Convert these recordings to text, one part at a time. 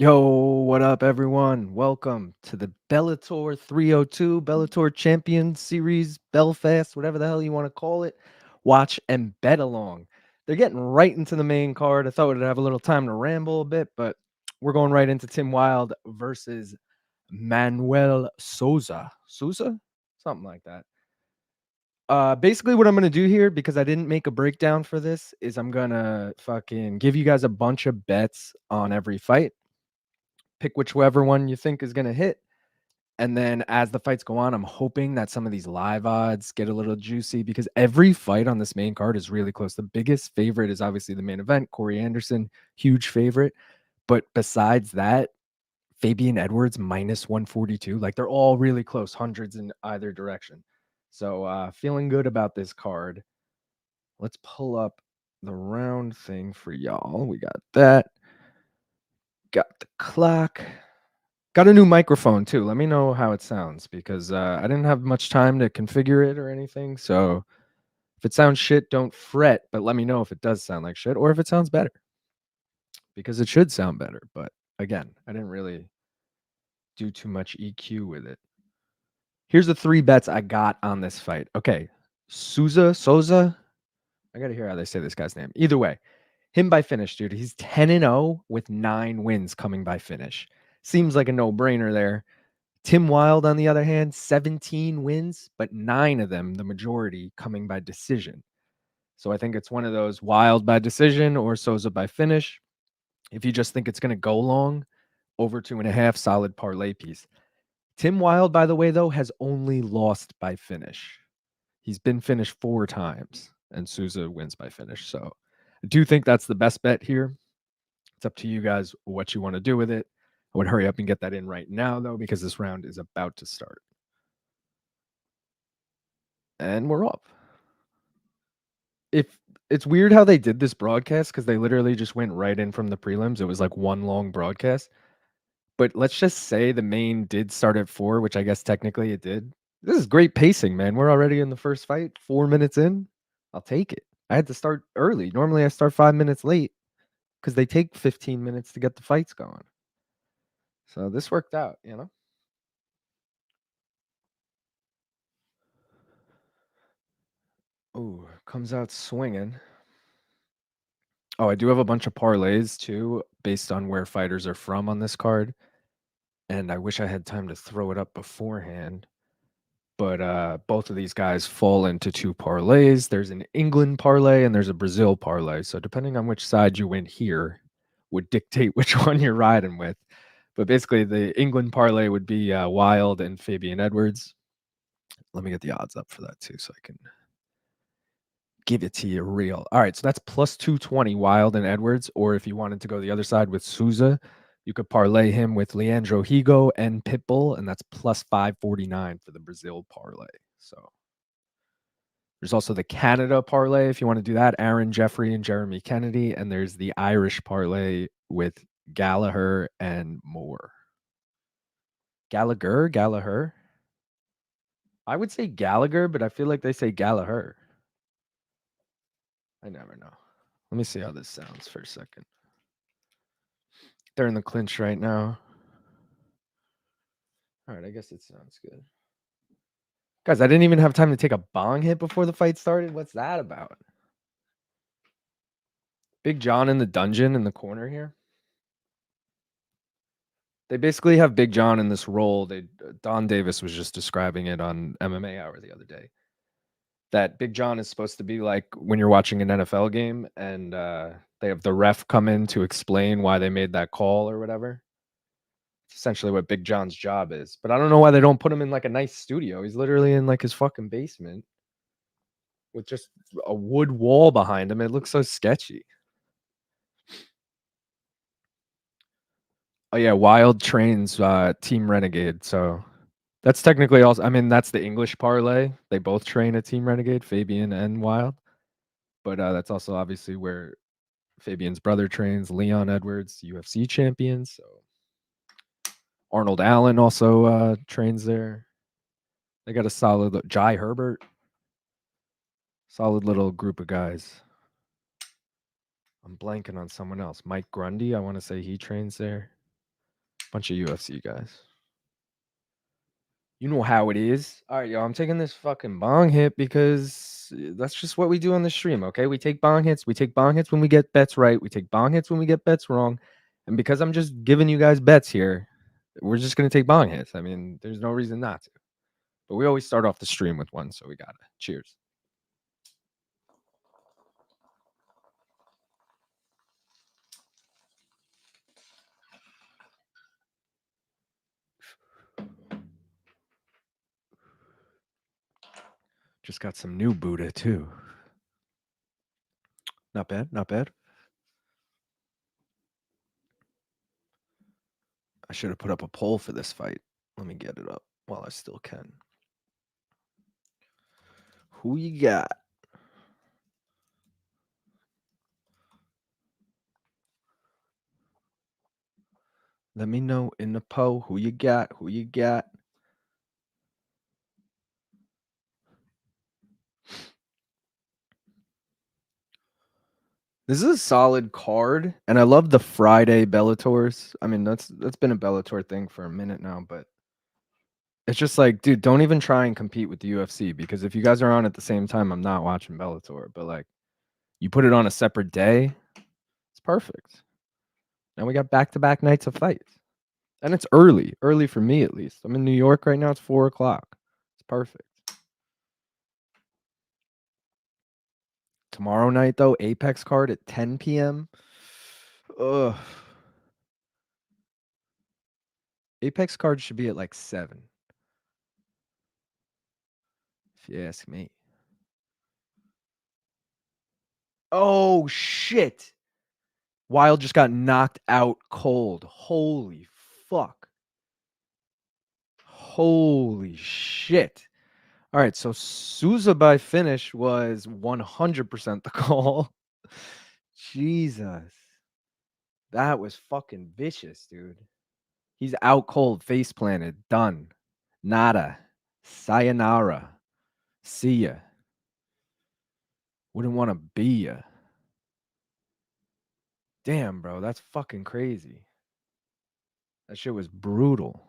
Yo, what up, everyone? Welcome to the Bellator 302, Bellator Champions Series Belfast, whatever the hell you want to call it. Watch and bet along. They're getting right into the main card. I thought we'd have a little time to ramble a bit, but we're going right into Tim Wilde versus Manuel Sousa. Sousa? Something like that. Basically what I'm gonna do here, because I didn't make a breakdown for this, is I'm gonna fucking give you guys a bunch of bets on every fight. Pick whichever one you think is gonna hit. And then as the fights go on, I'm hoping that some of these live odds get a little juicy because every fight on this main card is really close. The biggest favorite is obviously the main event, Corey Anderson, huge favorite. But besides that, Fabian Edwards minus 142. Like they're all really close, hundreds in either direction. So feeling good about this card. Let's pull up the round thing for y'all. We got that. Got the clock. Got a new microphone too. Let me know how it sounds because I didn't have much time to configure it or anything. So if it sounds shit, don't fret, but let me know if it does sound like shit or if it sounds better because it should sound better. But again, I didn't really do too much EQ with it. Here's the 3 bets I got on this fight. Okay. Sousa. I got to hear how they say this guy's name. Either way, him by finish, dude. He's 10-0 with 9 wins coming by finish. Seems like a no-brainer there. Tim Wilde, on the other hand, 17 wins, but 9 of them, the majority, coming by decision. So I think it's one of those Wilde by decision or Sousa by finish. If you just think it's going to go long, over 2.5, solid parlay piece. Tim Wilde, by the way, though, has only lost by finish. He's been finished 4 times, and Sousa wins by finish. So I do think that's the best bet here. It's up to you guys what you want to do with it. I would hurry up and get that in right now, though, because this round is about to start. And we're off. If it's weird how they did this broadcast because they literally just went right in from the prelims. It was like one long broadcast. But let's just say the main did start at 4, which I guess technically it did. This is great pacing, man. We're already in the first fight, 4 minutes in. I'll take it. I had to start early. Normally I start 5 minutes late because they take 15 minutes to get the fights going. So this worked out, you know? Ooh, comes out swinging. Oh, I do have a bunch of parlays too, based on where fighters are from on this card. And I wish I had time to throw it up beforehand. But both of these guys fall into 2 parlays. There's an England parlay and there's a Brazil parlay. So depending on which side you went here would dictate which one you're riding with. But basically, the England parlay would be Wilde and Fabian Edwards. Let me get the odds up for that too, so I can give it to you real. All right, so that's plus 220 Wilde and Edwards. Or if you wanted to go the other side with Sousa, you could parlay him with Leandro Higo and Pitbull, and that's plus 549 for the Brazil parlay. So there's also the Canada parlay if you want to do that. Aaron Jeffery and Jeremy Kennedy. And there's the Irish parlay with Gallagher and Moore. Gallagher. I would say Gallagher, but I feel like they say Gallagher. I never know. Let me see how this sounds for a second. They're in the clinch right now. All right, I guess it sounds good. Guys, I didn't even have time to take a bong hit before the fight started. What's that about? Big John in the dungeon in the corner here. They basically have Big John in this role. Don Davis was just describing it on MMA Hour the other day. That Big John is supposed to be like when you're watching an NFL game and they have the ref come in to explain why they made that call or whatever. It's essentially what Big John's job is. But I don't know why they don't put him in like a nice studio. He's literally in like his fucking basement with just a wood wall behind him. It looks so sketchy. Oh yeah, Wild trains Team Renegade. So that's technically also. I mean, that's the English parlay. They both train at Team Renegade, Fabian and Wild. But that's also obviously where Fabian's brother trains, Leon Edwards, UFC champion. So Arnold Allen also trains there. They got a solid Jai Herbert, solid little group of guys. I'm blanking on someone else. Mike Grundy, I want to say he trains there. Bunch of UFC guys. You know how it is. All right, yo, I'm taking this fucking bong hit because that's just what we do on the stream, okay? We take bong hits. We take bong hits when we get bets right. We take bong hits when we get bets wrong. And because I'm just giving you guys bets here, we're just going to take bong hits. I mean, there's no reason not to. But we always start off the stream with one, so we got to. Cheers. Just got some new Buddha, too. Not bad, not bad. I should have put up a poll for this fight. Let me get it up while I still can. Who you got? Let me know in the poll who you got, who you got. This is a solid card, and I love the Friday Bellators. I mean, that's been a Bellator thing for a minute now, but it's just like, dude, don't even try and compete with the UFC because if you guys are on at the same time, I'm not watching Bellator. But like, you put it on a separate day, it's perfect. And we got back-to-back nights of fights, and it's early for me at least. I'm in New York right now. It's 4:00. It's perfect. Tomorrow night though, Apex card at 10 p.m. Ugh. Apex card should be at like 7. If you ask me. Oh shit. Wilde just got knocked out cold. Holy fuck. Holy shit. All right, so Sousa by finish was 100% the call. Jesus. That was fucking vicious, dude. He's out cold, face planted, done. Nada. Sayonara. See ya. Wouldn't want to be ya. Damn, bro, that's fucking crazy. That shit was brutal.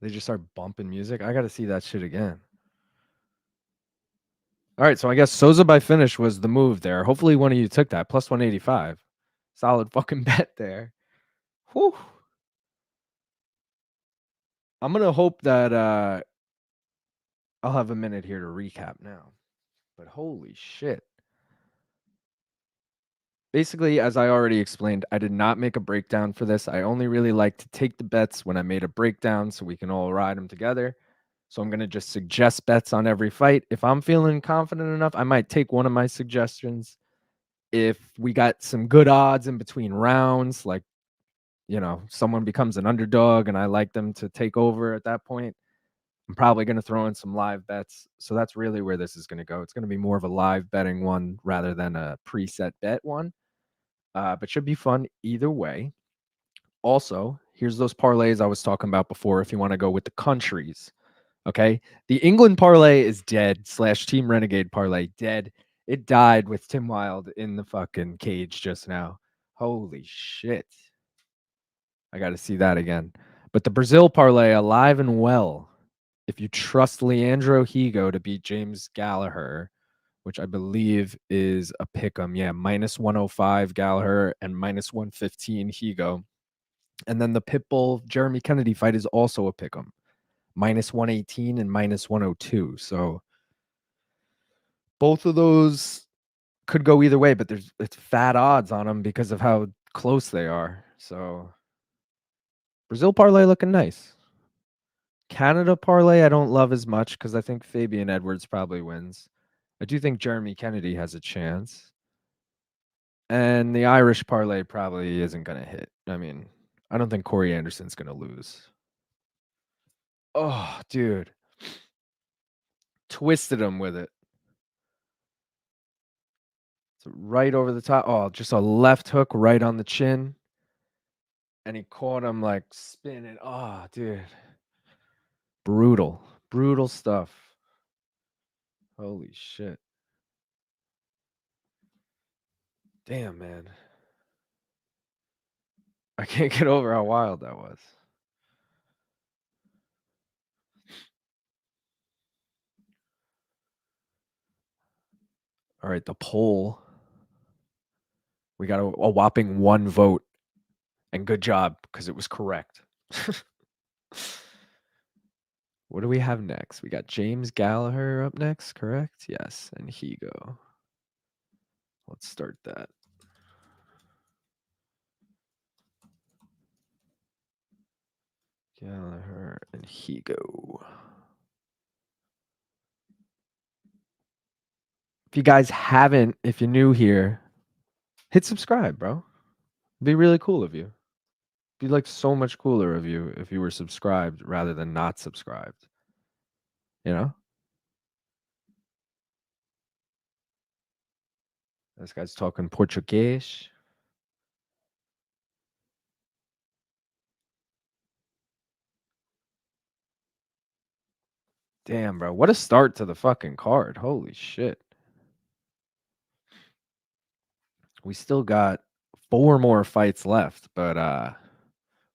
They just start bumping music. I got to see that shit again. All right, so I guess Sousa by finish was the move there. Hopefully one of you took that. Plus 185. Solid fucking bet there. Whew. I'm going to hope that I'll have a minute here to recap now. But holy shit. Basically, as I already explained, I did not make a breakdown for this. I only really like to take the bets when I made a breakdown so we can all ride them together. So I'm going to just suggest bets on every fight. If I'm feeling confident enough, I might take one of my suggestions. If we got some good odds in between rounds, like, you know, someone becomes an underdog and I like them to take over at that point, I'm probably going to throw in some live bets. So that's really where this is going to go. It's going to be more of a live betting one rather than a preset bet one. But should be fun either way. Also, here's those parlays I was talking about before if you want to go with the countries. Okay. The England parlay is dead / Team Renegade parlay dead. It died with Tim Wilde in the fucking cage just now. Holy shit. I got to see that again. But the Brazil parlay alive and well. If you trust Leandro Higo to beat James Gallagher, which I believe is a pick 'em. Yeah, minus 105 Gallagher and minus 115 Higo. And then the Pitbull Jeremy Kennedy fight is also a pick 'em. Minus 118 and minus 102. So both of those could go either way, but it's fat odds on them because of how close they are. So Brazil parlay looking nice. Canada parlay I don't love as much because I think Fabian Edwards probably wins. I do think Jeremy Kennedy has a chance. And the Irish parlay probably isn't going to hit. I mean, I don't think Corey Anderson's going to lose. Oh, dude. Twisted him with it. So right over the top. Oh, just a left hook right on the chin. And he caught him like spinning. Oh, dude. Brutal. Brutal stuff. Holy shit. Damn, man. I can't get over how wild that was. All right, the poll. We got a whopping 1 vote. And good job, because it was correct. What do we have next? We got James Gallagher up next, correct? Yes, and Higo. Let's start that. Gallagher and Higo. If you guys haven't, if you're new here, hit subscribe, bro. It'd be really cool of you. It'd be like so much cooler of you if you were subscribed rather than not subscribed. You know? This guy's talking Portuguese. Damn, bro. What a start to the fucking card. Holy shit. We still got 4 more fights left, but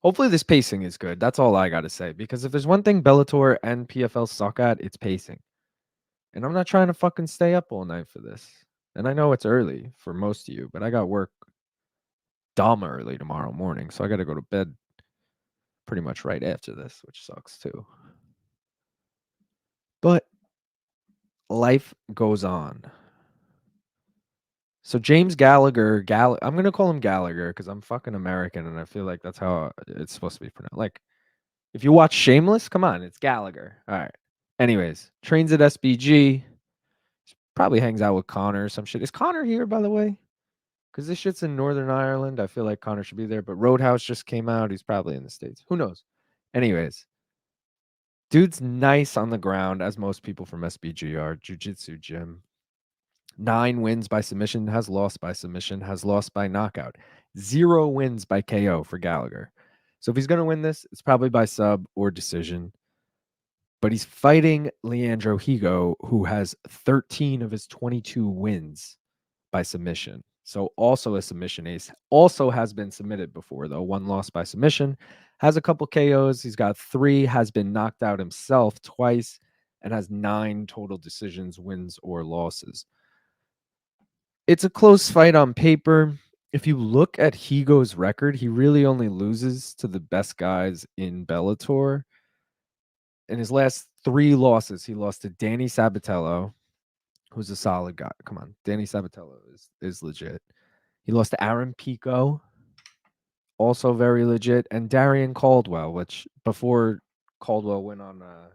hopefully this pacing is good. That's all I got to say. Because if there's one thing Bellator and PFL suck at, it's pacing. And I'm not trying to fucking stay up all night for this. And I know it's early for most of you, but I got work dumb early tomorrow morning. So I got to go to bed pretty much right after this, which sucks too. But life goes on. So James Gallagher, I'm going to call him Gallagher because I'm fucking American and I feel like that's how it's supposed to be pronounced. Like, if you watch Shameless, come on, it's Gallagher. All right. Anyways, trains at SBG. Probably hangs out with Connor or some shit. Is Connor here, by the way? Because this shit's in Northern Ireland. I feel like Connor should be there, but Roadhouse just came out. He's probably in the States. Who knows? Anyways, dude's nice on the ground, as most people from SBG are. Jiu-jitsu gym. 9 wins by submission, has lost by submission, has lost by knockout. 0 wins by KO for Gallagher. So if he's going to win this, it's probably by sub or decision. But he's fighting Leandro Higo, who has 13 of his 22 wins by submission. So also a submission ace. Also has been submitted before, though. 1 loss by submission. Has a couple KOs. He's got 3, has been knocked out himself twice, and has 9 total decisions, wins, or losses. It's a close fight on paper. If you look at Higo's record, he really only loses to the best guys in Bellator. In his last 3 losses, he lost to Danny Sabatello, who's a solid guy. Come on, Danny Sabatello is legit. He lost to Aaron Pico, also very legit, and Darian Caldwell, which before Caldwell went on a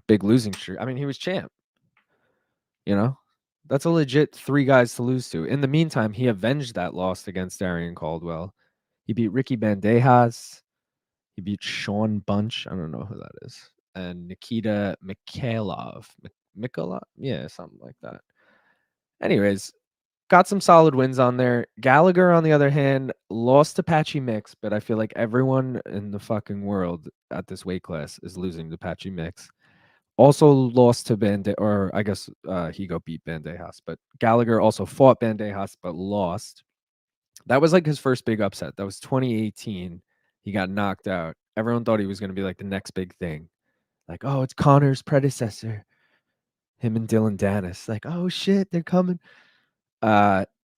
big losing streak, I mean, he was champ. You know, that's a legit 3 guys to lose to. In the meantime, he avenged that loss against Darian Caldwell. He beat Ricky Bandejas. He beat Sean Bunch. I don't know who that is. And Nikita Mikhailov. Mikhailov? Yeah, something like that. Anyways, got some solid wins on there. Gallagher, on the other hand, lost to Patchy Mix, but I feel like everyone in the fucking world at this weight class is losing to Patchy Mix. Also lost to I guess Higo beat Bandejas, but Gallagher also fought Bandejas but lost. That was like his first big upset. That was 2018. He got knocked out. Everyone thought he was going to be like the next big thing. Like, oh, it's Connor's predecessor. Him and Dylan Dennis. Like, oh shit, they're coming.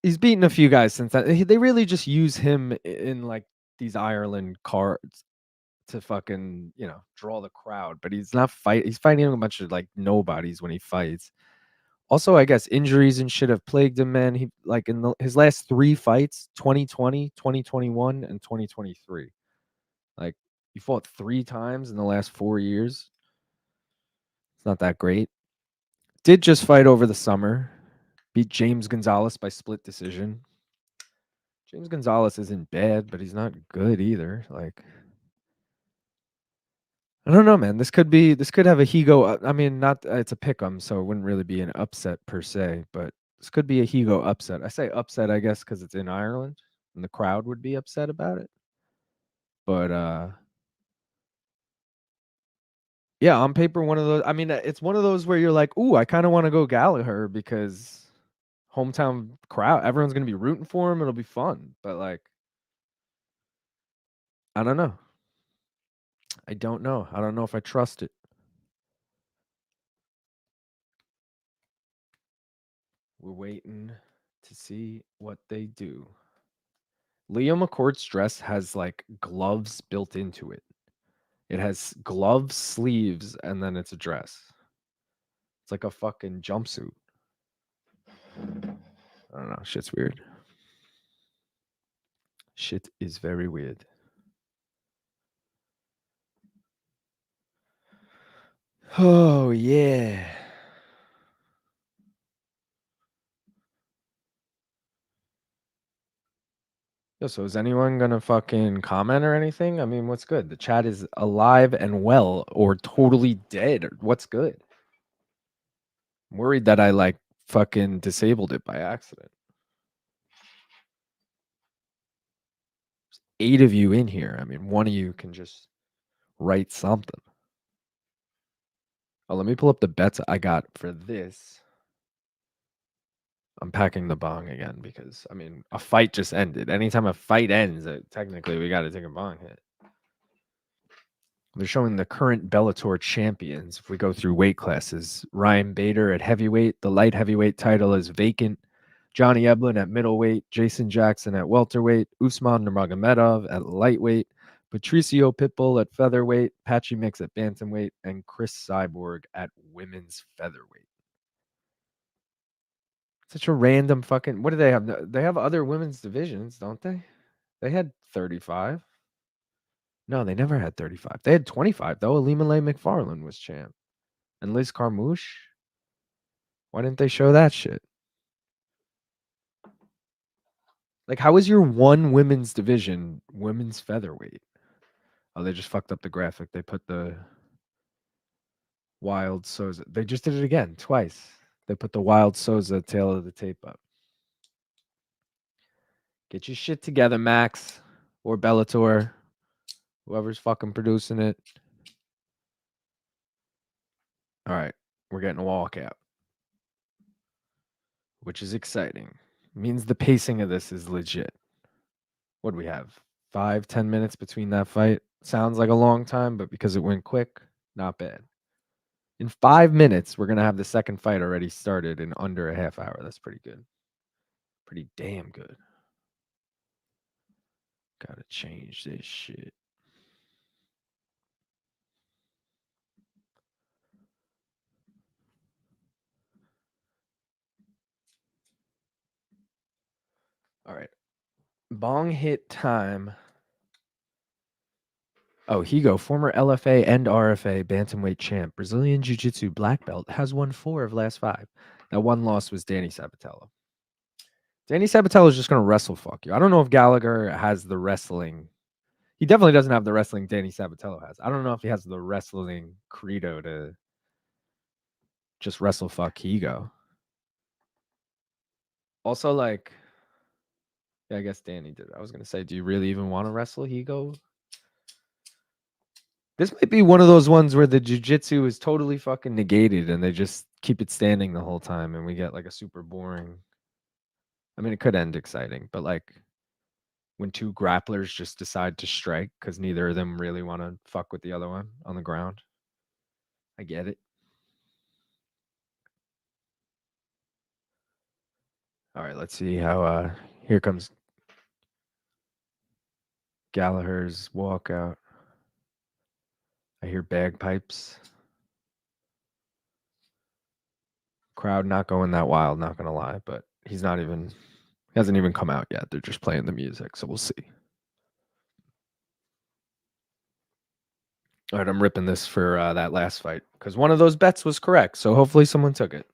He's beaten a few guys since that. They really just use him in like these Ireland cards to fucking, draw the crowd, but he's not he's fighting a bunch of like nobodies when he fights. Also, I guess injuries and shit have plagued him, man. He like in his last 3 fights, 2020, 2021, and 2023. Like, he fought 3 times in the last 4 years. It's not that great. Did just fight over the summer. Beat James Gonzalez by split decision. James Gonzalez isn't bad, but he's not good either. Like, I don't know, man. This could have a Higo. I mean, not it's a pick'em, so it wouldn't really be an upset per se, but this could be a Higo upset. I say upset, I guess, because it's in Ireland and the crowd would be upset about it. But yeah, on paper, one of those. I mean, it's one of those where you're like, ooh, I kind of want to go Gallagher because hometown crowd, everyone's gonna be rooting for him. It'll be fun, but like, I don't know. I don't know. I don't know if I trust it. We're waiting to see what they do. Leo McCourt's dress has like gloves built into it. It has gloves, sleeves, and then it's a dress. It's like a fucking jumpsuit. I don't know. Shit's weird. Shit is very weird. Oh, yeah. Yo, so is anyone gonna fucking comment or anything? I mean, what's good? The chat is alive and well or totally dead. Or what's good? I'm worried that I like fucking disabled it by accident. There's 8 of you in here. I mean, one of you can just write something. Oh, let me pull up the bets I got for this. I'm packing the bong again because I mean a fight just ended. Anytime a fight ends, technically we got to take a bong hit. They're showing the current Bellator champions. If we go through weight classes, Ryan Bader at heavyweight, the light heavyweight title is vacant. Johnny Eblen at middleweight, Jason Jackson at welterweight, Usman Nurmagomedov at lightweight, Patricio Pitbull at featherweight, Patchy Mix at bantamweight, and Chris Cyborg at women's featherweight. Such a random fucking. What do they have? They have other women's divisions, don't they? They had 35. No, they never had 35. They had 25, though. Alima Leigh McFarland was champ. And Liz Carmouche? Why didn't they show that shit? Like, how is your one women's division women's featherweight? Oh, they just fucked up the graphic. They put the Wilde Sousa. They just did it again, twice. They put the Wilde Sousa tail of the tape up. Get your shit together, Max. Or Bellator. Whoever's fucking producing it. All right. We're getting a walkout, which is exciting. Means the pacing of this is legit. What do we have? 5-10 minutes between that fight. Sounds like a long time, but because it went quick, not bad. In 5 minutes, we're gonna have the second fight already started in under a half hour. That's pretty good. Pretty damn good. Gotta change this shit. All right. Bong hit time. Oh, Higo, former LFA and RFA bantamweight champ, Brazilian Jiu-Jitsu black belt, has won 4 of last 5. That one loss was Danny Sabatello. Danny Sabatello is just going to wrestle fuck you. I don't know if Gallagher has the wrestling. He definitely doesn't have the wrestling Danny Sabatello has. I don't know if he has the wrestling credo to just wrestle fuck Higo. Also, like, yeah, I guess Danny did. I was going to say, do you really even want to wrestle Higo? This might be one of those ones where the jiu-jitsu is totally fucking negated and they just keep it standing the whole time and we get like a super boring. I mean, it could end exciting, but like when 2 grapplers just decide to strike because neither of them really want to fuck with the other one on the ground. I get it. All right, let's see how here comes Gallagher's walkout. I hear bagpipes. Crowd not going that wild, not gonna lie, but he hasn't even come out yet. They're just playing the music, so we'll see. All right, I'm ripping this for that last fight because one of those bets was correct. So hopefully someone took it.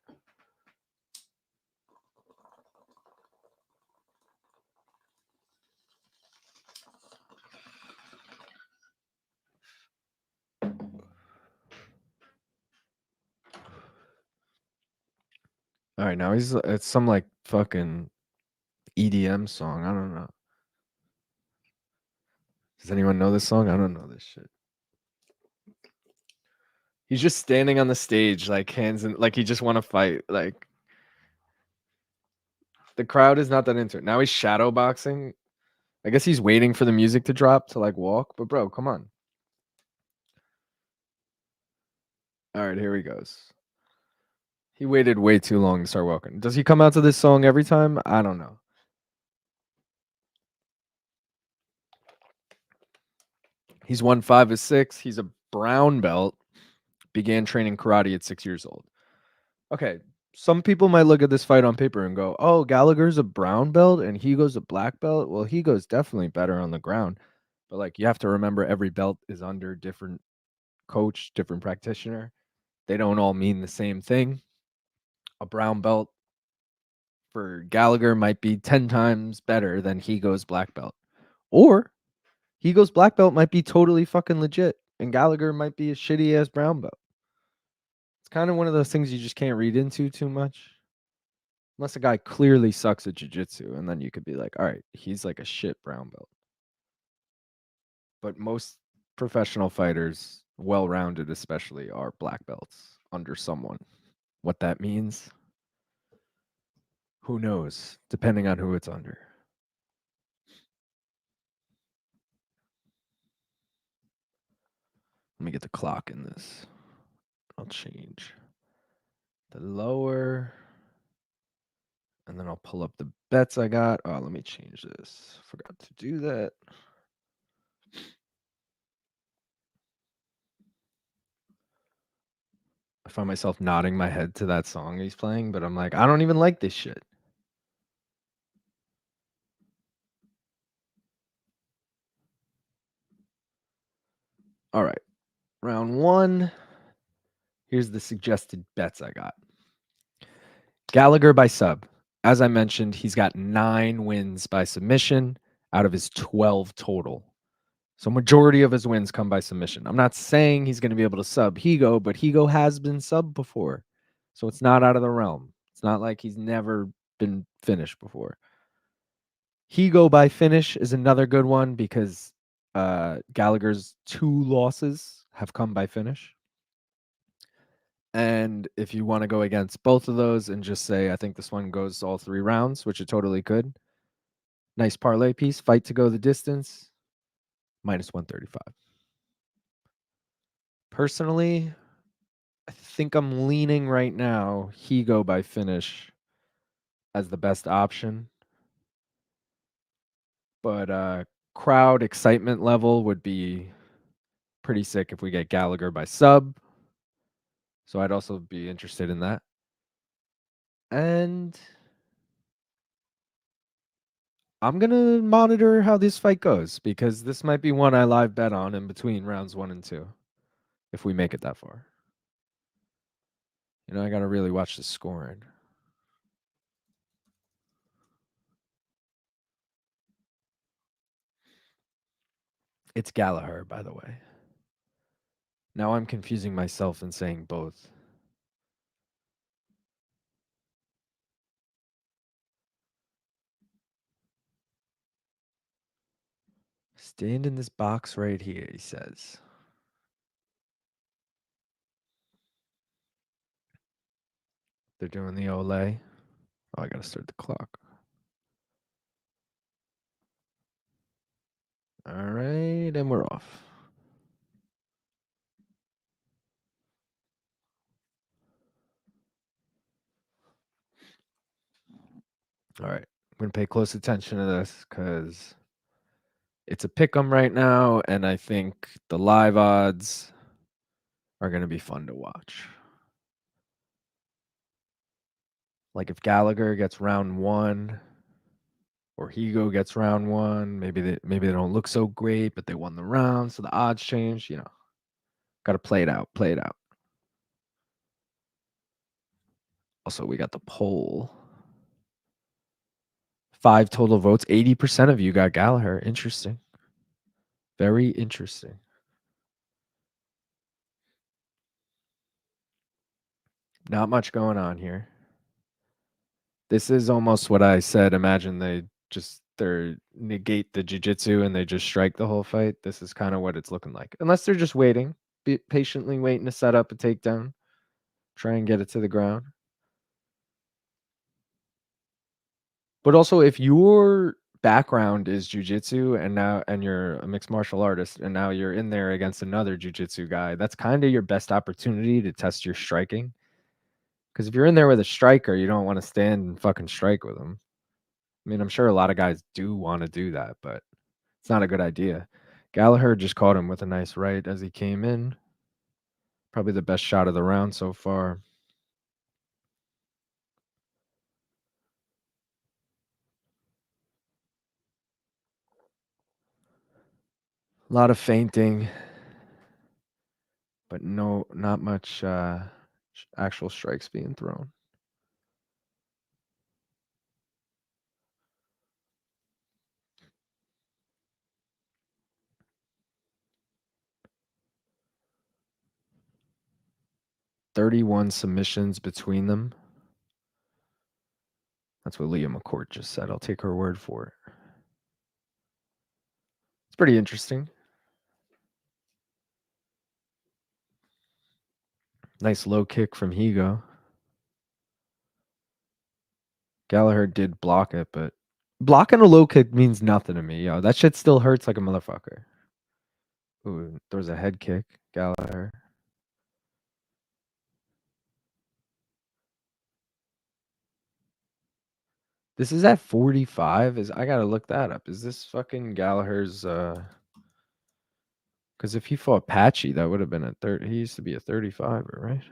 All right, now it's some like fucking EDM song. I don't know. Does anyone know this song? I don't know this shit. He's just standing on the stage, like hands in, like he just want to fight. Like the crowd is not that into it. Now he's shadow boxing. I guess he's waiting for the music to drop to like walk, but bro, come on. All right, here he goes. He waited way too long to start walking. Does he come out to this song every time? I don't know. He's won 5 of 6. He's a brown belt. Began training karate at 6 years old. Okay, some people might look at this fight on paper and go, "Oh, Gallagher's a brown belt and Higo's a black belt." Well, Higo's definitely better on the ground, but like you have to remember every belt is under different coach, different practitioner. They don't all mean the same thing. A brown belt for Gallagher might be 10 times better than Higo's black belt. Or Higo's black belt might be totally fucking legit and Gallagher might be a shitty ass brown belt. It's kind of one of those things you just can't read into too much. Unless a guy clearly sucks at jiu-jitsu, and then you could be like, all right, he's like a shit brown belt. But most professional fighters, well-rounded especially, are black belts under someone. What that means, who knows, depending on who it's under. Let me get the clock in this. I'll change the lower, and then I'll pull up the bets I got. Oh, let me change this. Forgot to do that. I find myself nodding my head to that song he's playing, but I'm like, I don't even like this shit. All right. Round 1. Here's the suggested bets I got. Gallagher by sub. As I mentioned, he's got 9 wins by submission out of his 12 total. So majority of his wins come by submission. I'm not saying he's going to be able to sub Higo, but Higo has been subbed before. So it's not out of the realm. It's not like he's never been finished before. Higo by finish is another good one because Gallagher's 2 losses have come by finish. And if you want to go against both of those and just say, I think this one goes all 3 rounds, which it totally could. Nice parlay piece. Fight to go the distance. Minus 135. Personally, I think I'm leaning right now Higo by finish as the best option. But crowd excitement level would be pretty sick if we get Gallagher by sub. So I'd also be interested in that. And I'm going to monitor how this fight goes because this might be one I live bet on in between rounds 1 and 2 if we make it that far. I got to really watch the scoring. It's Gallagher, by the way. Now I'm confusing myself and saying both. Stand in this box right here, he says. They're doing the Olay. Oh, I got to start the clock. All right, and we're off. All right, I'm going to pay close attention to this because it's a pick 'em right now, and I think the live odds are going to be fun to watch. Like if Gallagher gets round 1 or Higo gets round 1, maybe they don't look so great, but they won the round, so the odds change. Got to play it out. Play it out. Also, we got the poll. 5 total votes. 80% of you got Gallagher. Interesting. Very interesting. Not much going on here. This is almost what I said. Imagine they negate the jiu-jitsu and they just strike the whole fight. This is kind of what it's looking like. Unless they're just waiting, patiently waiting to set up a takedown, try and get it to the ground. But also, if you're background is jujitsu, and you're a mixed martial artist, and now you're in there against another jujitsu guy, that's kind of your best opportunity to test your striking. Because if you're in there with a striker, you don't want to stand and fucking strike with him. I mean, I'm sure a lot of guys do want to do that, but it's not a good idea. Gallagher just caught him with a nice right as he came in. Probably the best shot of the round so far. A lot of feinting, but not much actual strikes being thrown. "31 submissions between them." That's what Leah McCourt just said. I'll take her word for it. It's pretty interesting. Nice low kick from Higo. Gallagher did block it, but blocking a low kick means nothing to me. Yo, that shit still hurts like a motherfucker. Ooh, there's a head kick, Gallagher. This is at 45. I gotta look that up. Is this fucking Gallagher's? Because if he fought Patchy, that would have been a 30. He used to be a 35er, right?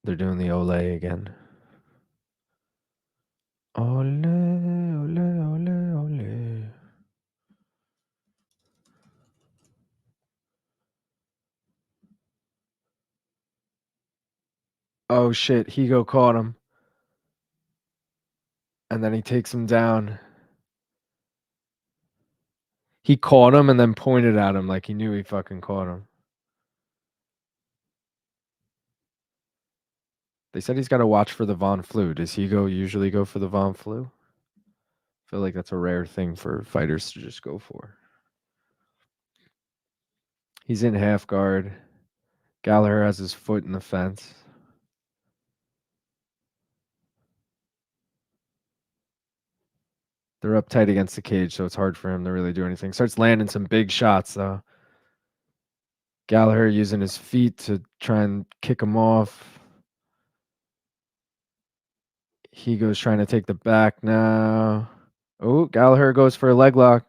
They're doing the ole again. Ole, ole, ole, ole. Oh shit, Higo caught him. And then he takes him down. He caught him and then pointed at him like he knew he fucking caught him. They said he's got to watch for the Von Flu. Does Higo usually go for the Von Flu? I feel like that's a rare thing for fighters to just go for. He's in half guard. Gallagher has his foot in the fence. They're up tight against the cage, so it's hard for him to really do anything. Starts landing some big shots, though. Gallagher using his feet to try and kick him off. Higo's trying to take the back now. Oh, Gallagher goes for a leg lock.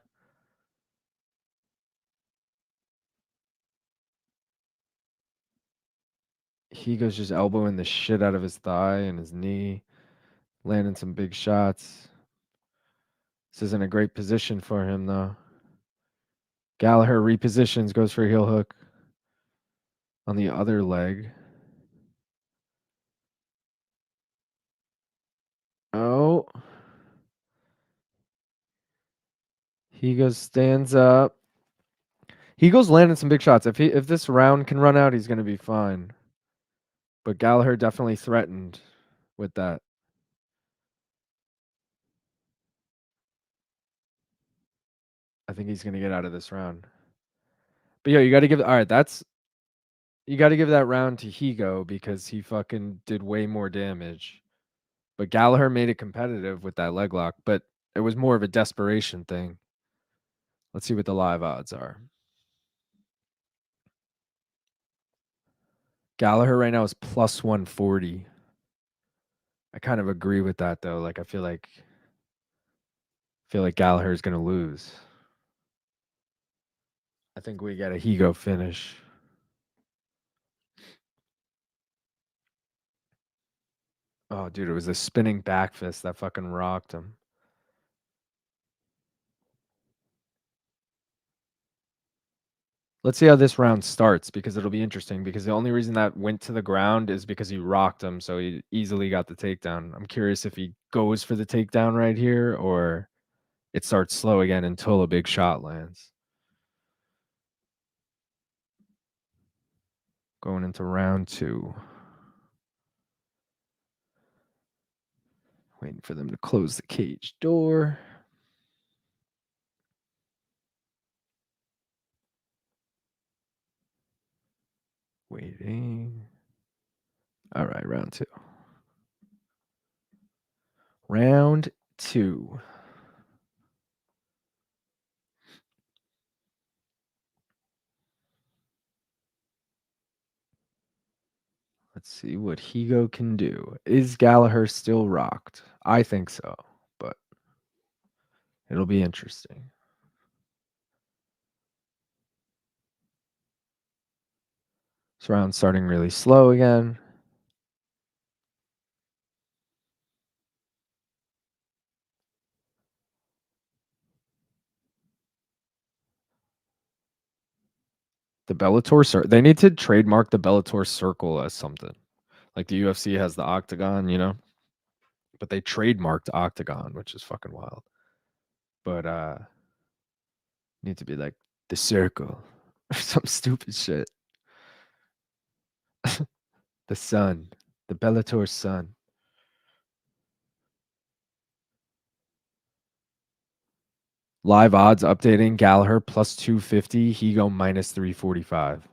Higo's just elbowing the shit out of his thigh and his knee, landing some big shots. This isn't a great position for him, though. Gallagher repositions, goes for a heel hook on the other leg. Oh. Higo stands up. Higo's landing some big shots. If this round can run out, he's going to be fine. But Gallagher definitely threatened with that. I think he's going to get out of this round. But yeah, you got to give. All right, you got to give that round to Higo because he fucking did way more damage. But Gallagher made it competitive with that leg lock, but it was more of a desperation thing. Let's see what the live odds are. Gallagher right now is plus 140. I kind of agree with that though. Like I feel like Gallagher is going to lose. I think we get a Higo finish. Oh, dude, it was a spinning back fist that fucking rocked him. Let's see how this round starts because it'll be interesting because the only reason that went to the ground is because he rocked him, so he easily got the takedown. I'm curious if he goes for the takedown right here or it starts slow again until a big shot lands. Going into round 2. Waiting for them to close the cage door. Waiting. All right, round two. Round two. Let's see what Higo can do. Is Gallagher still rocked? I think so, but it'll be interesting. This round starting really slow again. The Bellator circle. They need to trademark the Bellator circle as something. Like the UFC has the octagon, you know? But they trademarked octagon, which is fucking wild. But need to be like the circle or some stupid shit. The sun. The Bellator sun. Live odds updating. Gallagher plus 250. Higo minus 345.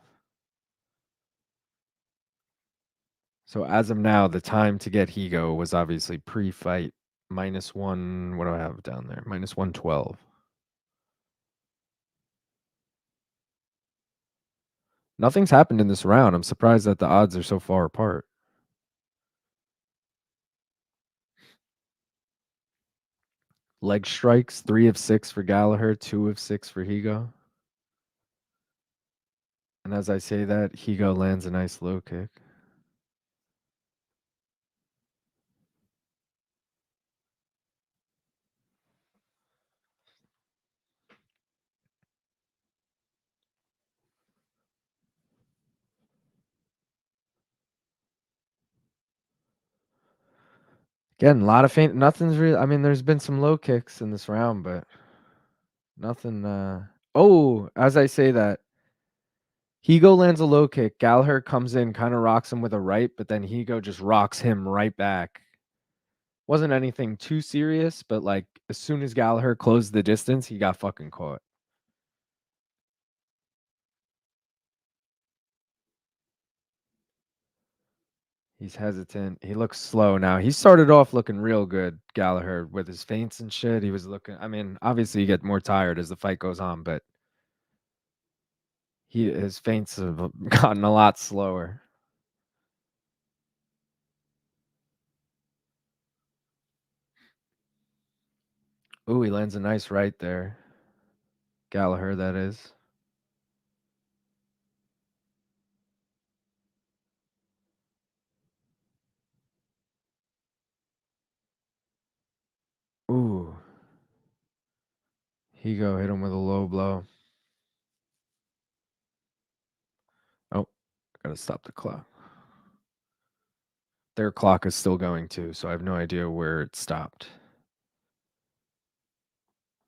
So as of now, the time to get Higo was obviously pre-fight minus one. What do I have down there? Minus 112. Nothing's happened in this round. I'm surprised that the odds are so far apart. Leg strikes, 3 of 6 for Gallagher, 2 of 6 for Higo. And as I say that, Higo lands a nice low kick. Again, a lot of faint. Nothing's really. I mean, there's been some low kicks in this round, but nothing. Oh, as I say that, Higo lands a low kick. Gallagher comes in, kind of rocks him with a right, but then Higo just rocks him right back. Wasn't anything too serious, but like as soon as Gallagher closed the distance, he got fucking caught. He's hesitant. He looks slow now. He started off looking real good, Gallagher, with his feints and shit. He was looking. I mean, obviously you get more tired as the fight goes on, but his feints have gotten a lot slower. Ooh, he lands a nice right there. Gallagher, that is. Ooh. Higo hit him with a low blow. Oh, gotta stop the clock. Their clock is still going too, so I have no idea where it stopped.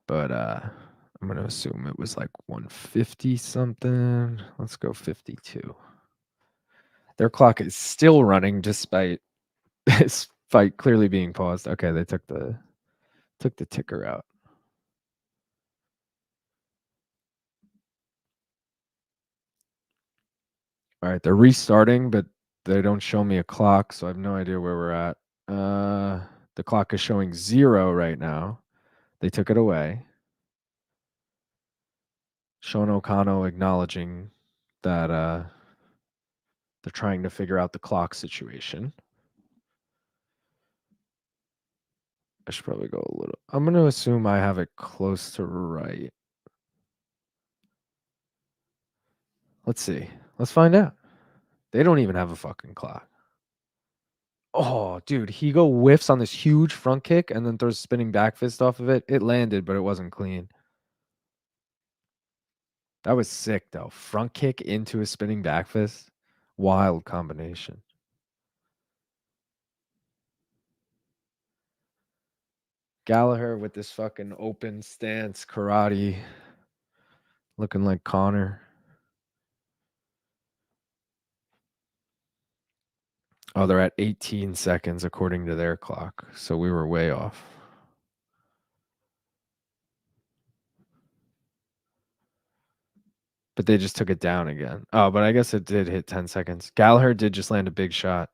But I'm gonna assume it was like 150 something. Let's go 52. Their clock is still running despite this fight clearly being paused. Okay, they took the ticker out. All right, they're restarting, but they don't show me a clock, so I have no idea where we're at. The clock is showing 0 right now. They took it away. Sean O'Connell acknowledging that they're trying to figure out the clock situation. I should probably go a little. I'm going to assume I have it close to right. Let's see. Let's find out. They don't even have a fucking clock. Oh, dude, Higo whiffs on this huge front kick and then throws a spinning back fist off of it. It landed, but it wasn't clean. That was sick, though. Front kick into a spinning back fist. Wild combination. Gallagher with this fucking open stance karate. Looking like Connor. Oh, they're at 18 seconds according to their clock. So we were way off. But they just took it down again. Oh, but I guess it did hit 10 seconds. Gallagher did just land a big shot.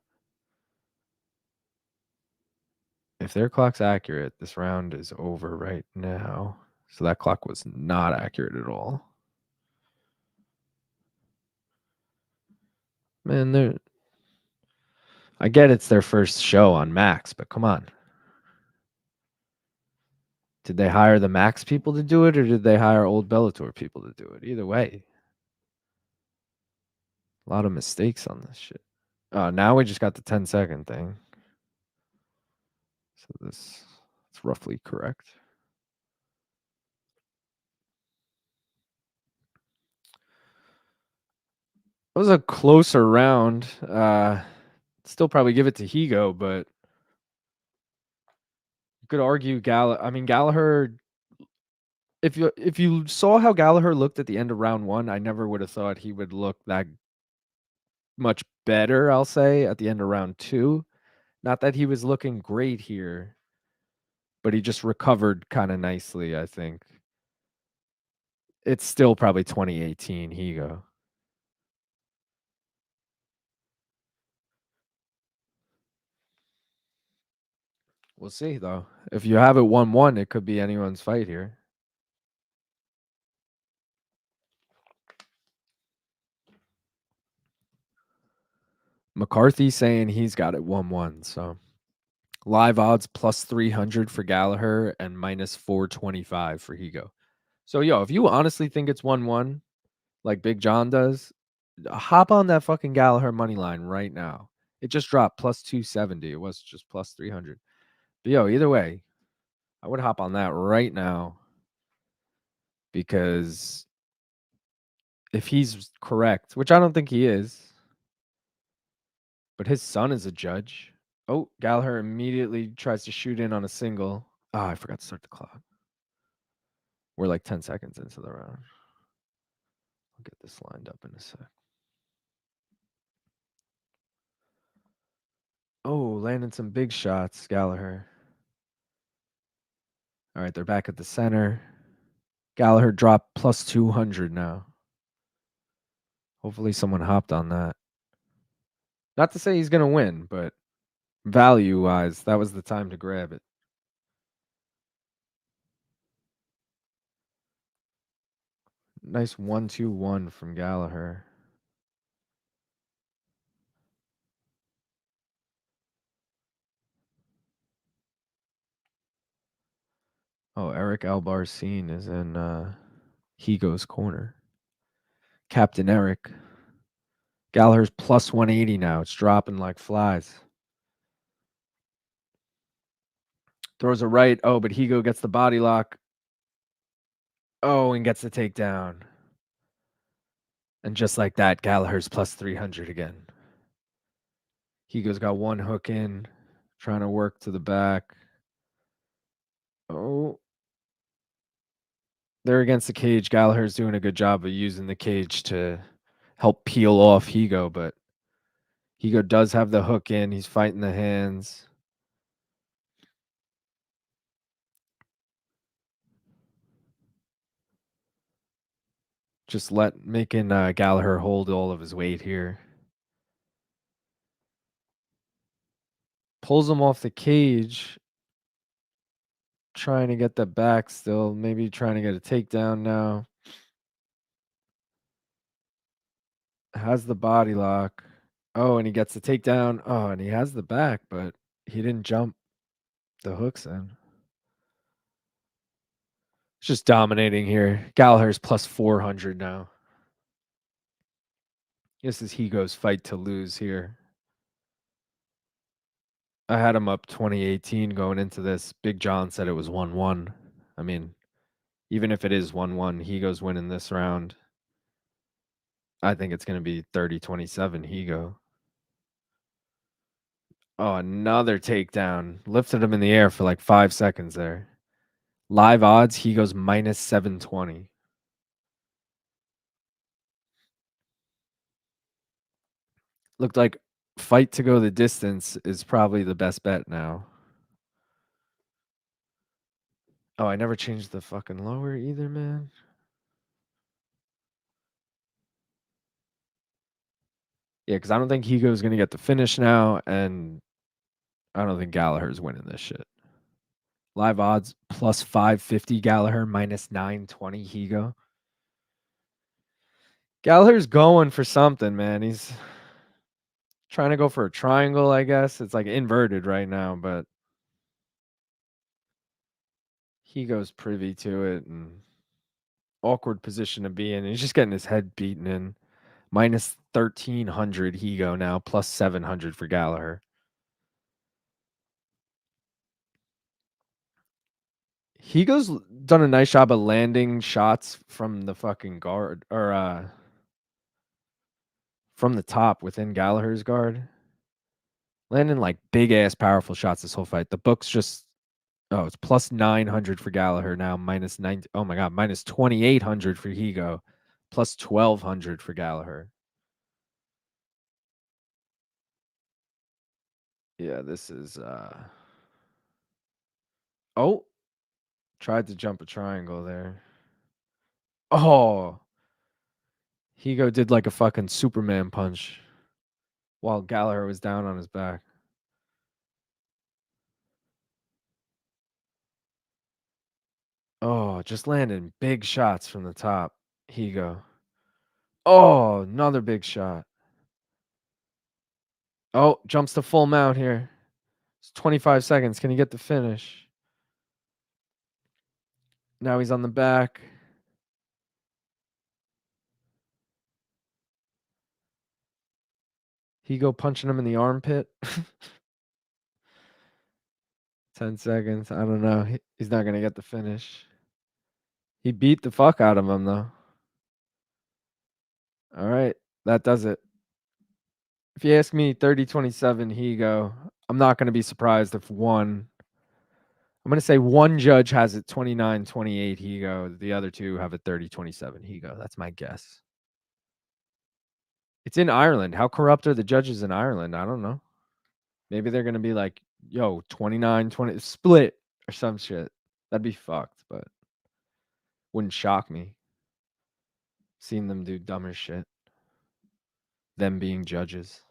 If their clock's accurate, this round is over right now. So that clock was not accurate at all. Man, I get it's their first show on Max, but come on. Did they hire the Max people to do it, or did they hire old Bellator people to do it? Either way, a lot of mistakes on this shit. Now we just got the 10-second thing. So it's roughly correct. It was a closer round. Still probably give it to Higo, but you could argue Gallagher. If you saw how Gallagher looked at the end of round one, I never would have thought he would look that much better. I'll say at the end of round two, not that he was looking great here, but he just recovered kind of nicely. I think it's still probably 2018 Higo. We'll see though. If you have it 1-1, it could be anyone's fight here. McCarthy saying he's got it 1-1. So live odds plus 300 for Gallagher and minus 425 for Higo. So if you honestly think it's 1-1, like Big John does, hop on that fucking Gallagher money line right now. It just dropped plus 270. It was just plus 300. But either way, I would hop on that right now because if he's correct, which I don't think he is, but his son is a judge. Oh, Gallagher immediately tries to shoot in on a single. I forgot to start the clock. We're like 10 seconds into the round. I'll get this lined up in a sec. Oh, landing some big shots, Gallagher. All right, they're back at the center. Gallagher dropped plus 200 now. Hopefully someone hopped on that. Not to say he's going to win, but value-wise, that was the time to grab it. Nice 1-2-1 from Gallagher. Oh, Eric Albarcine is in Higo's corner. Captain Eric. Gallagher's plus 180 now. It's dropping like flies. Throws a right. Oh, but Higo gets the body lock. Oh, and gets the takedown. And just like that, Gallagher's plus 300 again. Higo's got one hook in, trying to work to the back. Oh. They're against the cage. Gallagher's doing a good job of using the cage to help peel off Higo, but Higo does have the hook in. He's fighting the hands. Just making Gallagher hold all of his weight here. Pulls him off the cage. Trying to get the back still. Maybe trying to get a takedown now. Has the body lock. Oh, and he gets the takedown. Oh, and he has the back, but he didn't jump the hooks in. It's just dominating here. Gallagher's plus 400 now. This is Higo's fight to lose here. I had him up 2018 going into this. Big John said it was 1-1. I mean, even if it is 1-1, Higo's winning this round. I think it's going to be 30-27 Higo. Oh, another takedown. Lifted him in the air for like 5 seconds there. Live odds, Higo's minus 720. Looked like fight to go the distance is probably the best bet now. Oh, I never changed the fucking lower either, man. Yeah, because I don't think Higo's going to get the finish now, and I don't think Gallagher's winning this shit. Live odds plus 550 Gallagher, minus 920 Higo. Gallagher's going for something, man. He's trying to go for a triangle, I guess. It's like inverted right now, but Higo's privy to it and awkward position to be in. He's just getting his head beaten in. Minus 1,300 Higo now, plus 700 for Gallagher. Higo's done a nice job of landing shots from the fucking guard or from the top within Gallagher's guard. Landing like big ass powerful shots this whole fight. The book's just it's plus 900 for Gallagher now, minus 9. Oh my god, minus 2,800 for Higo, plus 1,200 for Gallagher. Yeah, this is oh, tried to jump a triangle there. Oh, Higo did like a fucking Superman punch while Gallagher was down on his back. Oh, just landing big shots from the top. Higo. Oh, another big shot. Oh, jumps to full mount here. It's 25 seconds. Can he get the finish? Now he's on the back. Higo punching him in the armpit. 10 seconds. I don't know. He's not going to get the finish. He beat the fuck out of him, though. All right. That does it. If you ask me, 30-27 Higo. I'm not going to be surprised if one. I'm going to say one judge has it 29-28 Higo. The other two have it 30-27 Higo. That's my guess. It's in Ireland. How corrupt are the judges in Ireland? I don't know. Maybe they're going to be like, yo, 29-20 split or some shit. That'd be fucked, but wouldn't shock me. Seeing them do dumber shit. Them being judges.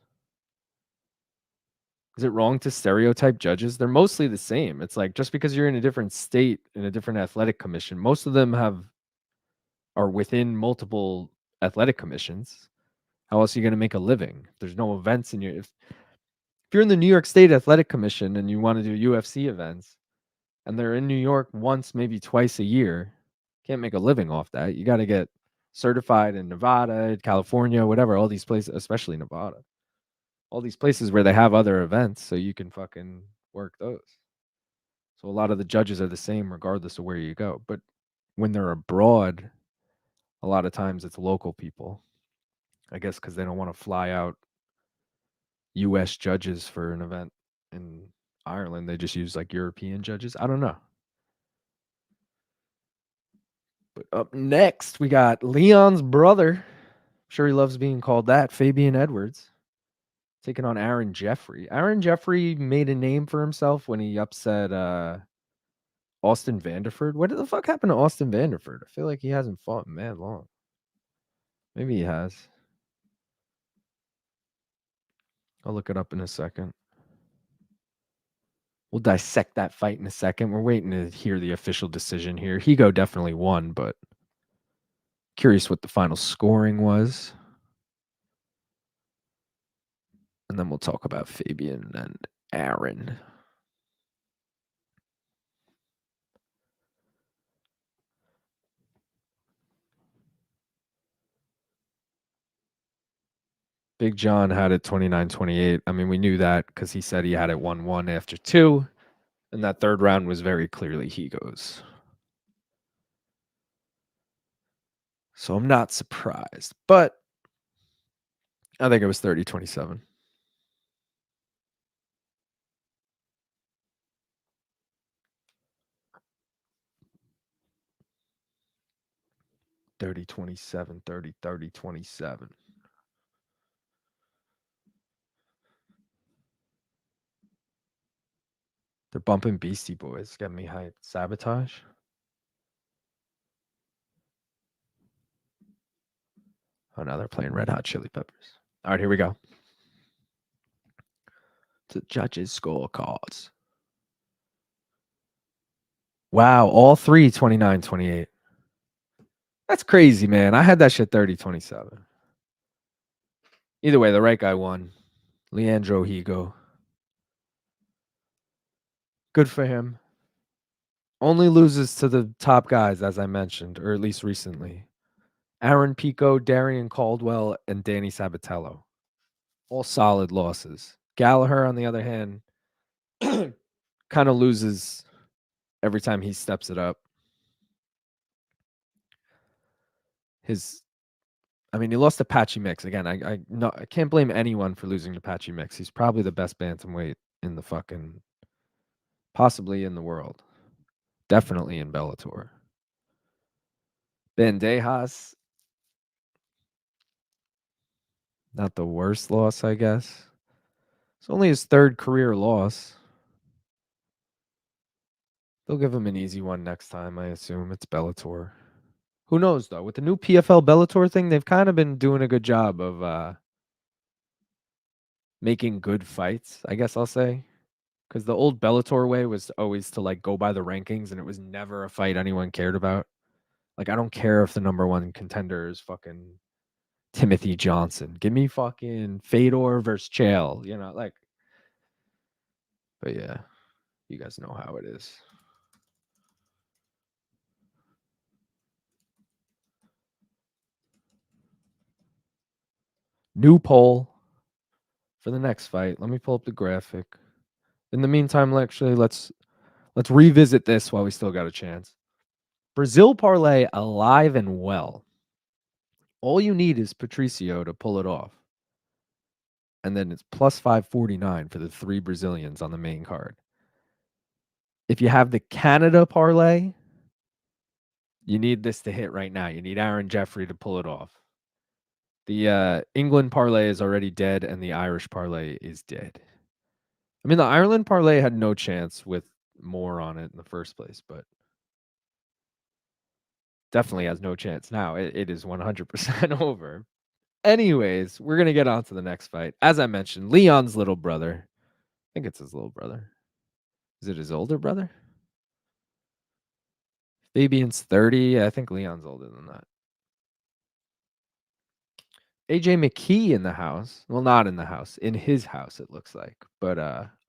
Is it wrong to stereotype judges? They're mostly the same. It's like just because you're in a different state, in a different athletic commission, most of them are within multiple athletic commissions. How else are you going to make a living? If there's no events in your if you're in the New York State Athletic Commission and you want to do UFC events and they're in New York once, maybe twice a year, can't make a living off that. You got to get certified in Nevada, California, whatever, all these places, especially Nevada. All these places where they have other events so you can fucking work those. So a lot of the judges are the same regardless of where you go. But when they're abroad, a lot of times it's local people. I guess because they don't want to fly out US judges for an event in Ireland. They just use like European judges. I don't know. But up next, we got Leon's brother. I'm sure he loves being called that. Fabian Edwards taking on Aaron Jeffery. Aaron Jeffery made a name for himself when he upset Austin Vanderford. What the fuck happened to Austin Vanderford? I feel like he hasn't fought in mad long. Maybe he has. I'll look it up in a second. We'll dissect that fight in a second. We're waiting to hear the official decision here. Higo definitely won, but curious what the final scoring was. And then we'll talk about Fabian and Aaron. Big John had it 29-28. I mean, we knew that because he said he had it 1-1 after 2. And that third round was very clearly Higo's. So I'm not surprised. But I think it was 30-27. Thirty 27, 30-27. They're bumping Beastie Boys. Get me hyped. Sabotage. Oh, now they're playing Red Hot Chili Peppers. All right, here we go. To judges' scorecards. Wow, all three 29-28. That's crazy, man. I had that shit 30-27. Either way, the right guy won. Leandro Higo. Good for him. Only loses to the top guys, as I mentioned, or at least recently. Aaron Pico, Darian Caldwell, and Danny Sabatello. All solid losses. Gallagher, on the other hand, kind of loses every time he steps it up. He lost to Patchy Mix. Again, I can't blame anyone for losing to Patchy Mix. He's probably the best bantamweight in the fucking, possibly in the world. Definitely in Bellator. Bandejas, not the worst loss, I guess. It's only his third career loss. They'll give him an easy one next time, I assume. It's Bellator. Who knows, though? With the new PFL Bellator thing, they've kind of been doing a good job of making good fights, I guess I'll say. Because the old Bellator way was always to, like, go by the rankings, and it was never a fight anyone cared about. Like, I don't care if the number one contender is fucking Timothy Johnson. Give me fucking Fedor versus Chael, like. But yeah, you guys know how it is. New poll for the next fight. Let me pull up the graphic. In the meantime, let's revisit this while we still got a chance. Brazil parlay alive and well. All you need is Patricio to pull it off. And then it's plus 549 for the three Brazilians on the main card. If you have the Canada parlay, you need this to hit right now. You need Aaron Jeffery to pull it off. The England parlay is already dead, and the Irish parlay is dead. I mean, the Ireland parlay had no chance with more on it in the first place, but definitely has no chance now. It is 100% over. Anyways, we're going to get on to the next fight. As I mentioned, Leon's little brother. I think it's his little brother. Is it his older brother? Fabian's 30. I think Leon's older than that. AJ McKee in the house. Well, not in the house. In his house, it looks like. But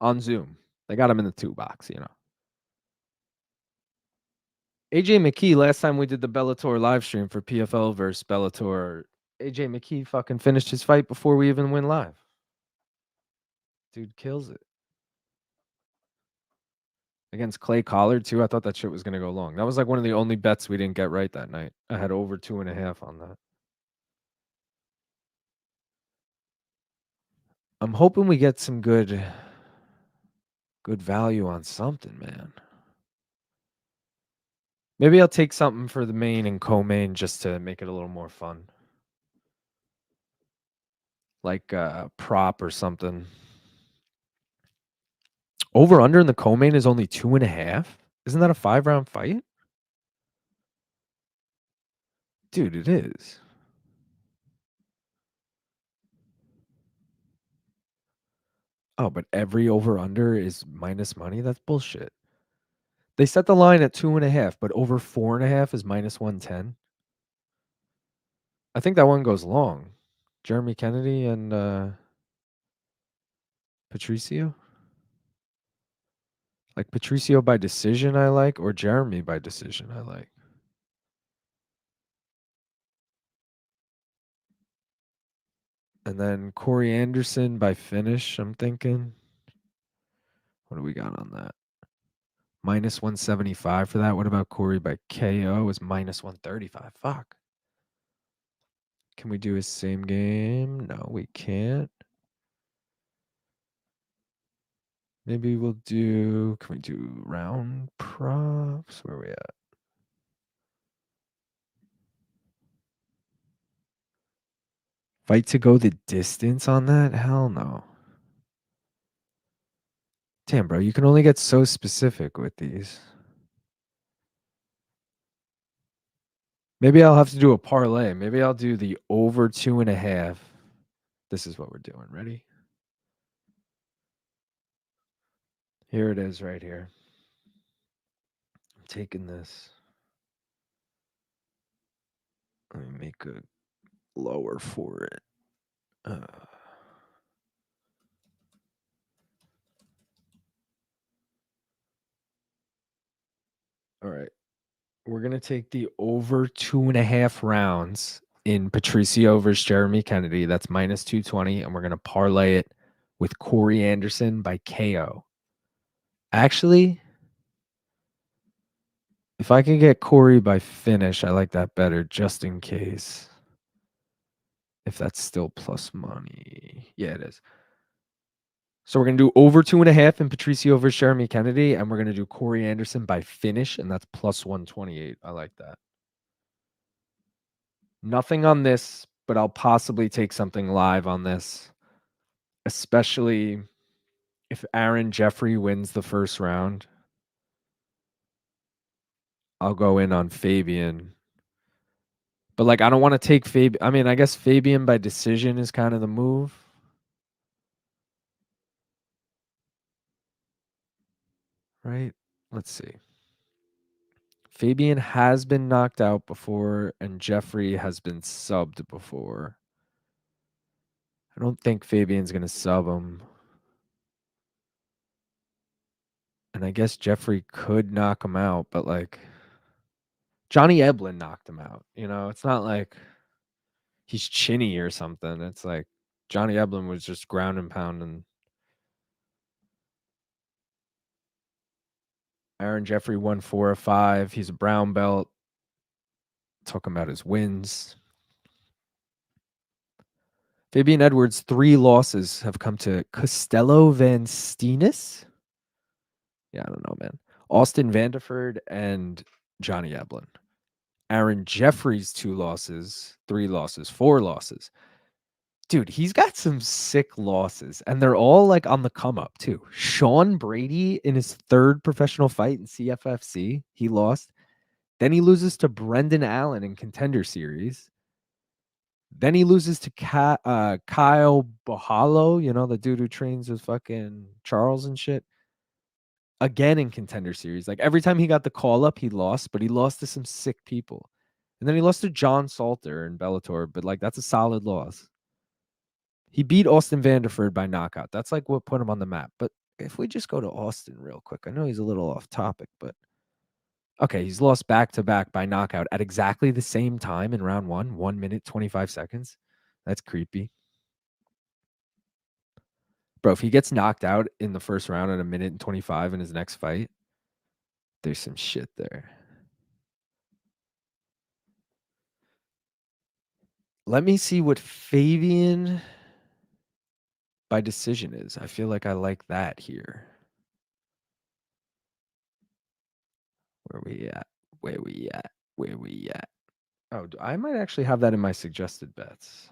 on Zoom. They got him in the 2 box, AJ McKee, last time we did the Bellator live stream for PFL versus Bellator, AJ McKee fucking finished his fight before we even went live. Dude kills it. Against Clay Collard, too. I thought that shit was going to go long. That was like one of the only bets we didn't get right that night. I had over 2.5 on that. I'm hoping we get some good value on something, man. Maybe I'll take something for the main and co-main just to make it a little more fun. Like a prop or something. Over under in the co-main is only 2.5. Isn't that a 5-round fight? Dude, it is. Oh, but every over under is minus money? That's bullshit. They set the line at 2.5, but over 4.5 is minus 110. I think that one goes long. Jeremy Kennedy and Patricio? Like Patricio by decision I like, or Jeremy by decision I like. And then Corey Anderson by finish, I'm thinking. What do we got on that? Minus 175 for that. What about Corey by KO? Is minus 135. Fuck. Can we do his same game? No, we can't. Maybe we'll do, can we do round props? Where are we at? Fight to go the distance on that? Hell no. Damn, bro, you can only get so specific with these. Maybe I'll have to do a parlay. Maybe I'll do the over 2.5 This is what we're doing. Ready? Here it is right here. I'm taking this. Let me make a lower for it. All right. We're going to take the over 2.5 rounds in Patricio versus Jeremy Kennedy. That's minus 220. And we're going to parlay it with Corey Anderson by KO. Actually, if I can get Corey by finish, I like that better just in case. If that's still plus money. Yeah, it is. So we're going to do over 2.5 in Patricio versus Jeremy Kennedy. And we're going to do Corey Anderson by finish. And that's plus 128. I like that. Nothing on this, but I'll possibly take something live on this, especially if Jeffery wins the first round. I'll go in on Fabian. But like, I don't want to take Fabian. I mean, I guess Fabian by decision is kind of the move. Right? Let's see. Fabian has been knocked out before, and Jeffery has been subbed before. I don't think Fabian's going to sub him. And I guess Jeffery could knock him out, but like Johnny Eblin knocked him out. You know, it's not like he's chinny or something. It's like Johnny Eblin was just ground and pounding. Jeffery won 4 of 5. He's a brown belt. Talking about his wins. Fabian Edwards' 3 losses have come to Costello Van Steenis. Yeah, I don't know, man. Austin Vanderford and Johnny Eblin. Jeffery's 2 losses, 3 losses, 4 losses. Dude, he's got some sick losses, and they're all like on the come up too. Sean Brady in his 3rd professional fight in CFFC, he lost. Then he loses to Brendan Allen in Contender Series. Then he loses to Kyle Bohalo, you know, the dude who trains with fucking Charles and shit. Again in Contender Series. Like every time he got the call up, he lost, but he lost to some sick people. And then he lost to John Salter in Bellator, but like that's a solid loss. He beat Austin Vanderford by knockout. That's like what put him on the map. But if we just go to Austin real quick, I know he's a little off topic, but okay, he's lost back to back by knockout at exactly the same time in round 1 minute, 25 seconds. That's creepy. Bro, if he gets knocked out in the first round at 1 minute and 25 in his next fight, there's some shit there. Let me see what Fabian by decision is. I feel like I like that here. Where we at? Where we at? Where we at? Oh, I might actually have that in my suggested bets.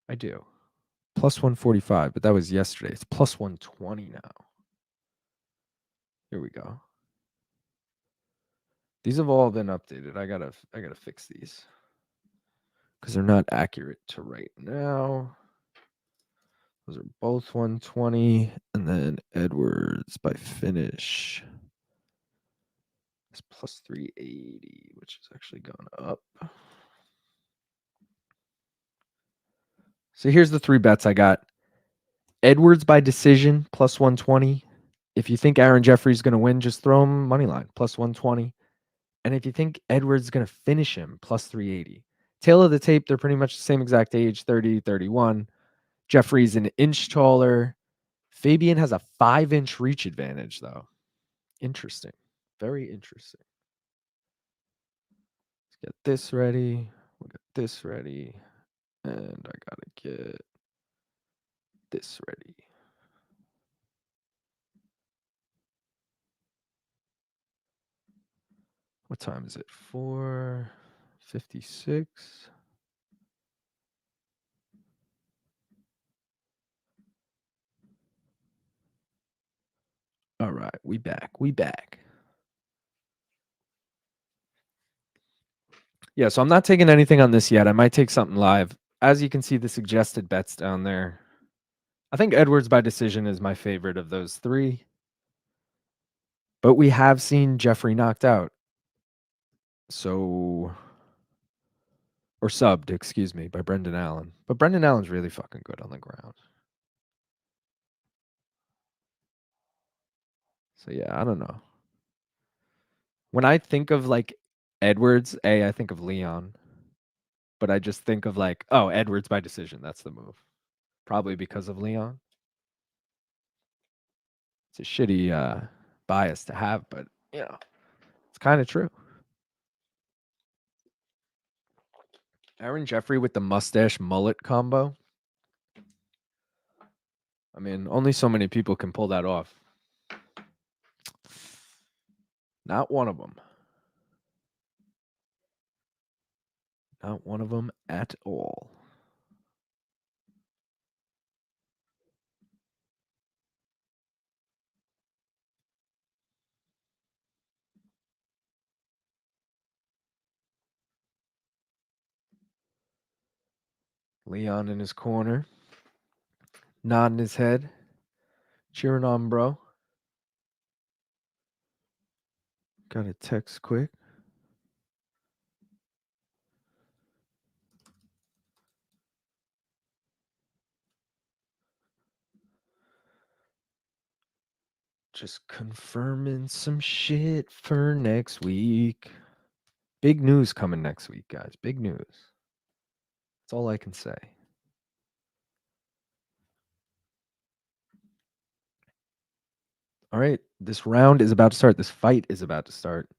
I do. Plus 145, but that was yesterday. It's plus 120 now. Here we go. These have all been updated. I gotta fix these because they're not accurate to right now. Those are both 120, and then Edwards by finish is plus 380, which is actually gone up. So here's the 3 bets I got. Edwards by decision, plus 120. If you think Jeffery's going to win, just throw him money line, plus 120. And if you think Edwards is going to finish him, plus 380. Tail of the tape, they're pretty much the same exact age, 30, 31. Jeffery's an inch taller. Fabian has a 5-inch reach advantage, though. Interesting. Very interesting. Let's get this ready. We got this ready. And I got to get this ready. What time is it? 4:56. All right, we back. We back. Yeah, so I'm not taking anything on this yet. I might take something live. as you can see, the suggested bets down there. I think Edwards by decision is my favorite of those three. But we have seen Jeffery knocked out. So, or subbed, excuse me, by Brendan Allen. But Brendan Allen's really fucking good on the ground. So yeah, I don't know. When I think of like Edwards, I think of Leon. But I just think of like, oh, Edwards by decision. That's the move. Probably because of Leon. It's a shitty bias to have, but yeah, it's kind of true. Aaron Jeffery with the mustache mullet combo. I mean, only so many people can pull that off. Not one of them. Not one of them at all. Leon in his corner, nodding his head, cheering on, bro. Got a text quick. Just confirming some shit for next week. Big news coming next week, guys. Big news. That's all I can say. All right, this round is about to start. This fight is about to start.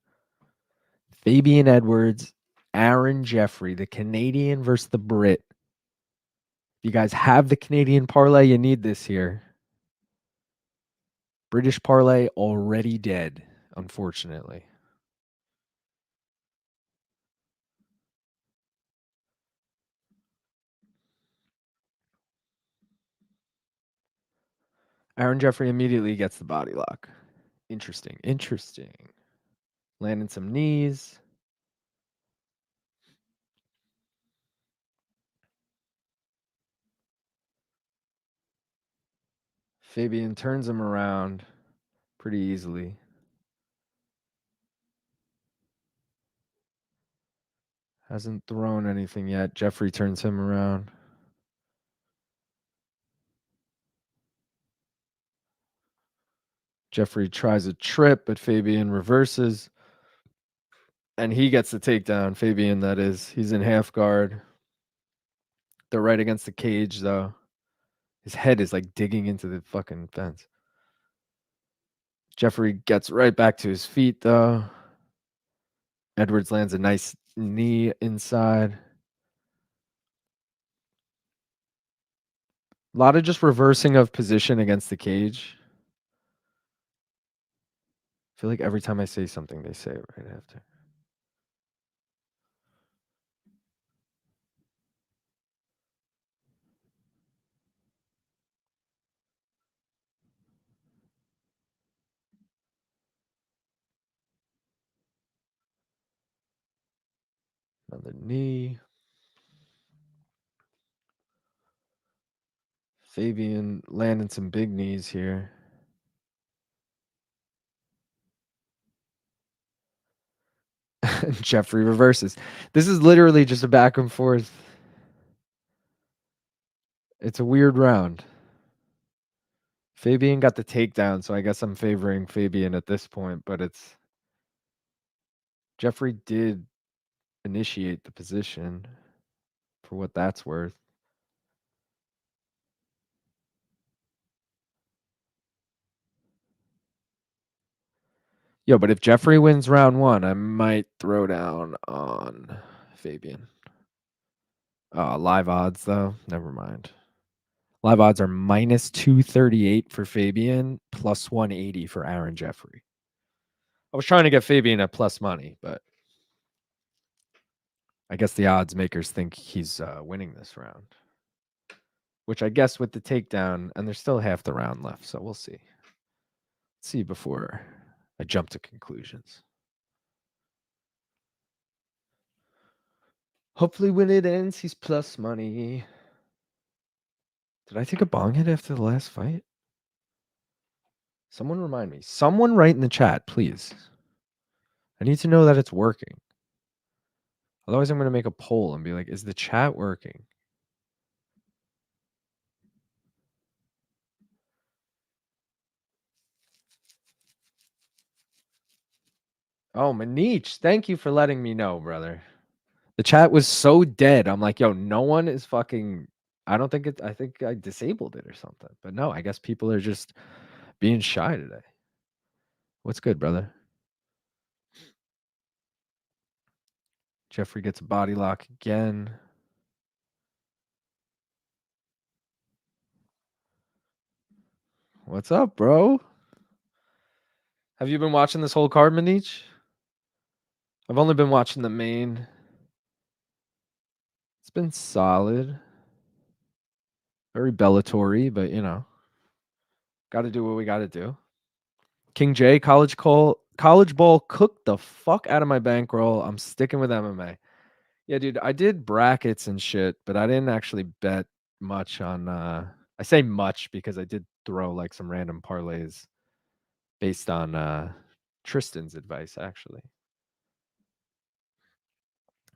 Fabian Edwards, Aaron Jeffery, the Canadian versus the Brit. If you guys have the Canadian parlay, you need this here. British parlay already dead, unfortunately. Aaron Jeffery immediately gets the body lock. Interesting. Landing some knees. Fabian turns him around pretty easily. Hasn't thrown anything yet. Jeffery turns him around. Jeffery tries a trip, but Fabian reverses. And he gets the takedown. Fabian, that is. He's in half guard. They're right against the cage, though. His head is like digging into the fucking fence. Jeffery gets right back to his feet, though. Edwards lands a nice knee inside. A lot of just reversing of position against the cage. I feel like every time I say something, they say it right after. Another knee. Fabian landing some big knees here. Jeffery reverses. This is literally just a back and forth. It's a weird round. Fabian got the takedown, so I guess I'm favoring Fabian at this point, but it's Jeffery did initiate the position for what that's worth. Yo, but if Jeffery wins round one, I might throw down on Fabian. Live odds, though. Never mind. Live odds are minus 238 for Fabian, plus 180 for Aaron Jeffery. I was trying to get Fabian at plus money, but I guess the odds makers think he's winning this round. Which I guess with the takedown, and there's still half the round left, so we'll see. Let's see before I jump to conclusions. Hopefully when it ends, he's plus money. Did I take a bong hit after the last fight? Someone remind me. Someone write in the chat, please. I need to know that it's working. Otherwise, I'm going to make a poll and be like, is the chat working? Oh, Manich, thank you for letting me know, brother. The chat was so dead. I'm like, yo, no one is fucking. I think I disabled it or something. But no, I guess people are just being shy today. What's good, brother? Jeffery gets a body lock again. What's up, bro? Have you been watching this whole card, Manich? I've only been watching the main. It's been solid. Very Bellatory, but you know, got to do what we got to do. King J, college ball cooked the fuck out of my bankroll. I'm sticking with MMA. Yeah, dude, I did brackets and shit, but I didn't actually bet much on I say much because I did throw like some random parlays based on Tristan's advice actually.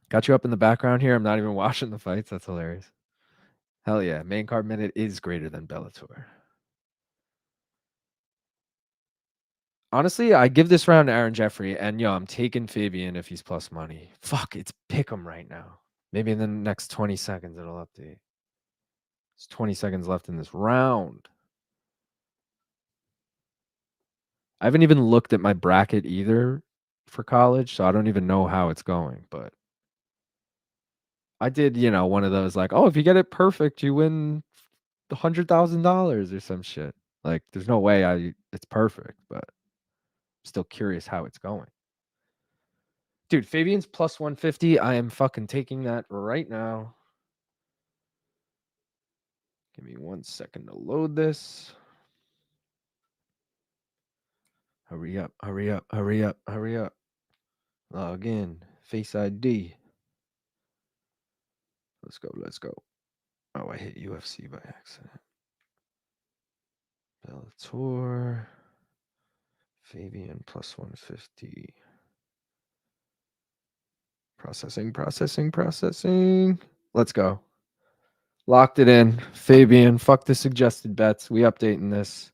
Got you up in the background here. I'm not even watching the fights. That's hilarious. Hell yeah, main card minute is greater than Bellator. Honestly, I give this round to Aaron Jeffery, and yo, I'm taking Fabian if he's plus money. Fuck, it's pick him right now. Maybe in the next 20 seconds it'll update. There's 20 seconds left in this round. I haven't even looked at my bracket either for college, so I don't even know how it's going. But I did, one of those like, oh, if you get it perfect, you win $100,000 or some shit. Like, there's no way it's perfect, but I'm still curious how it's going. Dude, Fabian's plus 150. I am fucking taking that right now. Give me 1 second to load this. Hurry up, hurry up, hurry up, hurry up. Log in. Face ID. Let's go, let's go. Oh, I hit UFC by accident. Bellator. Fabian plus 150. Processing. Let's go. Locked it in. Fabian, fuck the suggested bets. We updating this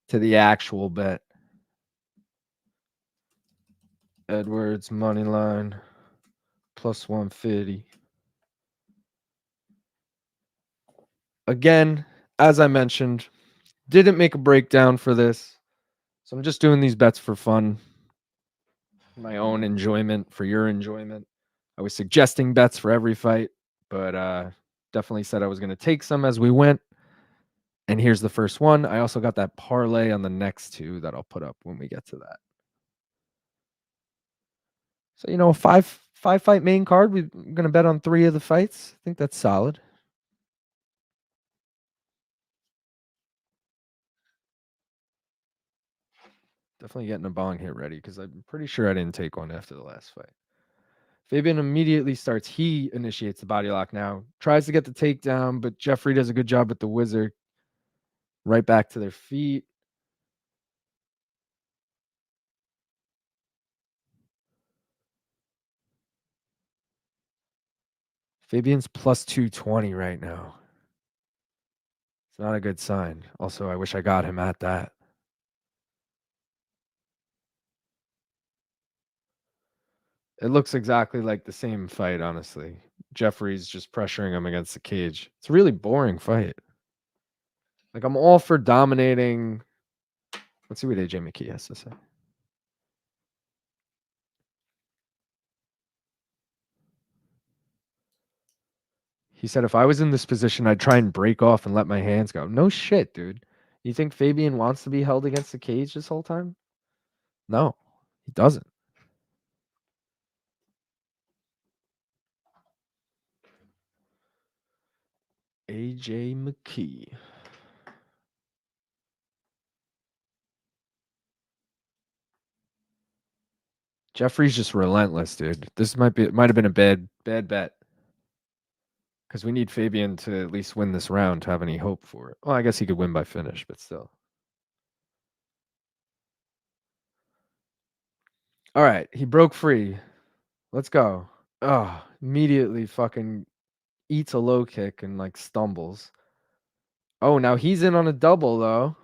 to the actual bet. Edwards money line plus 150. Again, as I mentioned, didn't make a breakdown for this. So I'm just doing these bets for fun. My own enjoyment, for your enjoyment. I was suggesting bets for every fight, but definitely said I was going to take some as we went. And here's the first one. I also got that parlay on the next two that I'll put up when we get to that. So, five fight main card. We're going to bet on 3 of the fights. I think that's solid. Definitely getting a bong hit ready because I'm pretty sure I didn't take one after the last fight. Fabian immediately starts. He initiates the body lock now. Tries to get the takedown, but Jeffery does a good job with the wizard. Right back to their feet. Fabian's plus 220 right now. It's not a good sign. Also, I wish I got him at that. It looks exactly like the same fight, honestly. Jeffrey's just pressuring him against the cage. It's a really boring fight. Like, I'm all for dominating. Let's see what AJ McKee has to say. He said, if I was in this position, I'd try and break off and let my hands go. No shit, dude. You think Fabian wants to be held against the cage this whole time? No, he doesn't. AJ McKee. Jeffrey's just relentless, dude. This might have been a bad bet. Because we need Fabian to at least win this round to have any hope for it. Well, I guess he could win by finish, but still. All right, he broke free. Let's go. Oh, immediately fucking eats a low kick and like stumbles. Oh, now he's in on a double though.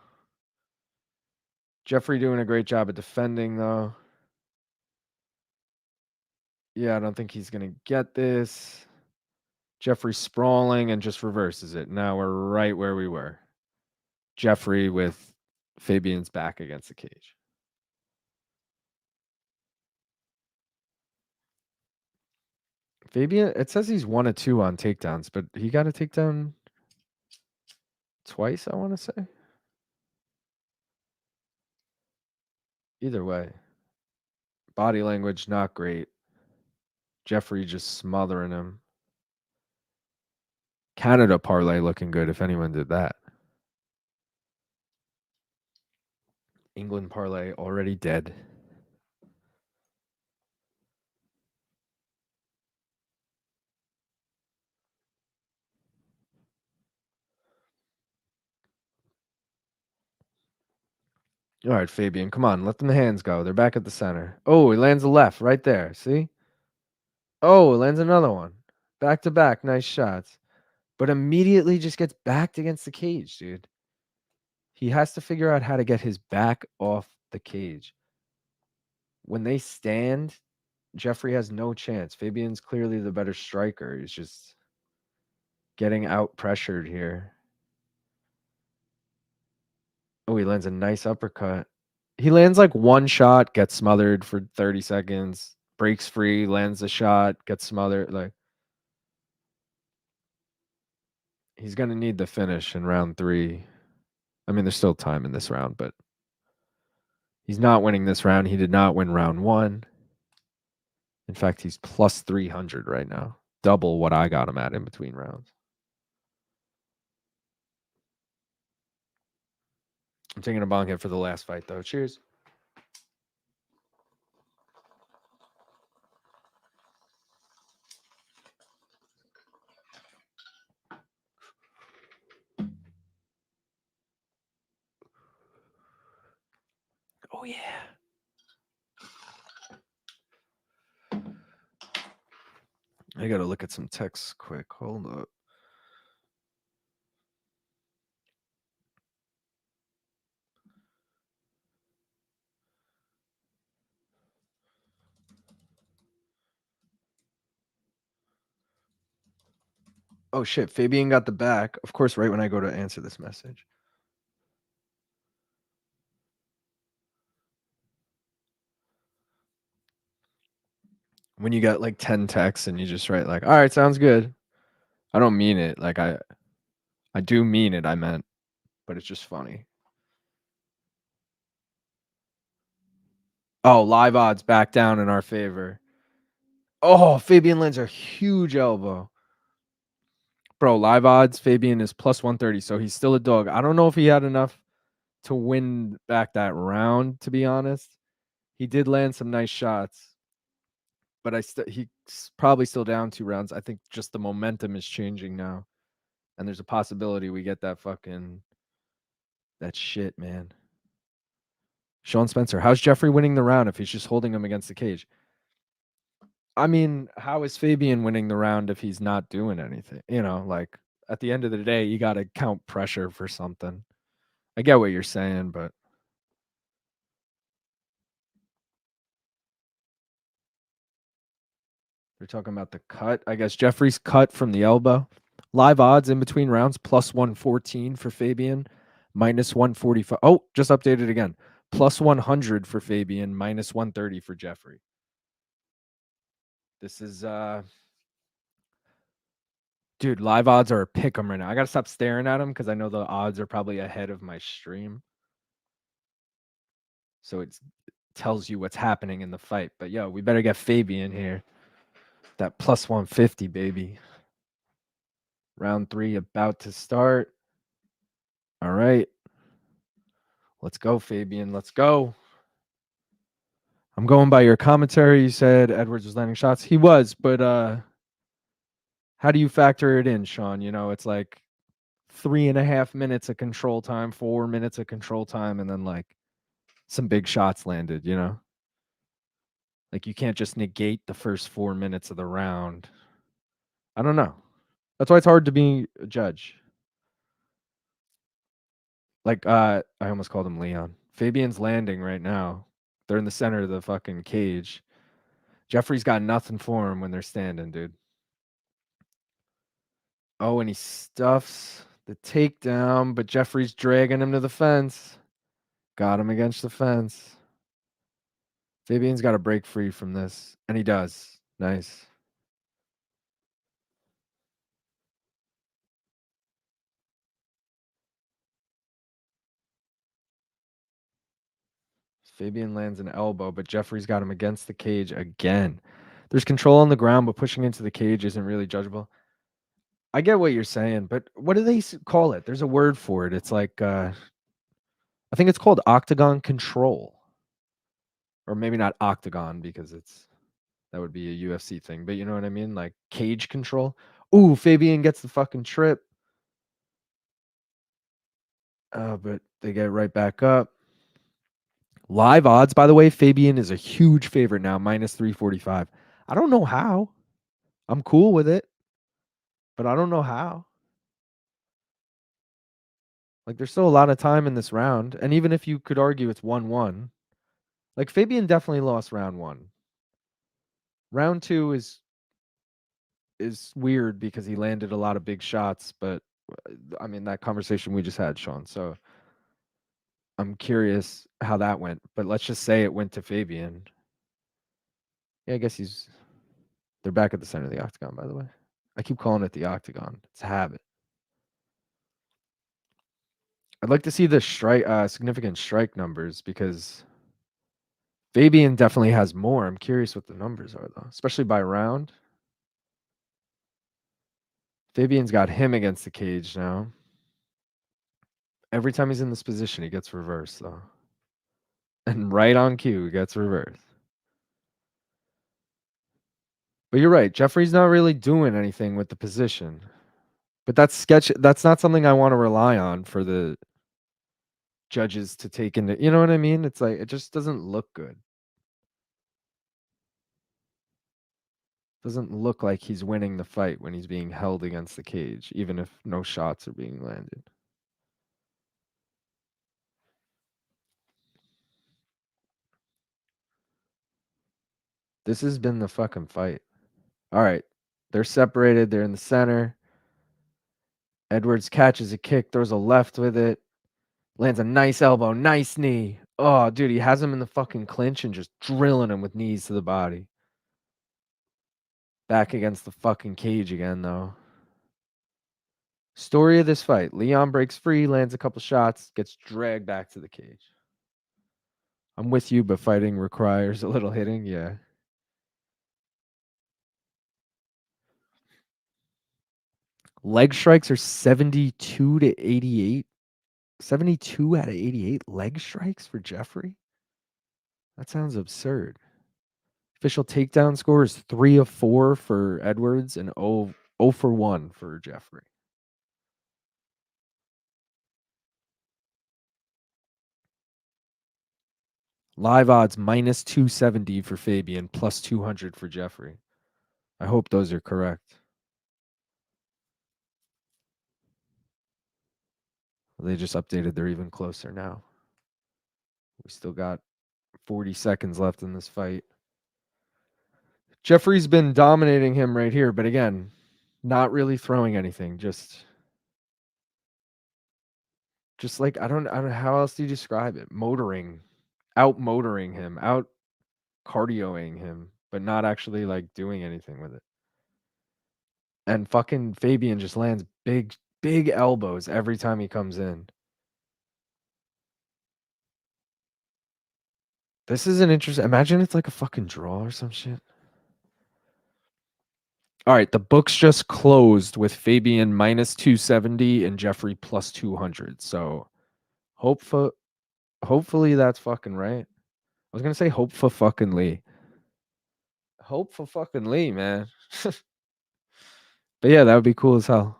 Jeffery doing a great job at defending though. Yeah, I don't think he's going to get this. Jeffery sprawling and just reverses it. Now we're right where we were. Jeffery with Fabian's back against the cage. Fabian, it says he's 1 of 2 on takedowns, but he got a takedown twice, I want to say. Either way. Body language, not great. Jeffery just smothering him. Canada parlay looking good if anyone did that. England parlay already dead. All right, Fabian, come on. Let them hands go. They're back at the center. Oh, he lands a left right there. See? Oh, lands another one. Back to back. Nice shots. But immediately just gets backed against the cage, dude. He has to figure out how to get his back off the cage. When they stand, Jeffery has no chance. Fabian's clearly the better striker. He's just getting out pressured here. Oh, he lands a nice uppercut. He lands like one shot, gets smothered for 30 seconds, breaks free, lands a shot, gets smothered. Like, he's going to need the finish in round 3. I mean, there's still time in this round, but he's not winning this round. He did not win round 1. In fact, he's plus 300 right now. Double what I got him at in between rounds. I'm taking a bong hit for the last fight, though. Cheers. Oh, yeah. I got to look at some texts quick. Hold up. Oh, shit. Fabian got the back. Of course, right when I go to answer this message. When you got like 10 texts and you just write like, all right, sounds good. I don't mean it. Like I do mean it. I meant, but it's just funny. Oh, live odds back down in our favor. Oh, Fabian lands a huge elbow. Bro, live odds, Fabian is plus 130, so he's still a dog. I don't know if he had enough to win back that round, to be honest. He did land some nice shots, but he's probably still down 2 rounds. I think just the momentum is changing now. And there's a possibility we get that shit, man. Sean Spencer, how's Jeffery winning the round if he's just holding him against the cage? I mean, how is Fabian winning the round if he's not doing anything? You know, like at the end of the day, you got to count pressure for something. I get what you're saying, but we're talking about the cut. I guess Jeffrey's cut from the elbow. Live odds in between rounds plus 114 for Fabian, minus 145. Oh, just updated again. Plus 100 for Fabian, minus 130 for Jeffery. This is dude, live odds are a pick 'em right now. I gotta stop staring at them because I know the odds are probably ahead of my stream. So it tells you what's happening in the fight. But yo, we better get Fabian here. That plus 150, baby. Round 3 about to start. All right. Let's go, Fabian. Let's go. I'm going by your commentary. You said Edwards was landing shots. He was, but how do you factor it in, Sean? You know, it's like 3.5 minutes of control time, 4 minutes of control time, and then like some big shots landed, you know? Like you can't just negate the first 4 minutes of the round. I don't know. That's why it's hard to be a judge. Like I almost called him Leon. Fabian's landing right now. They're in the center of the fucking cage. Jeffery's got nothing for him when they're standing, dude. Oh, and he stuffs the takedown, but Jeffery's dragging him to the fence. Got him against the fence. Fabian's got to break free from this, and he does. Nice. Fabian lands an elbow, but Jeffery's got him against the cage again. There's control on the ground, but pushing into the cage isn't really judgeable. I get what you're saying, but what do they call it? There's a word for it. It's like I think it's called octagon control, or maybe not octagon because that would be a UFC thing. But you know what I mean, like cage control. Ooh, Fabian gets the fucking trip. But they get right back up. Live odds, by the way, Fabian is a huge favorite now, minus 345. I don't know how. I'm cool with it, but I don't know how. Like, there's still a lot of time in this round. And even if you could argue it's 1-1, like Fabian definitely lost round one. Round two is weird because he landed a lot of big shots, but I mean that conversation we just had, Sean. So I'm curious how that went. But let's just say it went to Fabian. Yeah, I guess they're back at the center of the octagon, by the way. I keep calling it the octagon. It's a habit. I'd like to see the significant strike numbers because Fabian definitely has more. I'm curious what the numbers are though, especially by round. Fabian's got him against the cage now. Every time he's in this position, he gets reversed though. And right on cue, he gets reversed. But you're right. Jeffery's not really doing anything with the position. But that's sketch. That's not something I want to rely on for the judges to take into. You know what I mean? It's like it just doesn't look good. Doesn't look like he's winning the fight when he's being held against the cage, even if no shots are being landed. This has been the fucking fight. All right. They're separated. They're in the center. Edwards catches a kick, throws a left with it, lands a nice elbow, nice knee. Oh, dude, he has him in the fucking clinch and just drilling him with knees to the body. Back against the fucking cage again, though. Story of this fight: Leon breaks free, lands a couple shots, gets dragged back to the cage. I'm with you, but fighting requires a little hitting. Yeah. Leg strikes are 72 to 88. 72 out of 88 leg strikes for Jeffery? That sounds absurd. Official takedown score is 3 of 4 for Edwards and 0 for 1 for Jeffery. Live odds minus 270 for Fabian, plus 200 for Jeffery. I hope those are correct. They just updated. They're even closer now. We still got 40 seconds left in this fight. Jeffery's been dominating him right here, but again, not really throwing anything. Just like I don't know how else do you describe it? Out motoring him, out cardioing him, but not actually like doing anything with it. And fucking Fabian just lands big elbows every time he comes in. This is an interesting. Imagine it's like a fucking draw or some shit. All right, the books just closed with Fabian minus 270 and Jeffery plus 200. So hopefully that's fucking right. I was gonna say hope for fucking Lee. Hope for fucking Lee, man. But yeah, that would be cool as hell.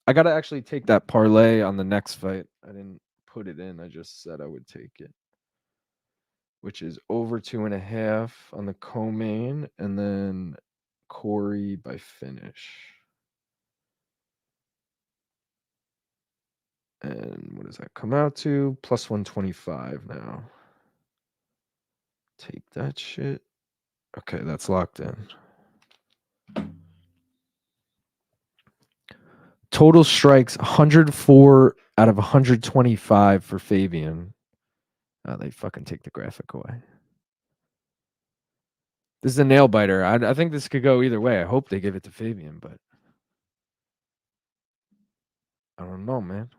I gotta actually take that parlay on the next fight. I didn't put it in. I just said I would take it, which is over 2.5 on the co-main, and then Corey by finish. And what does that come out to? Plus 125 now. Take that shit. Okay, that's locked in. Total strikes 104 out of 125 for Fabian. Oh, they fucking take the graphic away. This is a nail biter. I think this could go either way. I hope they give it to Fabian, but I don't know, man.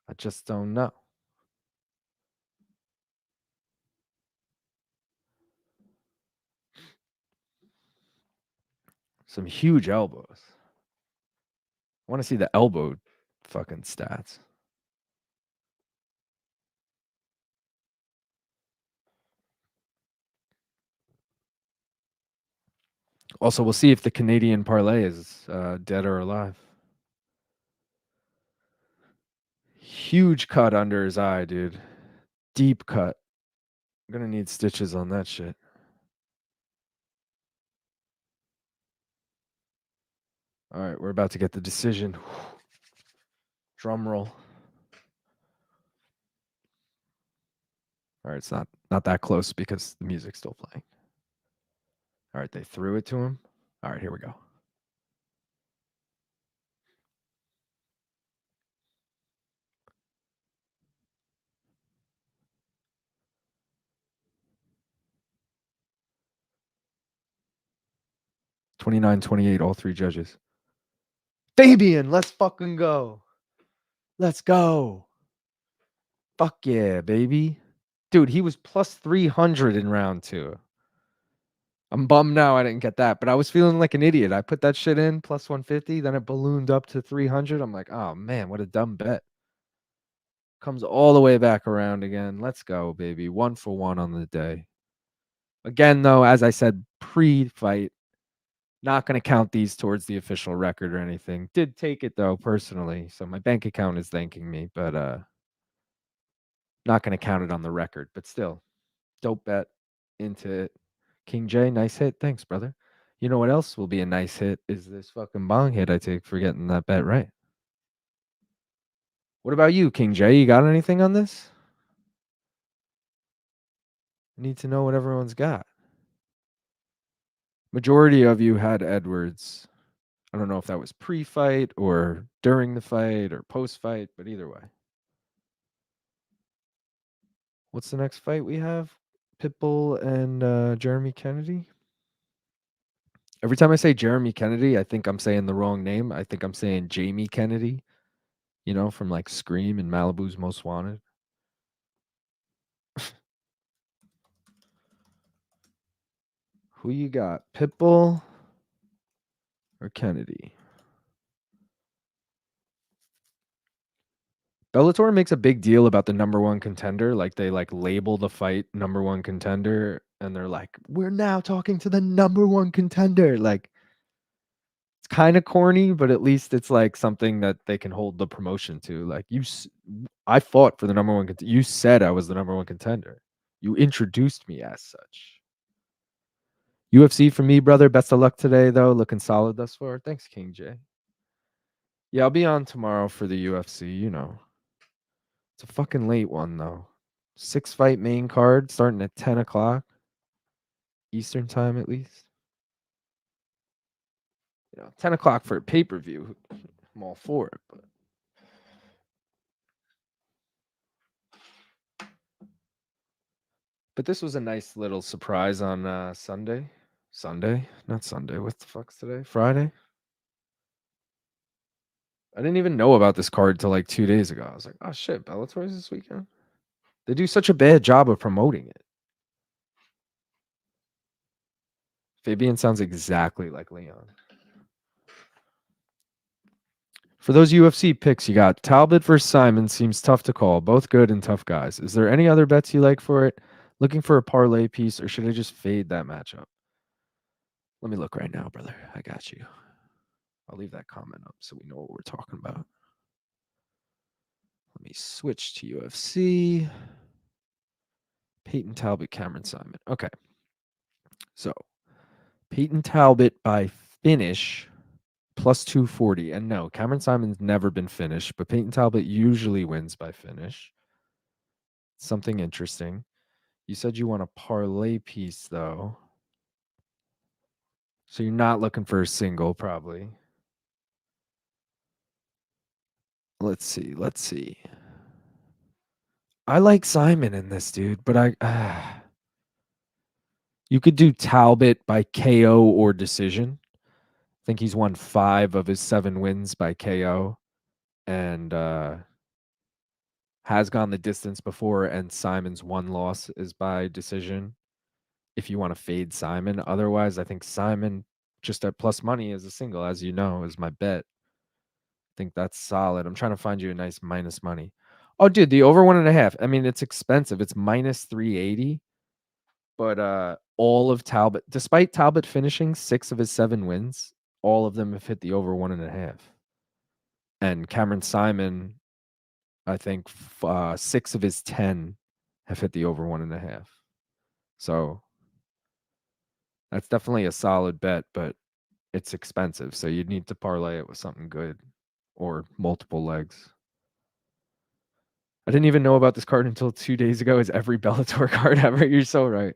I just don't know. Some huge elbows. I want to see the elbow fucking stats. Also, we'll see if the Canadian parlay is dead or alive. Huge cut under his eye, dude. Deep cut. I'm gonna need stitches on that shit. All right, we're about to get the decision. Drum roll. All right, it's not that close because the music's still playing. All right, they threw it to him. All right, here we go. $29-28, all three judges. Fabian, let's fucking go. Let's go. Fuck yeah, baby. Dude, he was plus 300 in round 2. I'm bummed now I didn't get that, but I was feeling like an idiot. I put that shit in plus 150, then it ballooned up to 300. I'm like, oh man, what a dumb bet. Comes all the way back around again. Let's go, baby. 1 for 1 on the day. Again, though, as I said pre-fight, not going to count these towards the official record or anything. Did take it though, personally. So my bank account is thanking me, but not going to count it on the record. But still, dope bet into it. King J, nice hit. Thanks, brother. You know what else will be a nice hit is this fucking bong hit I take for getting that bet right. What about you, King J? You got anything on this? I need to know what everyone's got. Majority of you had Edwards. I don't know if that was pre-fight or during the fight or post-fight, but either way. What's the next fight we have? Pitbull and Jeremy Kennedy. Every time I say Jeremy Kennedy, I think I'm saying the wrong name. I think I'm saying Jamie Kennedy, you know, from like Scream and Malibu's Most Wanted. Who you got? Pitbull or Kennedy? Bellator makes a big deal about the number one contender. Like they like label the fight number one contender and they're like, we're now talking to the number one contender. Like it's kind of corny, but at least it's like something that they can hold the promotion to. Like I fought for the number one contender. You said I was the number one contender. You introduced me as such. UFC for me, brother. Best of luck today, though. Looking solid thus far. Thanks, King J. Yeah, I'll be on tomorrow for the UFC, you know. It's a fucking late one, though. 6-fight main card starting at 10 o'clock Eastern time, at least. You know, 10 o'clock for a pay-per-view. I'm all for it, but this was a nice little surprise on Sunday. Sunday? Not Sunday. What the fuck's today? Friday? I didn't even know about this card till like 2 days ago. I was like, oh shit, Bellator's this weekend? They do such a bad job of promoting it. Fabian sounds exactly like Leon. For those UFC picks, you got Talbot versus Simon. Seems tough to call. Both good and tough guys. Is there any other bets you like for it? Looking for a parlay piece, or should I just fade that matchup? Let me look right now, brother. I got you. I'll leave that comment up so we know what we're talking about. Let me switch to UFC. Peyton Talbot, Cameron Simon. Okay. So Peyton Talbot by finish plus 240. And no, Cameron Simon's never been finished, but Peyton Talbot usually wins by finish. Something interesting. You said you want a parlay piece, though. So you're not looking for a single, probably. Let's see. Let's see. I like Simon in this, dude, but you could do Talbot by KO or decision. I think he's won 5 of his 7 wins by KO and has gone the distance before, and Simon's 1 loss is by decision. If you want to fade Simon. Otherwise, I think Simon just at plus money as a single, as you know, is my bet. I think that's solid. I'm trying to find you a nice minus money. Oh, dude, the over 1.5. I mean, it's expensive. It's minus 380. But all of Talbot, despite Talbot finishing 6 of his 7 wins, all of them have hit the over 1.5. And Cameron Simon, I think 6 of his 10 have hit the over 1.5. So that's definitely a solid bet, but it's expensive. So you'd need to parlay it with something good or multiple legs. I didn't even know about this card until 2 days ago. Is every Bellator card ever? You're so right.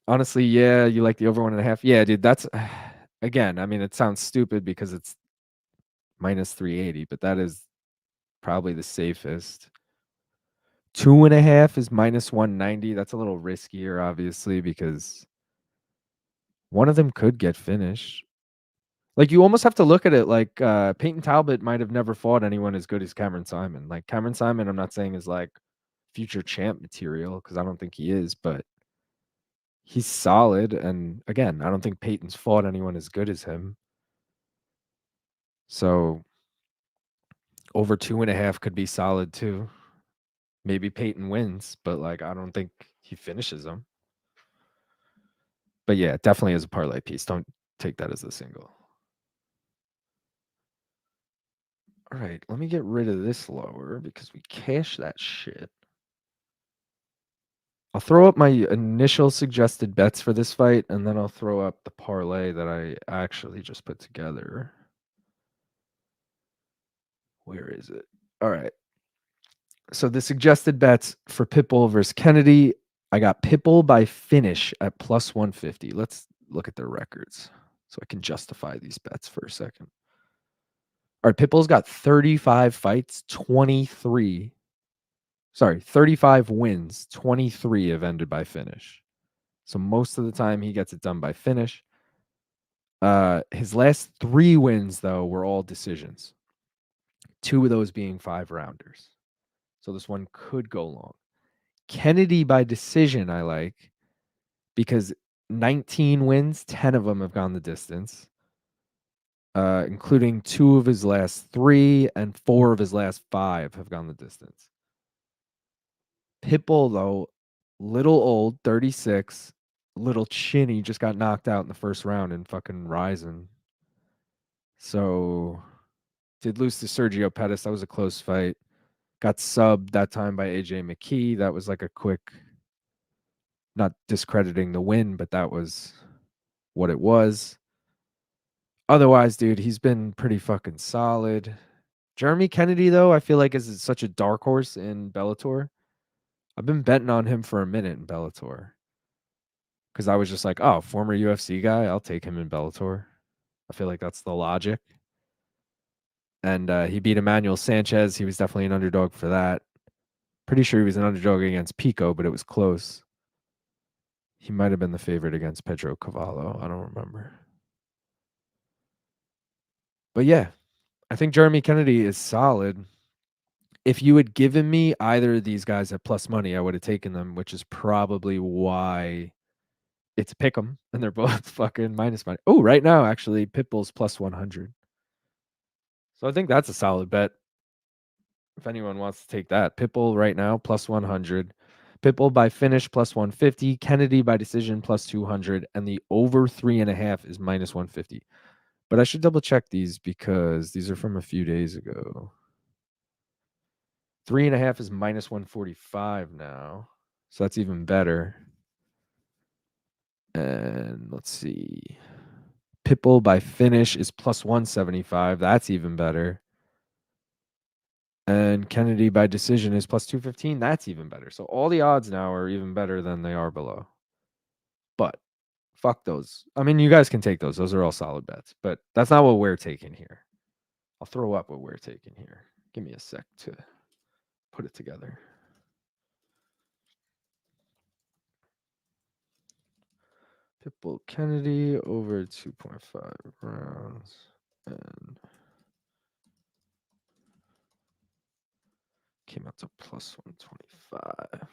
Honestly, yeah, you like the over 1.5. Yeah, dude, that's again, I mean, it sounds stupid because it's minus 380, but that is probably the safest. 2.5 is minus 190. That's a little riskier, obviously, because one of them could get finished. Like, you almost have to look at it like Peyton Talbot might have never fought anyone as good as Cameron Simon. Like, Cameron Simon, I'm not saying is like future champ material because I don't think he is, but he's solid. And again, I don't think Peyton's fought anyone as good as him. So over 2.5 could be solid too. Maybe Peyton wins, but like I don't think he finishes him. But yeah, definitely as a parlay piece. Don't take that as a single. All right, let me get rid of this lower because we cash that shit. I'll throw up my initial suggested bets for this fight, and then I'll throw up the parlay that I actually just put together. Where is it? All right. So the suggested bets for Pitbull versus Kennedy, I got Pitbull by finish at plus 150. Let's look at their records so I can justify these bets for a second. All right, Pitbull's got 35 fights, 35 wins, 23 have ended by finish. So most of the time he gets it done by finish. His last 3 wins, though, were all decisions. 2 of those being 5-rounders. So this one could go long. Kennedy by decision, I like, because 19 wins, 10 of them have gone the distance, including 2 of his last 3 and 4 of his last 5 have gone the distance. Pitbull, though, little old, 36, little chinny, just got knocked out in the first round in fucking Ryzen. So, did lose to Sergio Pettis. That was a close fight. Got subbed that time by AJ McKee. That was like a quick, not discrediting the win, but that was what it was. Otherwise, dude, he's been pretty fucking solid. Jeremy Kennedy, though, I feel like is such a dark horse in Bellator. I've been betting on him for a minute in Bellator. Because I was just like, oh, former UFC guy, I'll take him in Bellator. I feel like that's the logic. And he beat Emmanuel Sanchez. He was definitely an underdog for that. Pretty sure he was an underdog against Pico, but it was close. He might have been the favorite against Pedro Cavallo. I don't remember. But yeah, I think Jeremy Kennedy is solid. If you had given me either of these guys at plus money, I would have taken them, which is probably why it's pick 'em, and they're both fucking minus money. Oh, right now, actually, Pitbull's plus 100. So I think that's a solid bet. If anyone wants to take that, Pitbull right now plus 100, Pitbull by finish plus 150, Kennedy by decision plus 200, and the over 3.5 is minus 150. But I should double check these because these are from a few days ago. 3.5 is minus 145 now. So that's even better. And let's see. Pitbull by finish is plus 175. That's even better. And Kennedy by decision is plus 215. That's even better. So all the odds now are even better than they are below. But fuck those. I mean, you guys can take those. Those are all solid bets. But that's not what we're taking here. I'll throw up what we're taking here. Give me a sec to put it together. Pitbull Kennedy over 2.5 rounds. And came out to plus 125.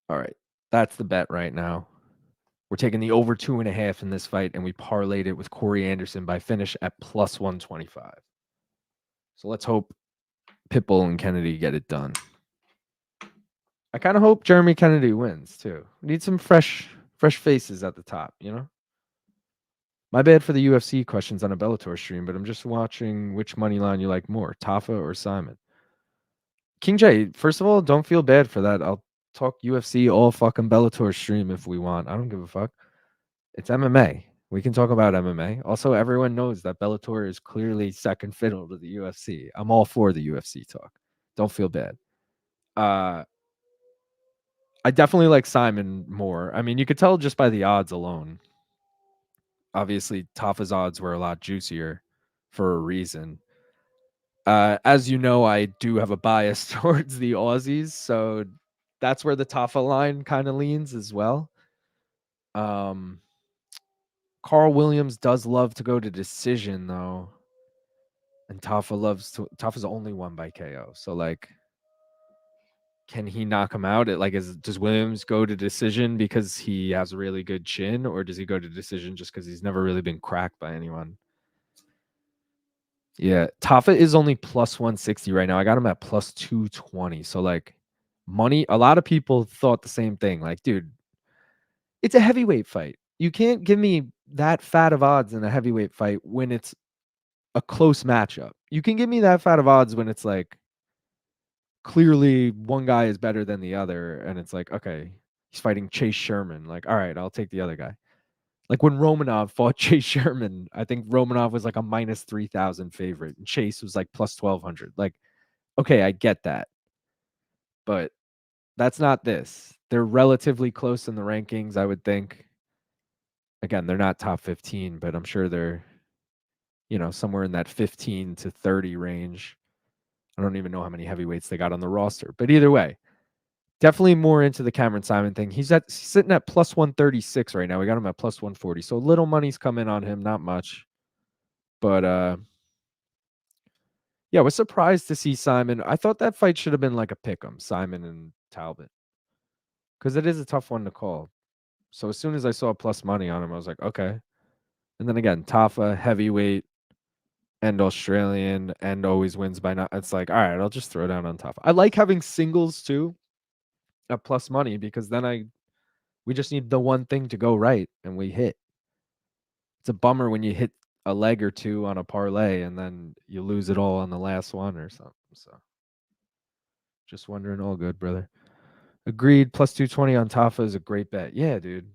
All right. That's the bet right now. We're taking the over 2.5 in this fight, and we parlayed it with Corey Anderson by finish at plus 125. So let's hope Pitbull and Kennedy get it done. I kind of hope Jeremy Kennedy wins too. We need some fresh faces at the top, you know? My bad for the UFC questions on a Bellator stream, but I'm just watching which money line you like more, Tafa or Simon. King J, first of all, don't feel bad for that. I'll talk UFC all fucking Bellator stream if we want. I don't give a fuck. It's MMA. We can talk about MMA. Also, everyone knows that Bellator is clearly second fiddle to the UFC. I'm all for the UFC talk. Don't feel bad. I definitely like Simon more. I mean, you could tell just by the odds alone. Obviously, Tafa's odds were a lot juicier for a reason. As you know, I do have a bias towards the Aussies, so that's where the Tafa line kind of leans as well. Karl Williams does love to go to decision though, and Tafa's only won by KO. So like, can he knock him out? Does Williams go to decision because he has a really good chin, or does he go to decision just because he's never really been cracked by anyone? Yeah, Tafa is only plus 160 right now. I got him at plus 220. So like money, a lot of people thought the same thing. Like, dude, it's a heavyweight fight. You can't give me that fat of odds in a heavyweight fight when it's a close matchup. You can give me that fat of odds when it's like clearly one guy is better than the other and it's like, okay, he's fighting Chase Sherman. Like, all right, I'll take the other guy. Like when Romanov fought Chase Sherman, I think Romanov was like a minus 3,000 favorite and Chase was like plus 1,200. Like, okay, I get that. But that's not this. They're relatively close in the rankings, I would think. Again, they're not top 15, but I'm sure they're, somewhere in that 15 to 30 range. I don't even know how many heavyweights they got on the roster. But either way, definitely more into the Cameron Simon thing. He's sitting at plus 136 right now. We got him at plus 140. So little money's coming on him, not much. But yeah, I was surprised to see Simon. I thought that fight should have been like a pick 'em, Simon and Talbot. Because it is a tough one to call. So as soon as I saw plus money on him, I was like, okay. And then again, Tafa, heavyweight, and Australian, and always wins by not. It's like, all right, I'll just throw down on Tafa. I like having singles too at plus money because then we just need the one thing to go right and we hit. It's a bummer when you hit a leg or two on a parlay and then you lose it all on the last one or something. So just wondering, all good, brother. Agreed. Plus 220 on Tafa is a great bet. Yeah, dude.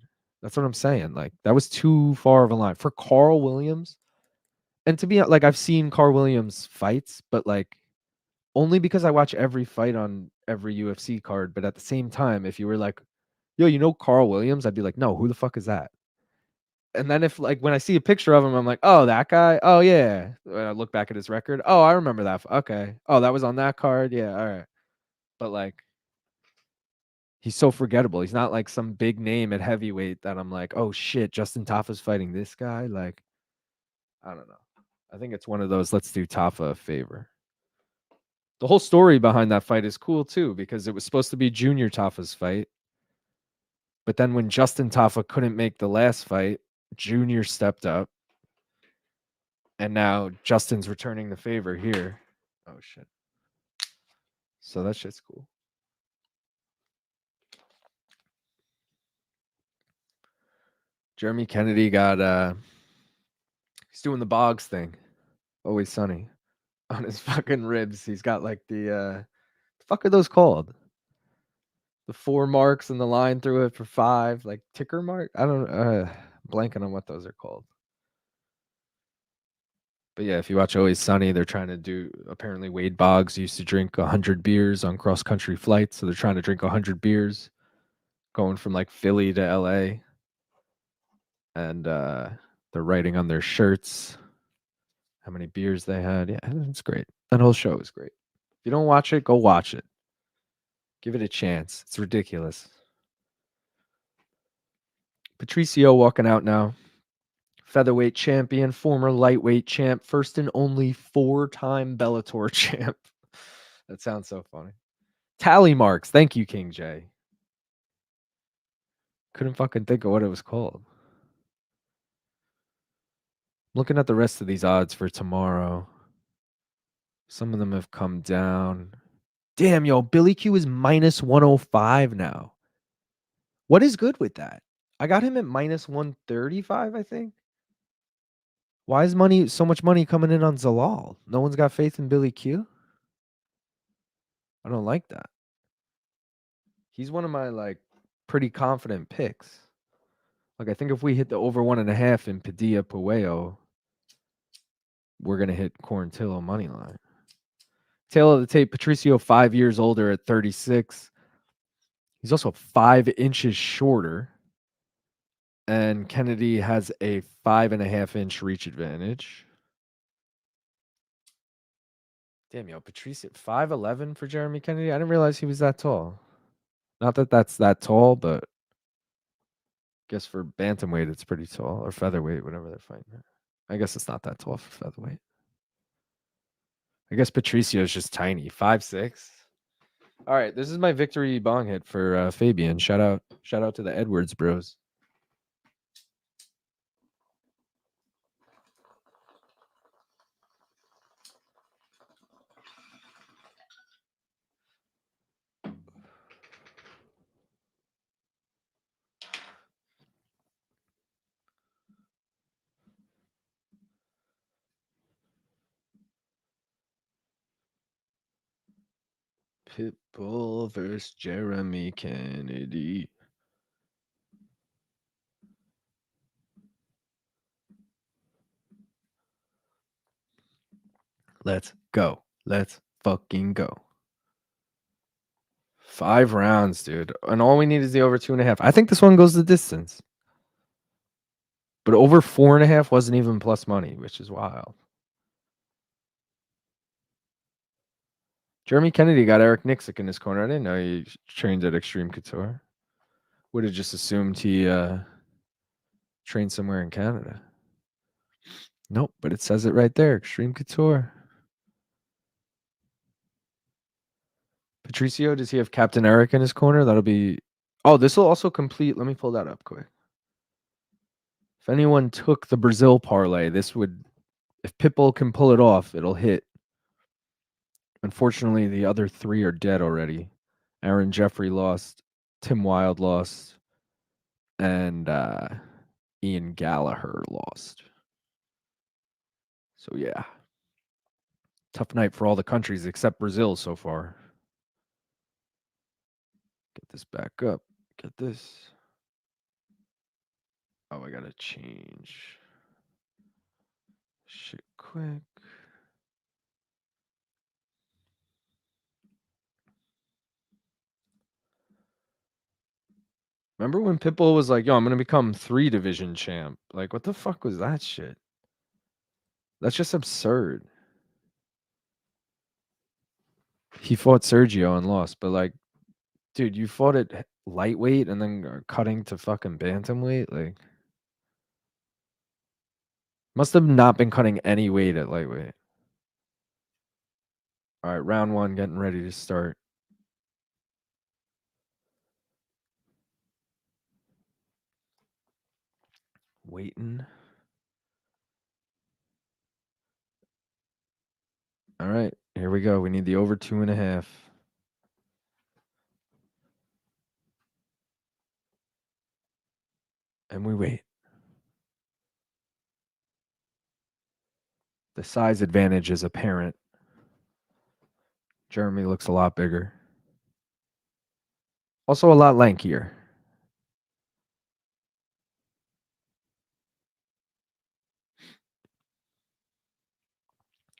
That's what I'm saying. Like, that was too far of a line. For Karl Williams, and to be like, I've seen Karl Williams fights, but like, only because I watch every fight on every UFC card. But at the same time, if you were like, yo, Karl Williams, I'd be like, no, who the fuck is that? And then if like when I see a picture of him, I'm like, oh, that guy. Oh yeah. When I look back at his record. Oh, I remember that. Okay. Oh, that was on that card. Yeah. All right. But like, he's so forgettable. He's not like some big name at heavyweight that I'm like, oh shit, Justin Tafa's fighting this guy. Like, I don't know. I think it's one of those. Let's do Tafa a favor. The whole story behind that fight is cool too, because it was supposed to be Junior Tafa's fight. But then when Justin Tafa couldn't make the last fight, Junior stepped up. And now Justin's returning the favor here. Oh shit. So that shit's cool. Jeremy Kennedy got He's doing the Boggs thing. Always Sunny. On his fucking ribs, he's got like the fuck are those called? The 4 marks and the line through it for 5, like ticker mark. I don't blanking on what those are called. But yeah, if you watch Always Sunny, they're trying to do. Apparently, Wade Boggs used to drink 100 beers on cross country flights, so they're trying to drink 100 beers, going from like Philly to LA, and they're writing on their shirts how many beers they had. Yeah, it's great. That whole show is great. If you don't watch it, go watch it. Give it a chance. It's ridiculous. Patricio walking out now. Featherweight champion, former lightweight champ, first and only 4-time Bellator champ. That sounds so funny. Tally marks. Thank you, King J. Couldn't fucking think of what it was called. Looking at the rest of these odds for tomorrow. Some of them have come down. Damn, yo, Billy Q is minus 105 now. What is good with that? I got him at minus 135, I think. Why is so much money coming in on Zalal? No one's got faith in Billy Q? I don't like that. He's one of my like pretty confident picks. Like I think if we hit the over 1.5 in Padilla Pueo, we're gonna hit Quarantillo money line. Tail of the tape, Patricio 5 years older at 36. He's also 5 inches shorter. And Kennedy has a 5.5-inch reach advantage. Damn, yo, Patricio 5'11" for Jeremy Kennedy. I didn't realize he was that tall. Not that that's that tall, but I guess for bantamweight it's pretty tall, or featherweight, whatever they're fighting. I guess it's not that tall for featherweight. I guess Patricio's just tiny, 5'6". All right, this is my victory bong hit for Fabian. Shout out to the Edwards bros. Pitbull versus Jeremy Kennedy. Let's go. Let's fucking go. 5 rounds, dude. And all we need is the over 2.5. I think this one goes the distance. But over 4.5 wasn't even plus money, which is wild. Jeremy Kennedy got Eric Nixick in his corner. I didn't know he trained at Extreme Couture. Would have just assumed he trained somewhere in Canada. Nope, but it says it right there. Extreme Couture. Patricio, does he have Captain Eric in his corner? That'll be... Oh, this will also complete... Let me pull that up quick. If anyone took the Brazil parlay, this would... If Pitbull can pull it off, it'll hit. Unfortunately, the other 3 are dead already. Aaron Jeffery lost. Tim Wilde lost. And Ian Gallagher lost. So, yeah. Tough night for all the countries except Brazil so far. Get this back up. Get this. Oh, I gotta change shit quick. Remember when Pitbull was like, yo, I'm gonna become 3 division champ? Like, what the fuck was that shit? That's just absurd. He fought Sergio and lost, but like, dude, you fought at lightweight and then are cutting to fucking bantamweight? Like, must have not been cutting any weight at lightweight. All right, round 1 getting ready to start. Waiting. All right, here we go. We need the over 2.5. And we wait. The size advantage is apparent. Jeremy looks a lot bigger. Also a lot lankier.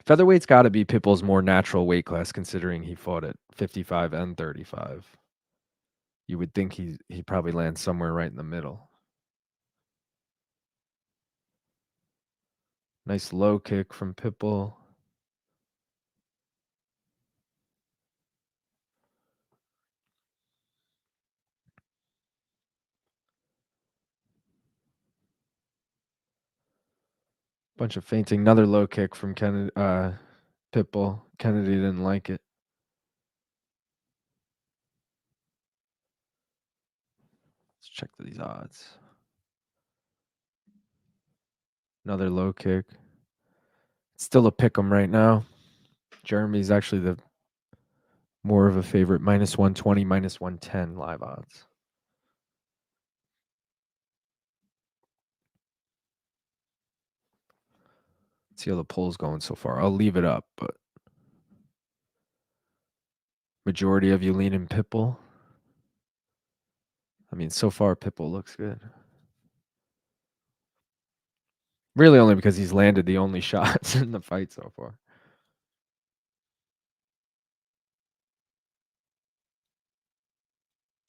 Featherweight's got to be Pitbull's more natural weight class, considering he fought at 55 and 35. You would think he probably lands somewhere right in the middle. Nice low kick from Pitbull. Bunch of feinting. Another low kick from Kennedy, Pitbull. Kennedy didn't like it. Let's check these odds. Another low kick. Still a pick 'em right now. Jeremy's actually the more of a favorite. -120, -110 live odds. Let's see how the poll's going so far. I'll leave it up, but majority of you lean in Pitbull. I mean, so far Pitbull looks good. Really only because he's landed the only shots in the fight so far.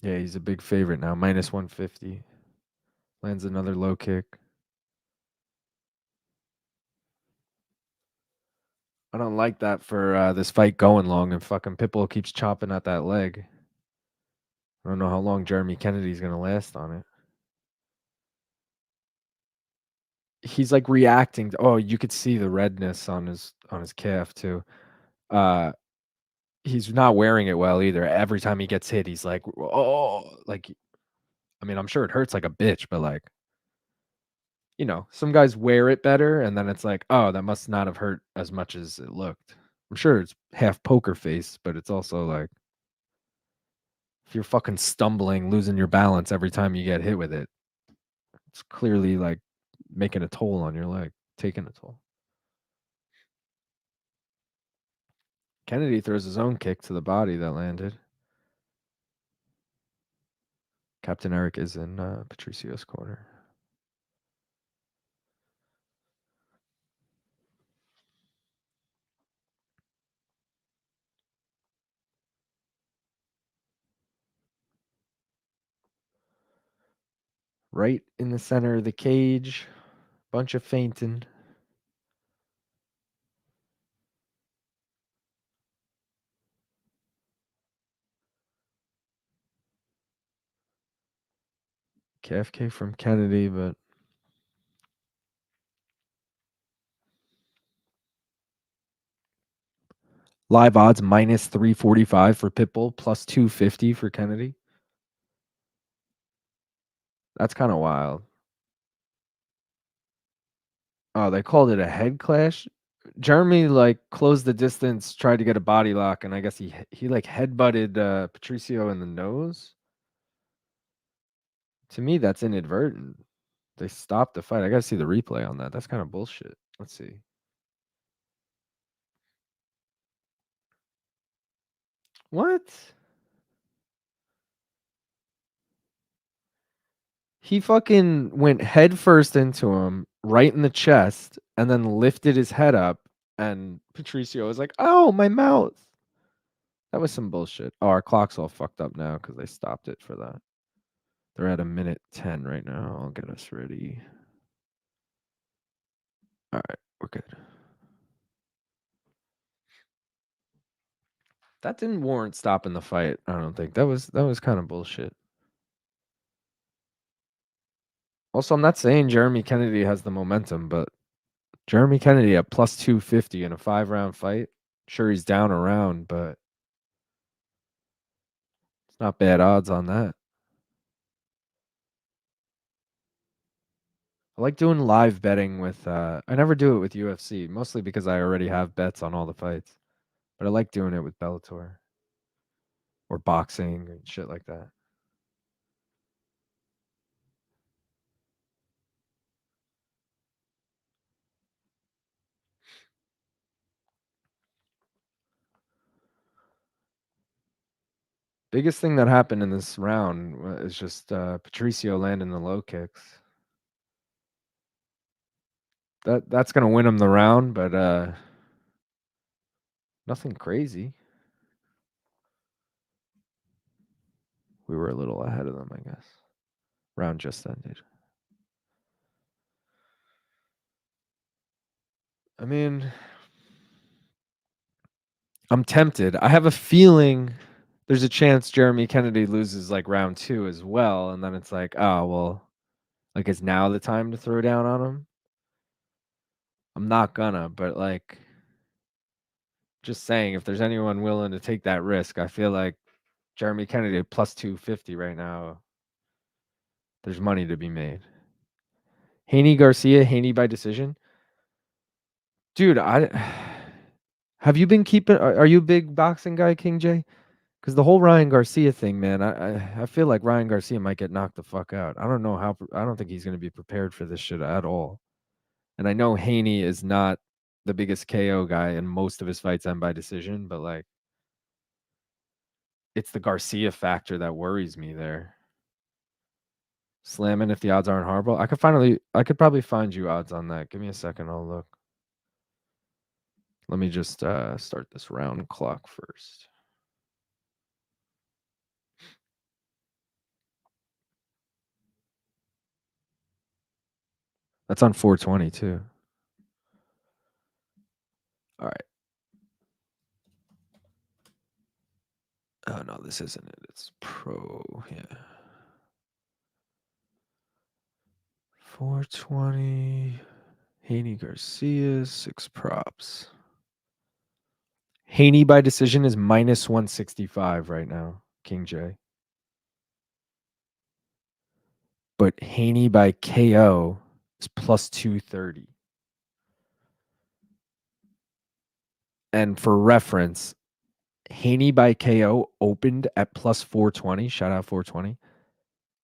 Yeah, he's a big favorite now. -150. Lands another low kick. I don't like that for this fight going long, and fucking Pitbull keeps chopping at that leg. I don't know how long Jeremy Kennedy's going to last on it. He's like reacting. Oh, you could see the redness on his calf too. He's not wearing it well either. Every time he gets hit, he's like, oh, like, I mean, I'm sure it hurts like a bitch, but like, you know, some guys wear it better, and then it's like, oh, that must not have hurt as much as it looked. I'm sure it's half poker face, but it's also like, if you're fucking stumbling, losing your balance every time you get hit with it, it's clearly like making a toll on your leg, taking a toll. Kennedy throws his own kick to the body that landed. Captain Eric is in Patricio's corner. Right in the center of the cage. Bunch of feinting. KFK from Kennedy, but live odds -345 for Pitbull, +250 for Kennedy. That's kind of wild. Oh, they called it a head clash. Jeremy like closed the distance, tried to get a body lock, and I guess he like headbutted Patricio in the nose. To me, that's inadvertent. They stopped the fight. I gotta see the replay on that. That's kind of bullshit. Let's see. What? He fucking went head first into him, right in the chest, and then lifted his head up, and Patricio was like, "Oh, my mouth." That was some bullshit. Oh, our clock's all fucked up now because they stopped it for that. They're at 1:10 right now. I'll get us ready. All right, we're good. That didn't warrant stopping the fight. I don't think that was kind of bullshit. Also, I'm not saying Jeremy Kennedy has the momentum, but Jeremy Kennedy at +250 in a 5-round fight. Sure, he's down a round, but it's not bad odds on that. I like doing live betting with I never do it with UFC, mostly because I already have bets on all the fights. But I like doing it with Bellator or boxing and shit like that. Biggest thing that happened in this round is just Patricio landing the low kicks. That's gonna win him the round, but nothing crazy. We were a little ahead of them, I guess. Round just ended. I mean, I'm tempted. I have a feeling there's a chance Jeremy Kennedy loses like round 2 as well, and then it's like, oh well, like is now the time to throw down on him? I'm not gonna, but like just saying, if there's anyone willing to take that risk, I feel like Jeremy Kennedy plus 250 right now. There's money to be made. Haney Garcia, Haney by decision. Dude, have you been keeping? Are you a big boxing guy, King J? Because the whole Ryan Garcia thing, man, I feel like Ryan Garcia might get knocked the fuck out. I don't know how. I don't think he's going to be prepared for this shit at all. And I know Haney is not the biggest KO guy, and most of his fights end by decision. But like, it's the Garcia factor that worries me there. Slamming if the odds aren't horrible. I could probably find you odds on that. Give me a second. I'll look. Let me just start this round clock first. That's on 420 too. All right. Oh no, this isn't it. It's pro. Yeah. 420. Haney Garcia, 6 props. Haney by decision is minus 165 right now, King J. But Haney by KO is plus 230. And for reference, Haney by KO opened at plus 420. Shout out 420.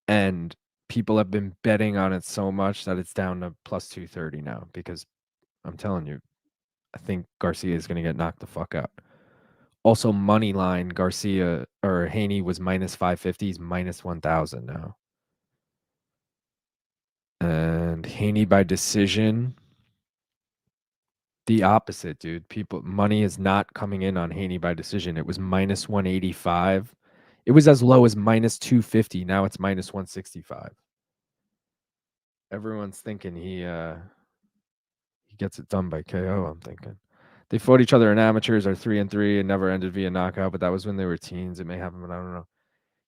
And people have been betting on it so much that it's down to plus 230 now because I'm telling you, I think Garcia is going to get knocked the fuck out. Also, money line Garcia or Haney was minus 550. He's minus 1,000 now. And Haney by decision, the opposite, dude. Money is not coming in on Haney by decision. It was minus 185. It was as low as minus 250. Now it's minus 165. Everyone's thinking he gets it done by KO, I'm thinking. They fought each other in amateurs, are 3-3 and never ended via knockout, but that was when they were teens. It may happen, but I don't know.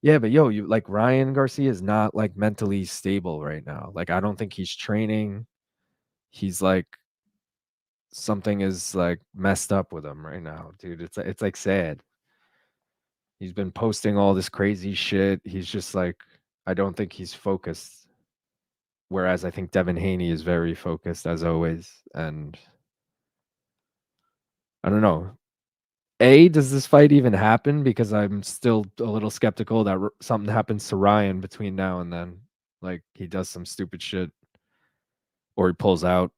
Yeah, but yo, you like Ryan Garcia is not like mentally stable right now. Like I don't think he's training. He's like something is like messed up with him right now, dude. It's like sad. He's been posting all this crazy shit. He's just like I don't think he's focused. Whereas I think Devin Haney is very focused as always. And I don't know. Does this fight even happen? Because I'm still a little skeptical that something happens to Ryan between now and then. Like he does some stupid shit or he pulls out.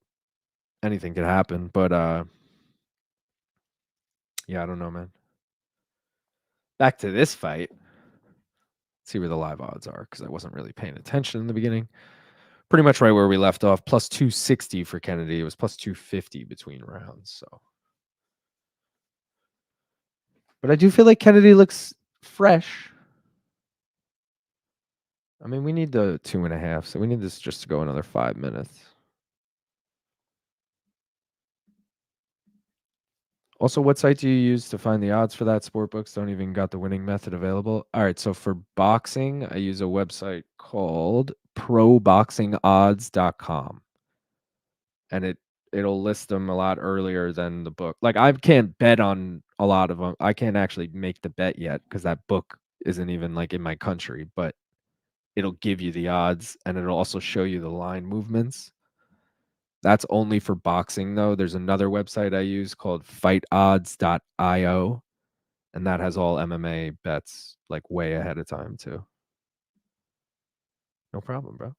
Anything could happen. But yeah, I don't know, man. Back to this fight. See where the live odds are because I wasn't really paying attention in the beginning. Pretty much right where we left off. Plus 260 for Kennedy. It was plus 250 between rounds. So, but I do feel like Kennedy looks fresh. I mean, we need the 2.5, so we need this just to go another 5 minutes. Also, what site do you use to find the odds for that? Sportbooks don't even got the winning method available. All right, so for boxing, I use a website called proboxingodds.com. And it'll list them a lot earlier than the book. Like I can't bet on a lot of them. I can't actually make the bet yet because that book isn't even like in my country, but it'll give you the odds and it'll also show you the line movements. That's only for boxing though. There's another website I use called fightodds.io and that has all MMA bets like way ahead of time too. No problem, bro.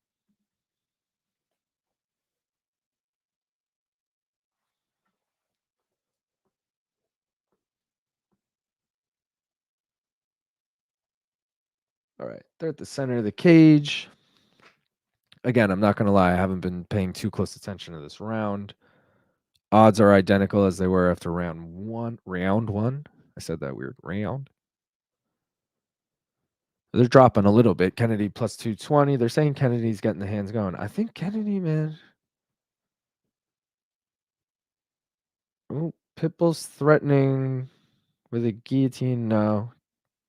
All right, they're at the center of the cage. Again, I'm not going to lie, I haven't been paying too close attention to this round. Odds are identical as they were after round one. Round one? I said that weird. Round. They're dropping a little bit. Kennedy plus 220. They're saying Kennedy's getting the hands going. I think Kennedy, man. Oh, Pitbull's threatening with a guillotine. No.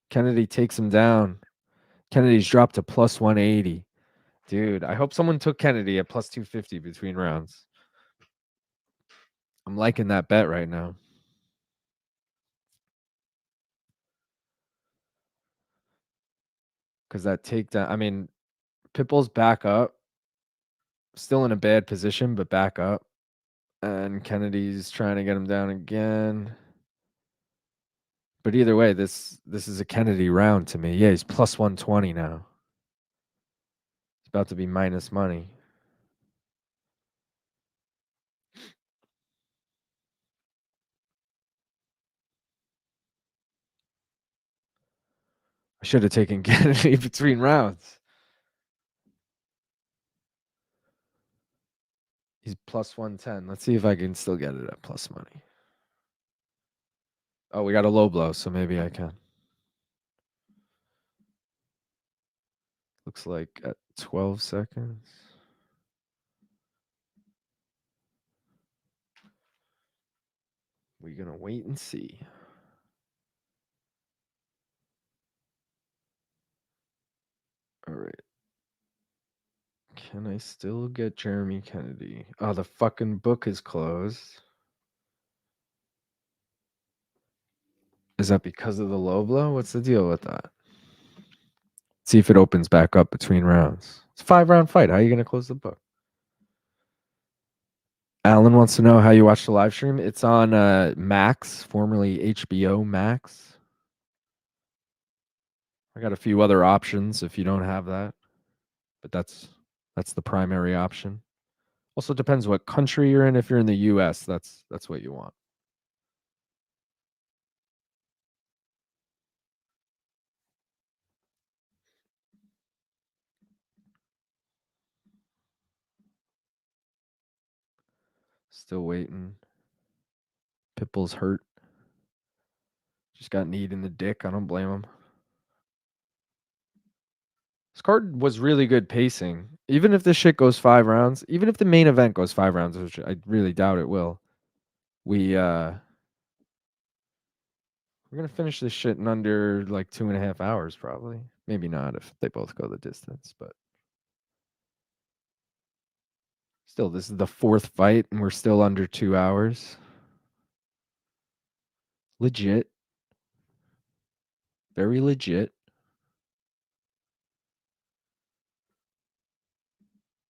Kennedy takes him down. Kennedy's dropped to plus 180. Dude, I hope someone took Kennedy at plus 250 between rounds. I'm liking that bet right now. Because that takedown, I mean, Pitbull's back up. Still in a bad position, but back up. And Kennedy's trying to get him down again. But either way, this is a Kennedy round to me. Yeah, he's plus 120 now. It's about to be minus money. I should have taken Kennedy between rounds. He's plus 110. Let's see if I can still get it at plus money. Oh, we got a low blow, so maybe I can. Looks like at 12 seconds. We're going to wait and see. All right. Can I still get Jeremy Kennedy? Oh, the fucking book is closed. Is that because of the low blow? What's the deal with that? See if it opens back up between rounds. It's a 5-round fight. How are you going to close the book? Alan wants to know how you watch the live stream. It's on Max, formerly HBO Max. I got a few other options if you don't have that, but that's the primary option. Also depends what country you're in. If you're in the US, that's what you want. Still waiting. Pitbull's hurt. Just got kneed in the dick. I don't blame him. This card was really good pacing. Even if this shit goes 5 rounds, even if the main event goes 5 rounds, which I really doubt it will, we're gonna finish this shit in under like 2.5 hours, probably. Maybe not if they both go the distance, but still, this is the 4th fight, and we're still under 2 hours. Legit. Very legit.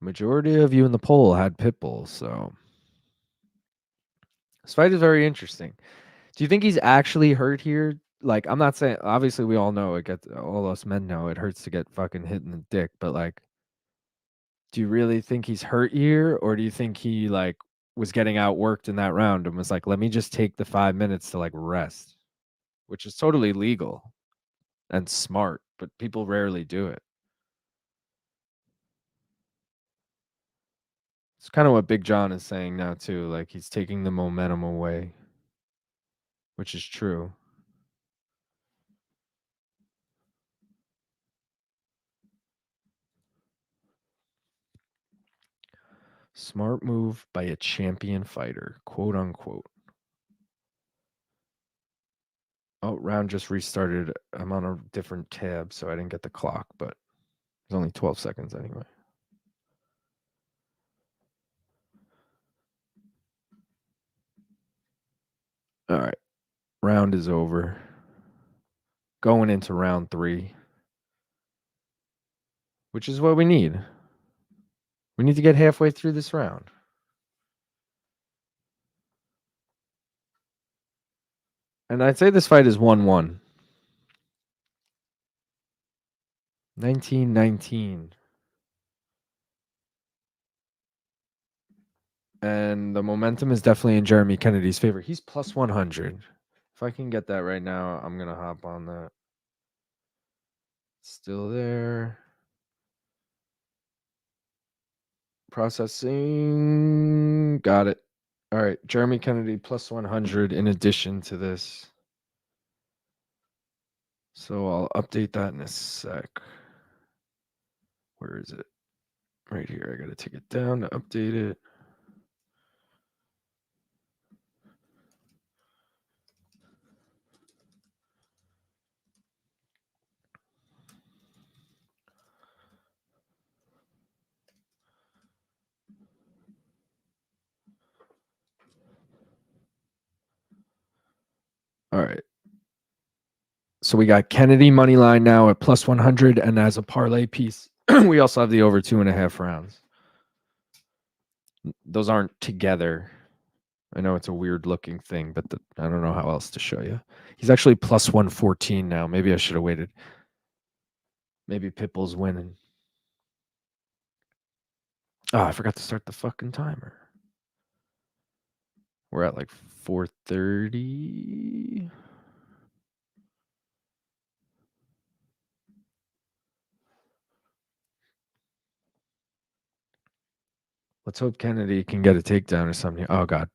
Majority of you in the poll had Pitbull, so this fight is very interesting. Do you think he's actually hurt here? Like, I'm not saying, obviously we all know it gets, all us men know it hurts to get fucking hit in the dick, but like, do you really think he's hurt here, or do you think he like was getting outworked in that round and was like, let me just take the 5 minutes to like rest, which is totally legal and smart, but people rarely do it. It's kind of what Big John is saying now too, like he's taking the momentum away, which is true. Smart move by a champion fighter, quote unquote. Oh, round just restarted. I'm on a different tab, so I didn't get the clock, but it's only 12 seconds anyway. All right. Round is over. Going into round 3, which is what we need. We need to get halfway through this round. And I'd say this fight is 1-1. 19-19. And the momentum is definitely in Jeremy Kennedy's favor. He's plus 100. If I can get that right now, I'm going to hop on that. Still there. Processing. Got it. All right. Jeremy Kennedy plus 100 in addition to this. So I'll update that in a sec. Where is it? Right here. I got to take it down to update it. All right. So we got Kennedy money line now at plus 100, and as a parlay piece, we also have the over 2.5 rounds. Those aren't together. I know it's a weird looking thing, but I don't know how else to show you. He's actually plus 114 now. Maybe I should have waited. Maybe Pitbull's winning. Oh, I forgot to start the fucking timer. We're at like 4:30. Let's hope Kennedy can get a takedown or something. Oh, God.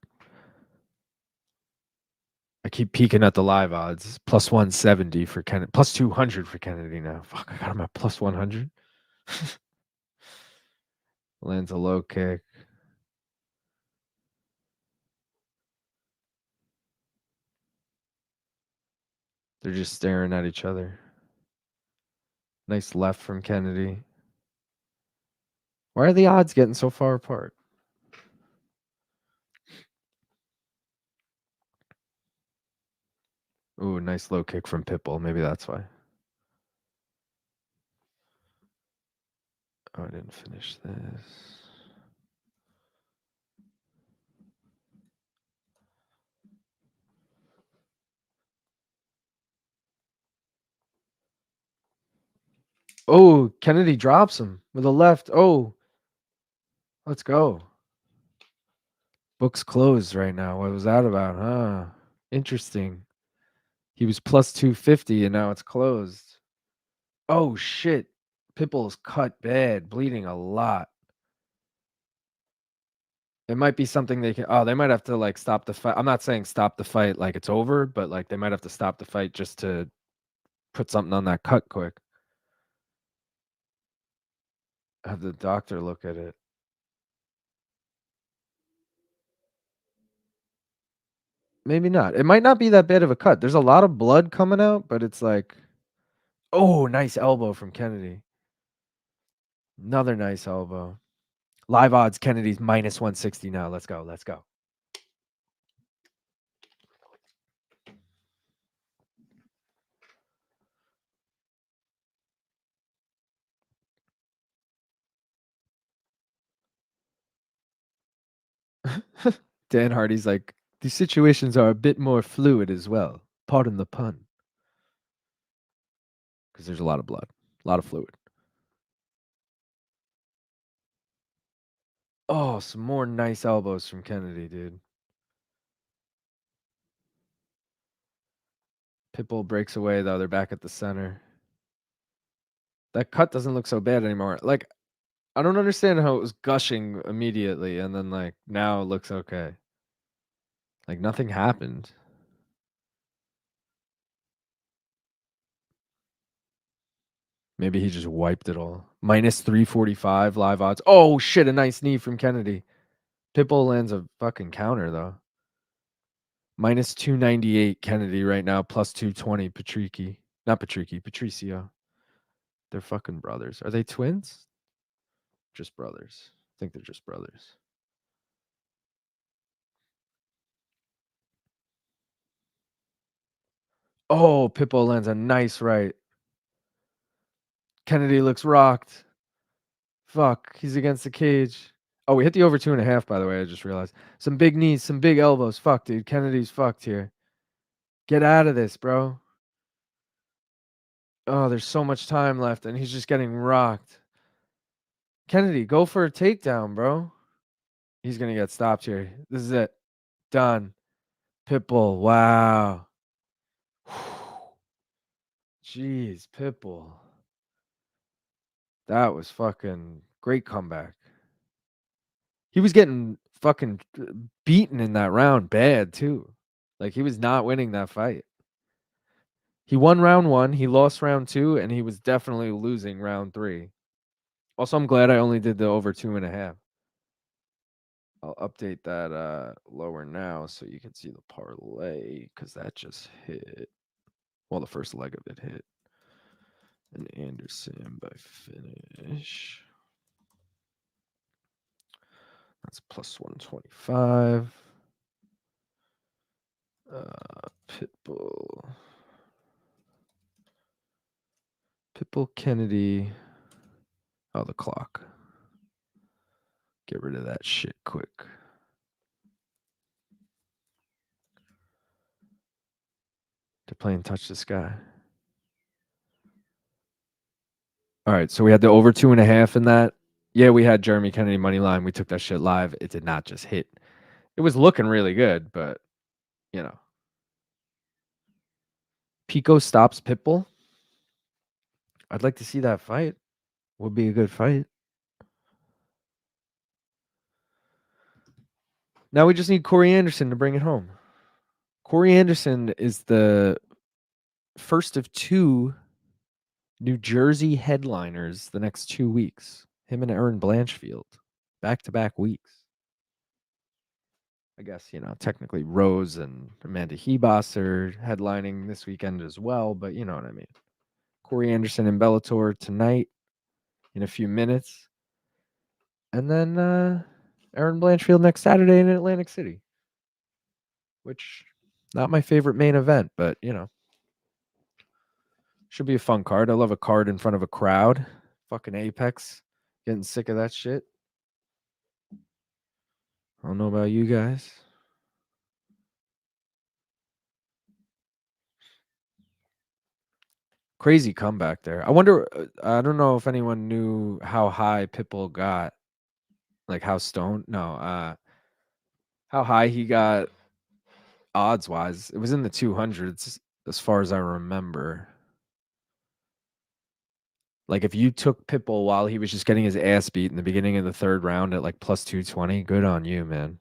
I keep peeking at the live odds. Plus 170 for Kennedy. Plus 200 for Kennedy now. Fuck, I got him at plus 100. Lands a low kick. They're just staring at each other. Nice left from Kennedy. Why are the odds getting so far apart? Ooh, nice low kick from Pitbull. Maybe that's why. Oh, I didn't finish this. Oh, Kennedy drops him with a left. Oh, let's go. Book's closed right now. What was that about, huh? Interesting. He was plus 250 and now it's closed. Oh, shit. Pitbull's cut bad, bleeding a lot. It might be something they can. Oh, they might have to like stop the fight. I'm not saying stop the fight like it's over, but like they might have to stop the fight just to put something on that cut quick. Have the doctor look at it. Maybe not. It might not be that bad of a cut. There's a lot of blood coming out, but it's like, oh, nice elbow from Kennedy. Another nice elbow. Live odds, Kennedy's minus 160 now. Let's go. Let's go. Dan Hardy's like, these situations are a bit more fluid as well. Pardon the pun. Because there's a lot of blood, a lot of fluid. Oh, some more nice elbows from Kennedy, dude. Pitbull breaks away, though. They're back at the center. That cut doesn't look so bad anymore. Like, I don't understand how it was gushing immediately and then, like, now it looks okay. Like, nothing happened. Maybe he just wiped it all. Minus 345 live odds. Oh, shit. A nice knee from Kennedy. Pitbull lands a fucking counter, though. Minus 298 Kennedy right now. Plus 220 Patrici. Not Patrici. Patricio. They're fucking brothers. Are they twins? Just brothers. I think they're just brothers. Oh, Pitbull lands a nice right. Kennedy looks rocked. Fuck, he's against the cage. Oh, we hit the over 2.5, by the way. I just realized. Some big knees, some big elbows. Fuck, dude. Kennedy's fucked here. Get out of this, bro. Oh, there's so much time left, and he's just getting rocked. Kennedy, go for a takedown, bro. He's going to get stopped here. This is it. Done. Pitbull. Wow. Jeez, Pitbull. That was fucking great comeback. He was getting fucking beaten in that round bad too. Like he was not winning that fight. He won round 1, he lost round 2, and he was definitely losing round 3. Also, I'm glad I only did the over 2.5. I'll update that lower now so you can see the parlay because that just hit. Well, the first leg of it hit. And Anderson by finish. That's plus 125. Pitbull. Pitbull Kennedy. Oh, the clock. Get rid of that shit quick. They're playing Touch the Sky. All right, so we had the over 2.5 in that. Yeah, we had Jeremy Kennedy money line. We took that shit live. It did not just hit. It was looking really good, but you know. Pico stops Pitbull. I'd like to see that fight. Would be a good fight. Now we just need Corey Anderson to bring it home. Corey Anderson is the first of 2 New Jersey headliners the next 2 weeks. Him and Aaron Blanchfield, back-to-back weeks. I guess, technically Rose and Amanda Hebos are headlining this weekend as well, but you know what I mean. Corey Anderson and Bellator tonight in a few minutes. And then Aaron Blanchfield next Saturday in Atlantic City, which not my favorite main event, but, should be a fun card. I love a card in front of a crowd. Fucking Apex. Getting sick of that shit. I don't know about you guys. Crazy comeback there. I wonder, I don't know if anyone knew how high Pitbull got. Like how stoned? No, how high he got odds wise. It was in the 200s as far as I remember. Like if you took Pitbull while he was just getting his ass beat in the beginning of the 3rd round at like plus 220, good on you, man.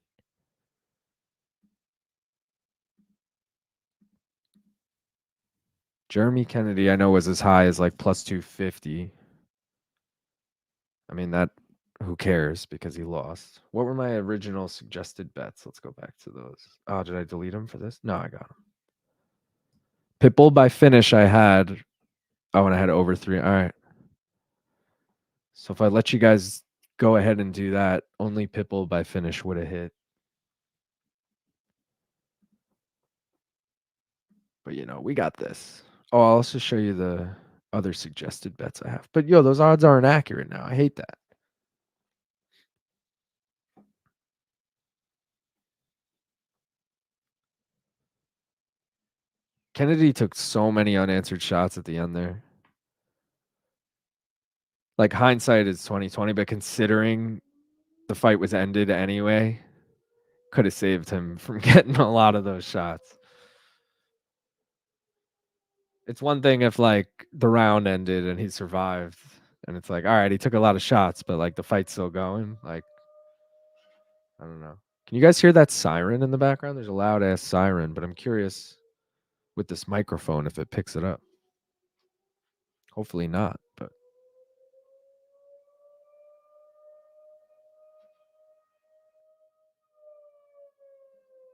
Jeremy Kennedy, I know, was as high as like plus 250. I mean, that, who cares because he lost. What were my original suggested bets? Let's go back to those. Oh, did I delete them for this? No, I got them. Pitbull by finish I had. Oh, and I had over 3. All right. So if I let you guys go ahead and do that, only Pitbull by finish would have hit. But, we got this. Oh, I'll also show you the other suggested bets I have. But, those odds aren't accurate now. I hate that. Kennedy took so many unanswered shots at the end there. Like, hindsight is 2020, but considering the fight was ended anyway, could have saved him from getting a lot of those shots. It's one thing if, like, the round ended and he survived, and it's like, all right, he took a lot of shots, but, like, the fight's still going. Like, I don't know. Can you guys hear that siren in the background? There's a loud ass siren, but I'm curious with this microphone if it picks it up. Hopefully not, but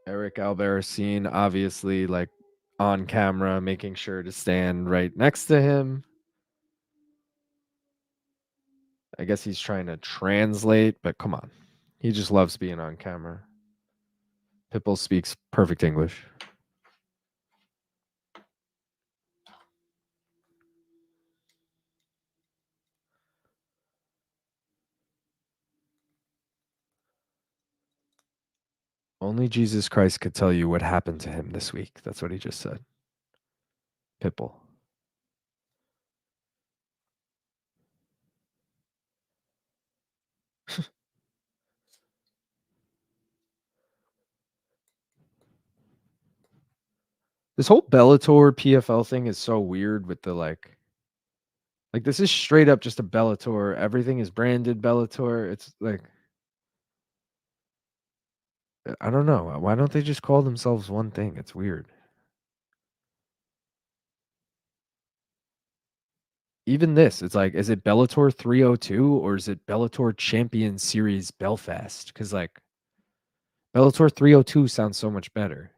Eric Albarracin obviously like on camera making sure to stand right next to him. I guess he's trying to translate, but come on. He just loves being on camera. Pitbull speaks perfect English. Only Jesus Christ could tell you what happened to him this week. That's what he just said. Pitbull. This whole Bellator PFL thing is so weird with the like Like, this is straight up just a Bellator. Everything is branded Bellator. It's like, I don't know. Why don't they just call themselves one thing? It's weird. Even this, it's like, is it Bellator 302 or is it Bellator Champions Series Belfast? Because, like, Bellator 302 sounds so much better.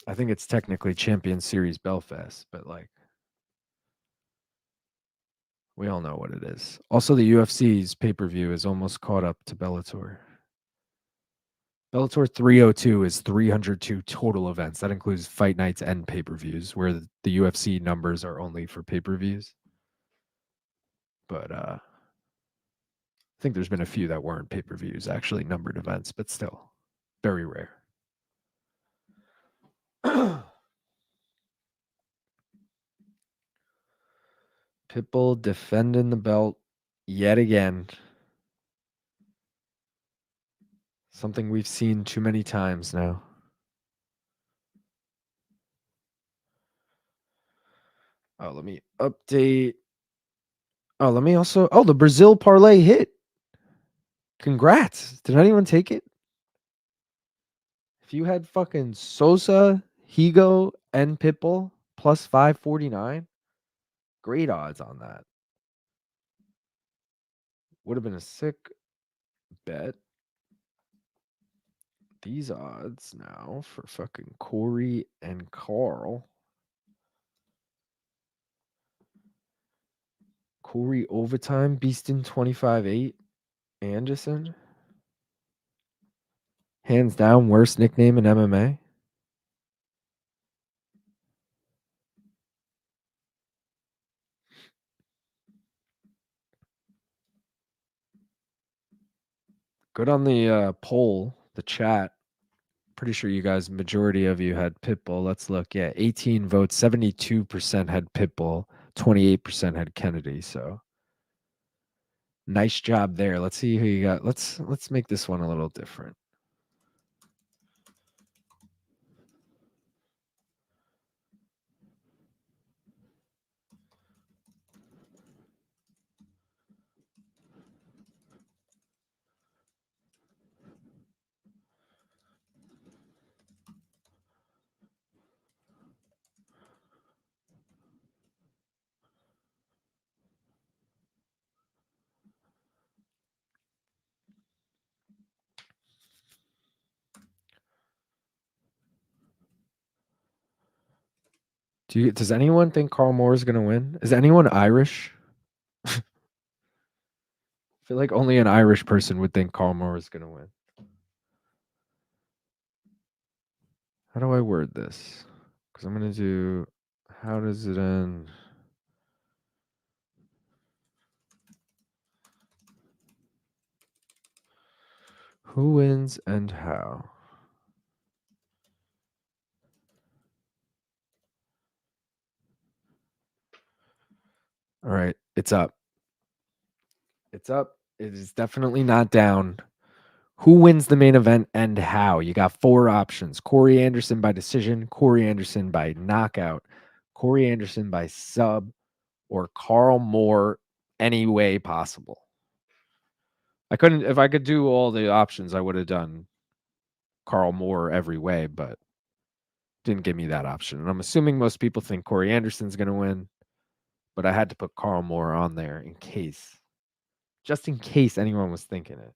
I think it's technically Champions Series Belfast, but, like, we all know what it is. Also, the UFC's pay-per-view is almost caught up to Bellator. Bellator 302 is 302 total events. That includes fight nights and pay-per-views, where the UFC numbers are only for pay-per-views. But I think there's been a few that weren't pay-per-views, actually numbered events, but still very rare. Pitbull defending the belt yet again. Something we've seen too many times now. Oh, let me update. Oh, let me also. Oh, the Brazil parlay hit. Congrats. Did anyone take it? If you had fucking Sousa, Higo, and Pitbull plus 549, great odds on that. Would have been a sick bet. These odds now for fucking Corey and Karl. Corey overtime, Beaston 25-8. Anderson. Hands down, worst nickname in MMA. Good on the poll, the chat. Pretty sure you guys, majority of you had Pitbull. Let's look. Yeah, 18 votes, 72% had Pitbull, 28% had Kennedy. So nice job there. Let's see who you got. Let's make this one a little different. Does anyone think Karl Moore is gonna win? Is anyone Irish? I feel like only an Irish person would think Karl Moore is gonna win. How do I word this? Because I'm gonna do. How does it end? Who wins and how? All right, it's up. It's up. It is definitely not down. Who wins the main event and how? You got 4 options. Corey Anderson by decision, Corey Anderson by knockout, Corey Anderson by sub, or Karl Moore any way possible. If I could do all the options, I would have done Karl Moore every way, but didn't give me that option. And I'm assuming most people think Corey Anderson's going to win, but I had to put Karl Moore on there in case, just in case anyone was thinking it.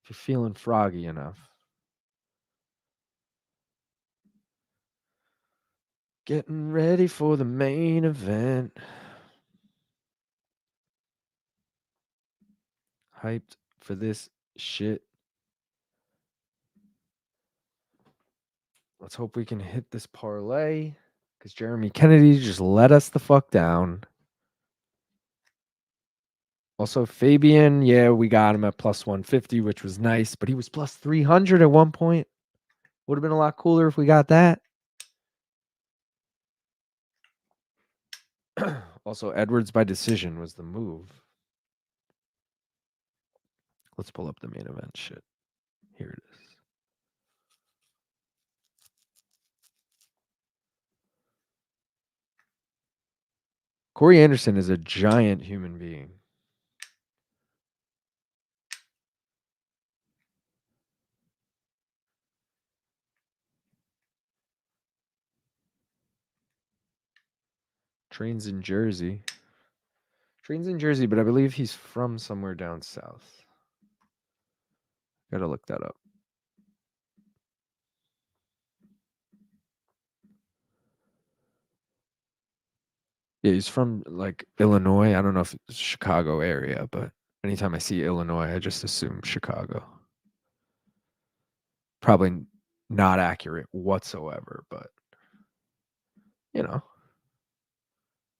If you're feeling froggy enough. Getting ready for the main event. Hyped for this shit. Let's hope we can hit this parlay because Jeremy Kennedy just let us the fuck down. Also, Fabian, yeah, we got him at plus 150, which was nice, but he was plus 300 at one point. Would have been a lot cooler if we got that. Also, Edwards by decision was the move. Let's pull up the main event shit. Here it is. Corey Anderson is a giant human being. Trains in Jersey. Trains in Jersey, but I believe he's from somewhere down south. Gotta look that up. Yeah, he's from like Illinois. I don't know if it's Chicago area, but anytime I see Illinois, I just assume Chicago. Probably not accurate whatsoever, but you know,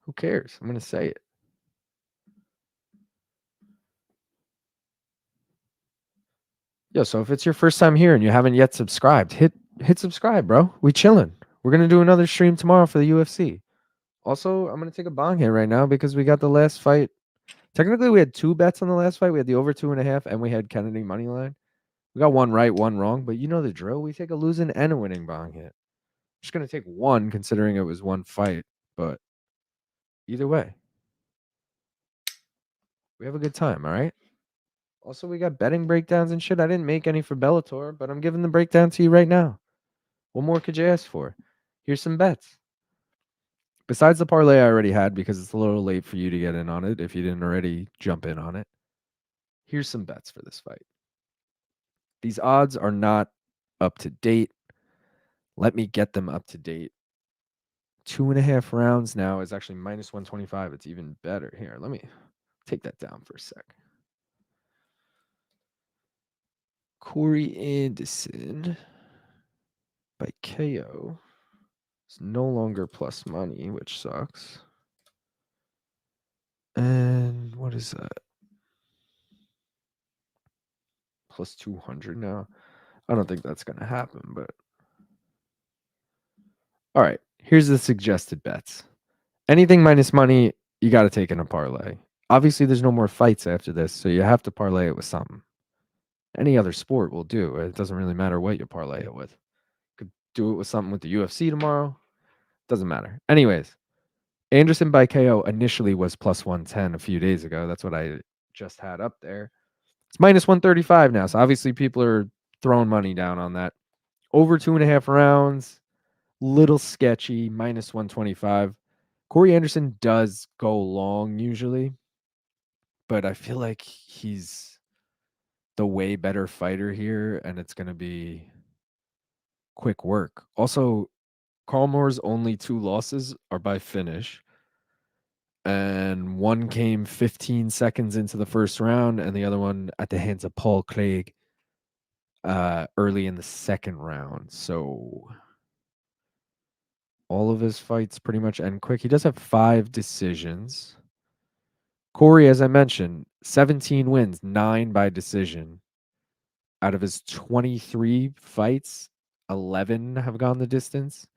who cares? I'm gonna say it. Yo, so if it's your first time here and you haven't yet subscribed, hit subscribe, bro. We chilling. We're gonna do another stream tomorrow for the UFC. Also, I'm gonna take a bong hit right now because we got the last fight. Technically, we had 2 bets on the last fight. We had the over 2.5, and we had Kennedy money line. We got one right, one wrong, but you know the drill. We take a losing and a winning bong hit. Just gonna take one, considering it was one fight, but either way, we have a good time. All right. Also, we got betting breakdowns and shit. I didn't make any for Bellator, but I'm giving the breakdown to you right now. What more could you ask for? Here's some bets. Besides the parlay I already had, because it's a little late for you to get in on it if you didn't already jump in on it. Here's some bets for this fight. These odds are not up to date. Let me get them up to date. 2.5 rounds now is actually minus 125. It's even better. Here, let me take that down for a sec. Corey Anderson by KO is no longer plus money, which sucks. And what is that? Plus 200 now. I don't think that's going to happen, but all right. Here's the suggested bets. Anything minus money, you got to take in a parlay. Obviously, there's no more fights after this, so you have to parlay it with something. Any other sport will do. It doesn't really matter what you parlay it with. Could do it with something with the UFC tomorrow. Doesn't matter. Anyways, Anderson by KO initially was plus 110 a few days ago. That's what I just had up there. It's minus 135 now. So obviously people are throwing money down on that. Over 2.5 rounds, little sketchy, minus 125. Corey Anderson does go long usually, but I feel like he's the way better fighter here, and it's going to be quick work. Also, Karl Moore's only 2 losses are by finish, and one came 15 seconds into the first round, and the other one at the hands of Paul Craig early in the second round. So all of his fights pretty much end quick. He does have 5 decisions. Corey, as I mentioned, 17 wins, 9 by decision. Out of his 23 fights, 11 have gone the distance.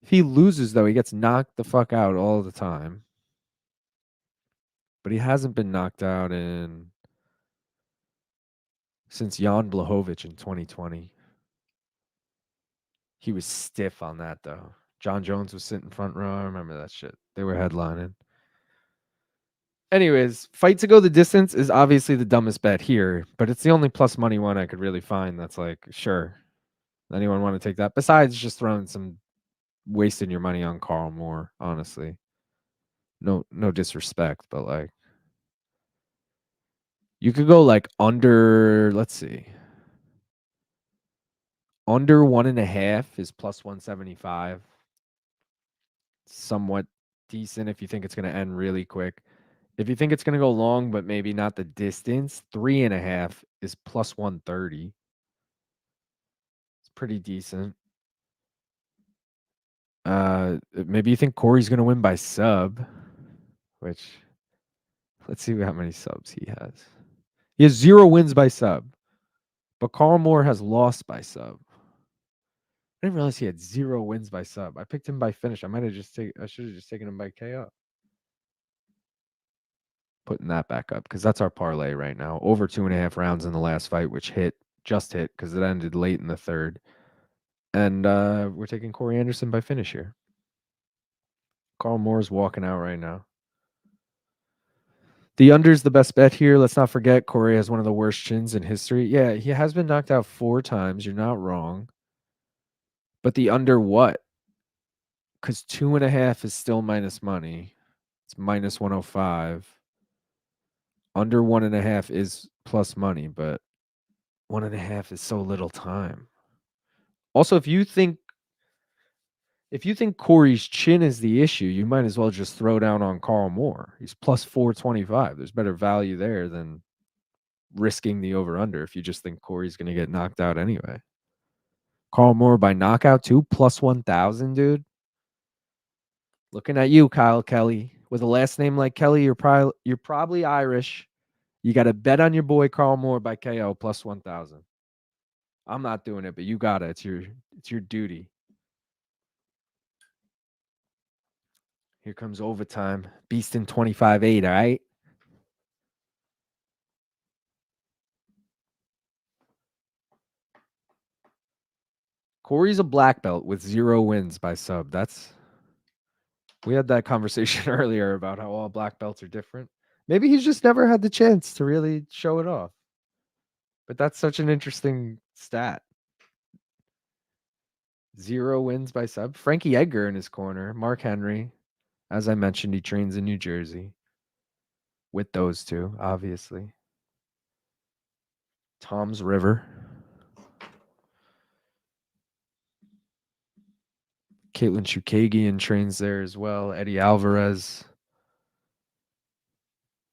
If he loses, though, he gets knocked the fuck out all the time. But he hasn't been knocked out since Jan Blachowicz in 2020. He was stiff on that, though. John Jones was sitting front row. I remember that shit. They were headlining. Anyways, fight to go the distance is obviously the dumbest bet here, but it's the only plus money one I could really find that's like, sure. Anyone want to take that? Besides just wasting your money on Karl Moore, honestly. No disrespect, but like you could go like under, let's see. Under 1.5 is plus 175. Somewhat decent if you think it's going to end really quick. If you think it's going to go long, but maybe not the distance, 3.5 is plus 130. It's pretty decent. Maybe you think Corey's going to win by sub, which let's see how many subs he has. He has 0 wins by sub, but Karl Moore has lost by sub. I didn't realize he had 0 wins by sub. I picked him by finish. I should have just taken him by KO. Putting that back up because that's our parlay right now. Over 2.5 rounds in the last fight, which just hit because it ended late in the third. And we're taking Corey Anderson by finish here. Karl Moore's walking out right now. The under's the best bet here. Let's not forget Corey has one of the worst chins in history. Yeah, he has been knocked out 4 times. You're not wrong. But the under what? Because 2.5 is still minus money. It's minus 105. Under 1.5 is plus money, but 1.5 is so little time. Also, if you think Corey's chin is the issue, you might as well just throw down on Karl Moore. He's plus 425. There's better value there than risking the over under if you just think Corey's going to get knocked out anyway. Karl Moore by knockout too, plus 1,000, dude. Looking at you, Kyle Kelly. With a last name like Kelly, you're probably Irish. You got to bet on your boy Karl Moore by KO plus 1,000. I'm not doing it, but you got it. It's your duty. Here comes overtime. Beast in 25-8, all right? Corey's a black belt with 0 wins by sub. We had that conversation earlier about how all black belts are different. Maybe he's just never had the chance to really show it off. But that's such an interesting stat. 0 wins by sub. Frankie Edgar in his corner. Mark Henry. As I mentioned, he trains in New Jersey. With those two, obviously. Tom's River. Caitlin Chukagian trains there as well. Eddie Alvarez.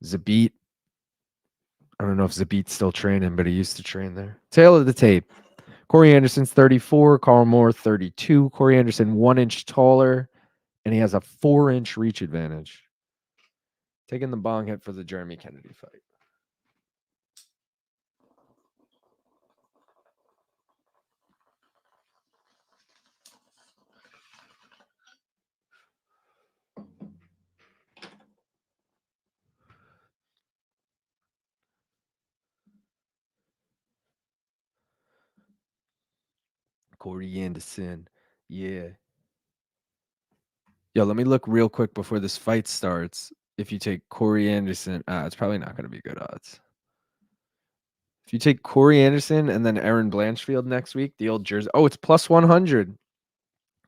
Zabit. I don't know if Zabit's still training, but he used to train there. Tail of the tape. Corey Anderson's 34. Karl Moore, 32. Corey Anderson, 1 inch taller, and he has a 4-inch reach advantage. Taking the bong hit for the Jeremy Kennedy fight. Corey Anderson. Yeah. Yo, let me look real quick before this fight starts. If you take Corey Anderson, it's probably not going to be good odds. If you take Corey Anderson and then Aaron Blanchfield next week, the old Jersey. Oh, it's plus 100.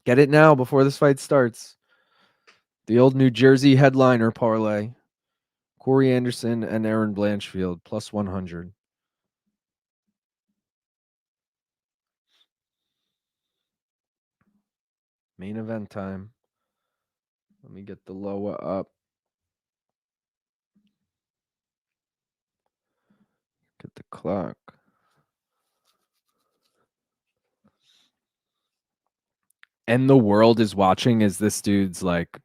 Get it now before this fight starts. The old New Jersey headliner parlay. Corey Anderson and Aaron Blanchfield, plus 100. Main event time. Let me get the Loa up. Get the clock. And the world is watching as this dude's like,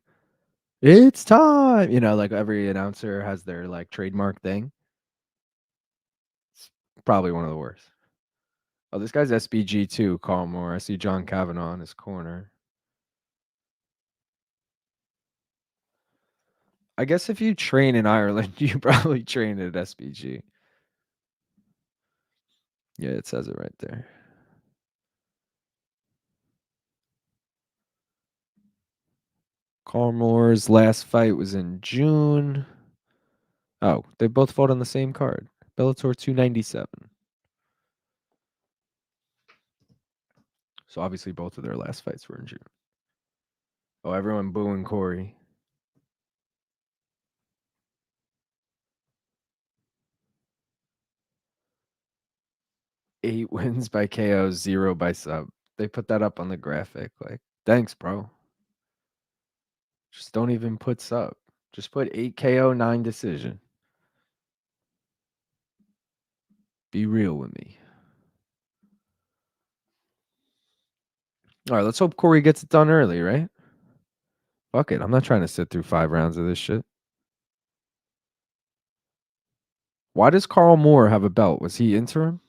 it's time. You know, like every announcer has their like trademark thing. It's probably one of the worst. Oh, this guy's SBG too, Karl Moore. I see John Kavanaugh in his corner. I guess if you train in Ireland, you probably train at SBG. Yeah, it says it right there. Karl Moore's last fight was in June. Oh, they both fought on the same card. Bellator 297. So obviously both of their last fights were in June. Oh, everyone booing Corey. 8 wins by KO, 0 by sub. They put that up on the graphic. Like, thanks, bro. Just don't even put sub. Just put 8 KO, 9 decision. Be real with me. All right, let's hope Corey gets it done early, right? Fuck it. I'm not trying to sit through 5 rounds of this shit. Why does Karl Moore have a belt? Was he interim?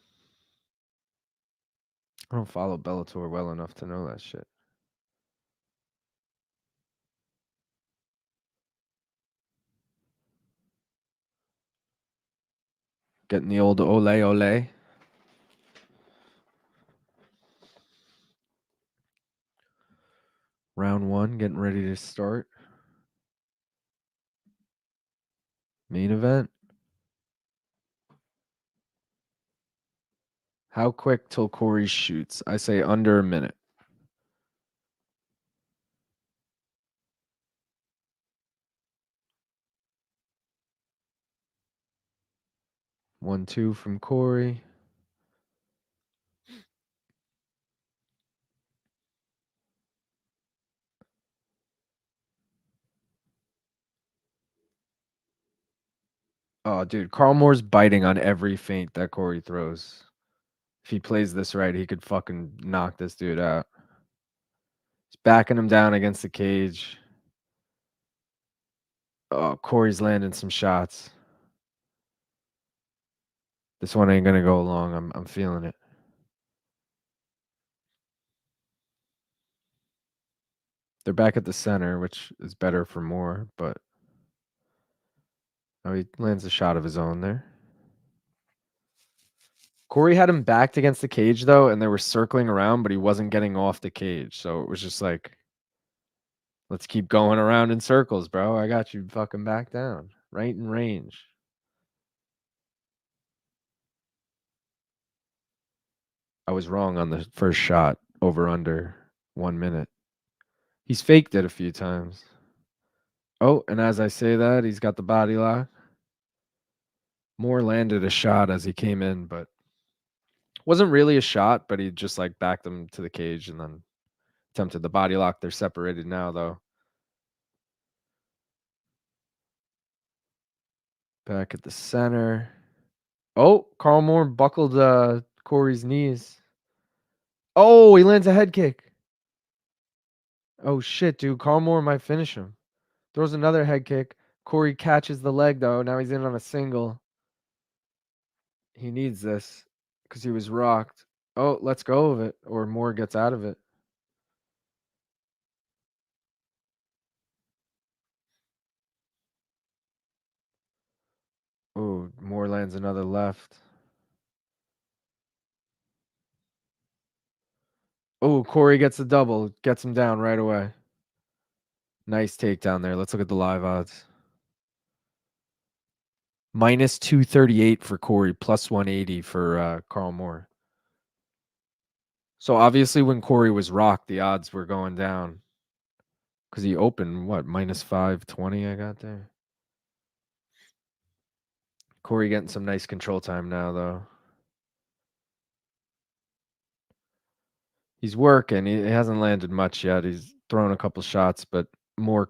I don't follow Bellator well enough to know that shit. Getting the old ole ole. Round 1, getting ready to start. Main event. How quick till Corey shoots? I say under a minute. One, two from Corey. Oh, dude, Karl Moore's biting on every feint that Corey throws. If he plays this right, he could fucking knock this dude out. He's backing him down against the cage. Oh, Corey's landing some shots. This one ain't gonna go long. I'm feeling it. They're back at the center, which is better for Moore, but oh, he lands a shot of his own there. Corey had him backed against the cage though, and they were circling around, but he wasn't getting off the cage. So it was just like, let's keep going around in circles, bro. I got you fucking back down. Right in range. I was wrong on the first shot, over under 1 minute. He's faked it a few times. Oh, and as I say that, he's got the body lock. Moore landed a shot as he came in, but wasn't really a shot, but he just like backed him to the cage and then attempted the body lock. They're separated now, though. Back at the center. Oh, Karl Moore buckled Corey's knees. Oh, he lands a head kick. Oh shit, dude. Karl Moore might finish him. Throws another head kick. Corey catches the leg though. Now he's in on a single. He needs this because he was rocked. Oh, let's go of it. Or Moore gets out of it. Oh, Moore lands another left. Oh, Corey gets the double. Gets him down right away. Nice takedown there. Let's look at the live odds. Minus 238 for Corey, plus 180 for Karl Moore. So obviously when Corey was rocked, the odds were going down. Because he opened, what, minus 520 I got there? Corey getting some nice control time now, though. He's working. He hasn't landed much yet. He's thrown a couple shots, but Moore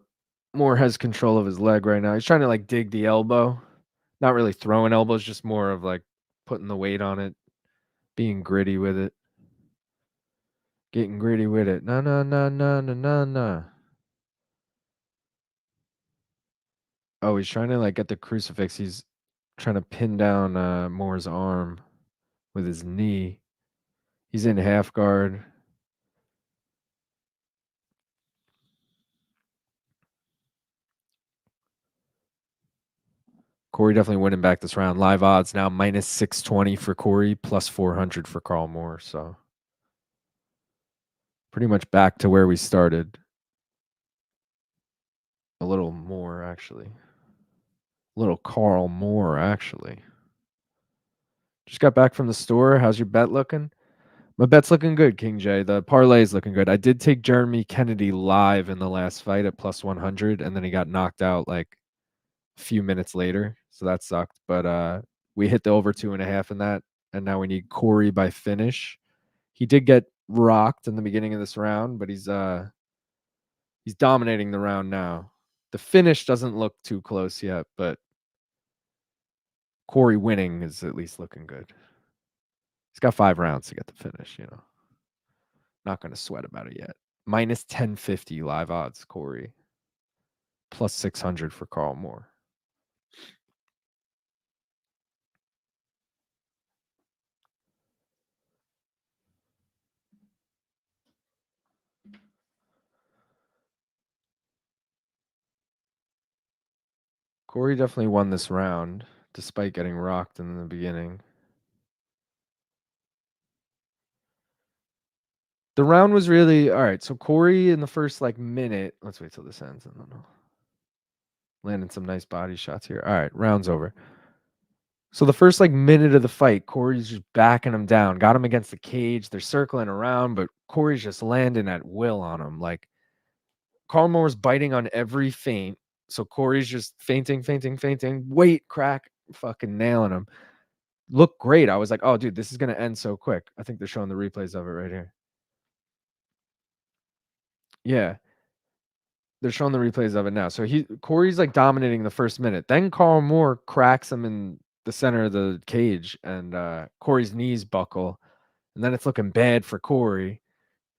has control of his leg right now. He's trying to like dig the elbow. Not really throwing elbows, just more of like putting the weight on it, being gritty with it. Getting gritty with it. No, no, no, no, no, no, no. Oh, he's trying to like get the crucifix. He's trying to pin down Moore's arm with his knee. He's in half guard. Corey definitely winning back this round. Live odds now minus 620 for Corey, plus 400 for Karl Moore. So pretty much back to where we started. A little more, actually. A little Karl Moore, actually. Just got back from the store. How's your bet looking? My bet's looking good, King J. The parlay is looking good. I did take Jeremy Kennedy live in the last fight at plus 100, and then he got knocked out like a few minutes later. So that sucked. But we hit the over 2.5 in that, and now we need Corey by finish. He did get rocked in the beginning of this round, but he's dominating the round now. The finish doesn't look too close yet, but Corey winning is at least looking good. He's got 5 rounds to get the finish, you know. Not going to sweat about it yet. Minus 1050 live odds, Corey. Plus 600 for Karl Moore. Corey definitely won this round, despite getting rocked in the beginning. The round was really all right. So Corey in the first like minute. Let's wait till this ends. I don't know. Landing some nice body shots here. All right, round's over. So the first minute of the fight, Corey's just backing him down. Got him against the cage. They're circling around, but Corey's just landing at will on him. Like Karl Moore's biting on every feint. So Corey's just feinting. Wait, crack, fucking nailing him. Looked great. I was like, oh, dude, this is gonna end so quick. I think they're showing the replays of it right here. Yeah. They're showing the replays of it now. So Corey's dominating the first minute. Then Karl Moore cracks him in the center of the cage, and Corey's knees buckle. And then it's looking bad for Corey.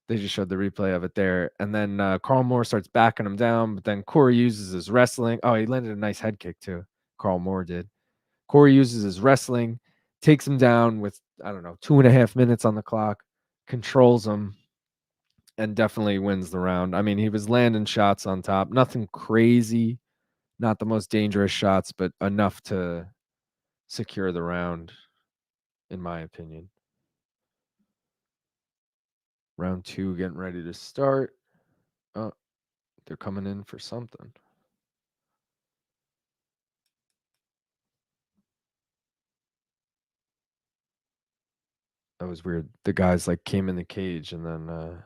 They just showed the replay of it there. And then Karl Moore starts backing him down, but then Corey uses his wrestling. Oh, he landed a nice head kick too. Karl Moore did. Corey uses his wrestling, takes him down with, 2.5 minutes on the clock, controls him, and definitely wins the round. I mean, he was landing shots on top. Nothing crazy, not the most dangerous shots, but enough to secure the round, in my opinion. Round 2 getting ready to start. Oh, they're coming in for something. That was weird. The guys came in the cage and then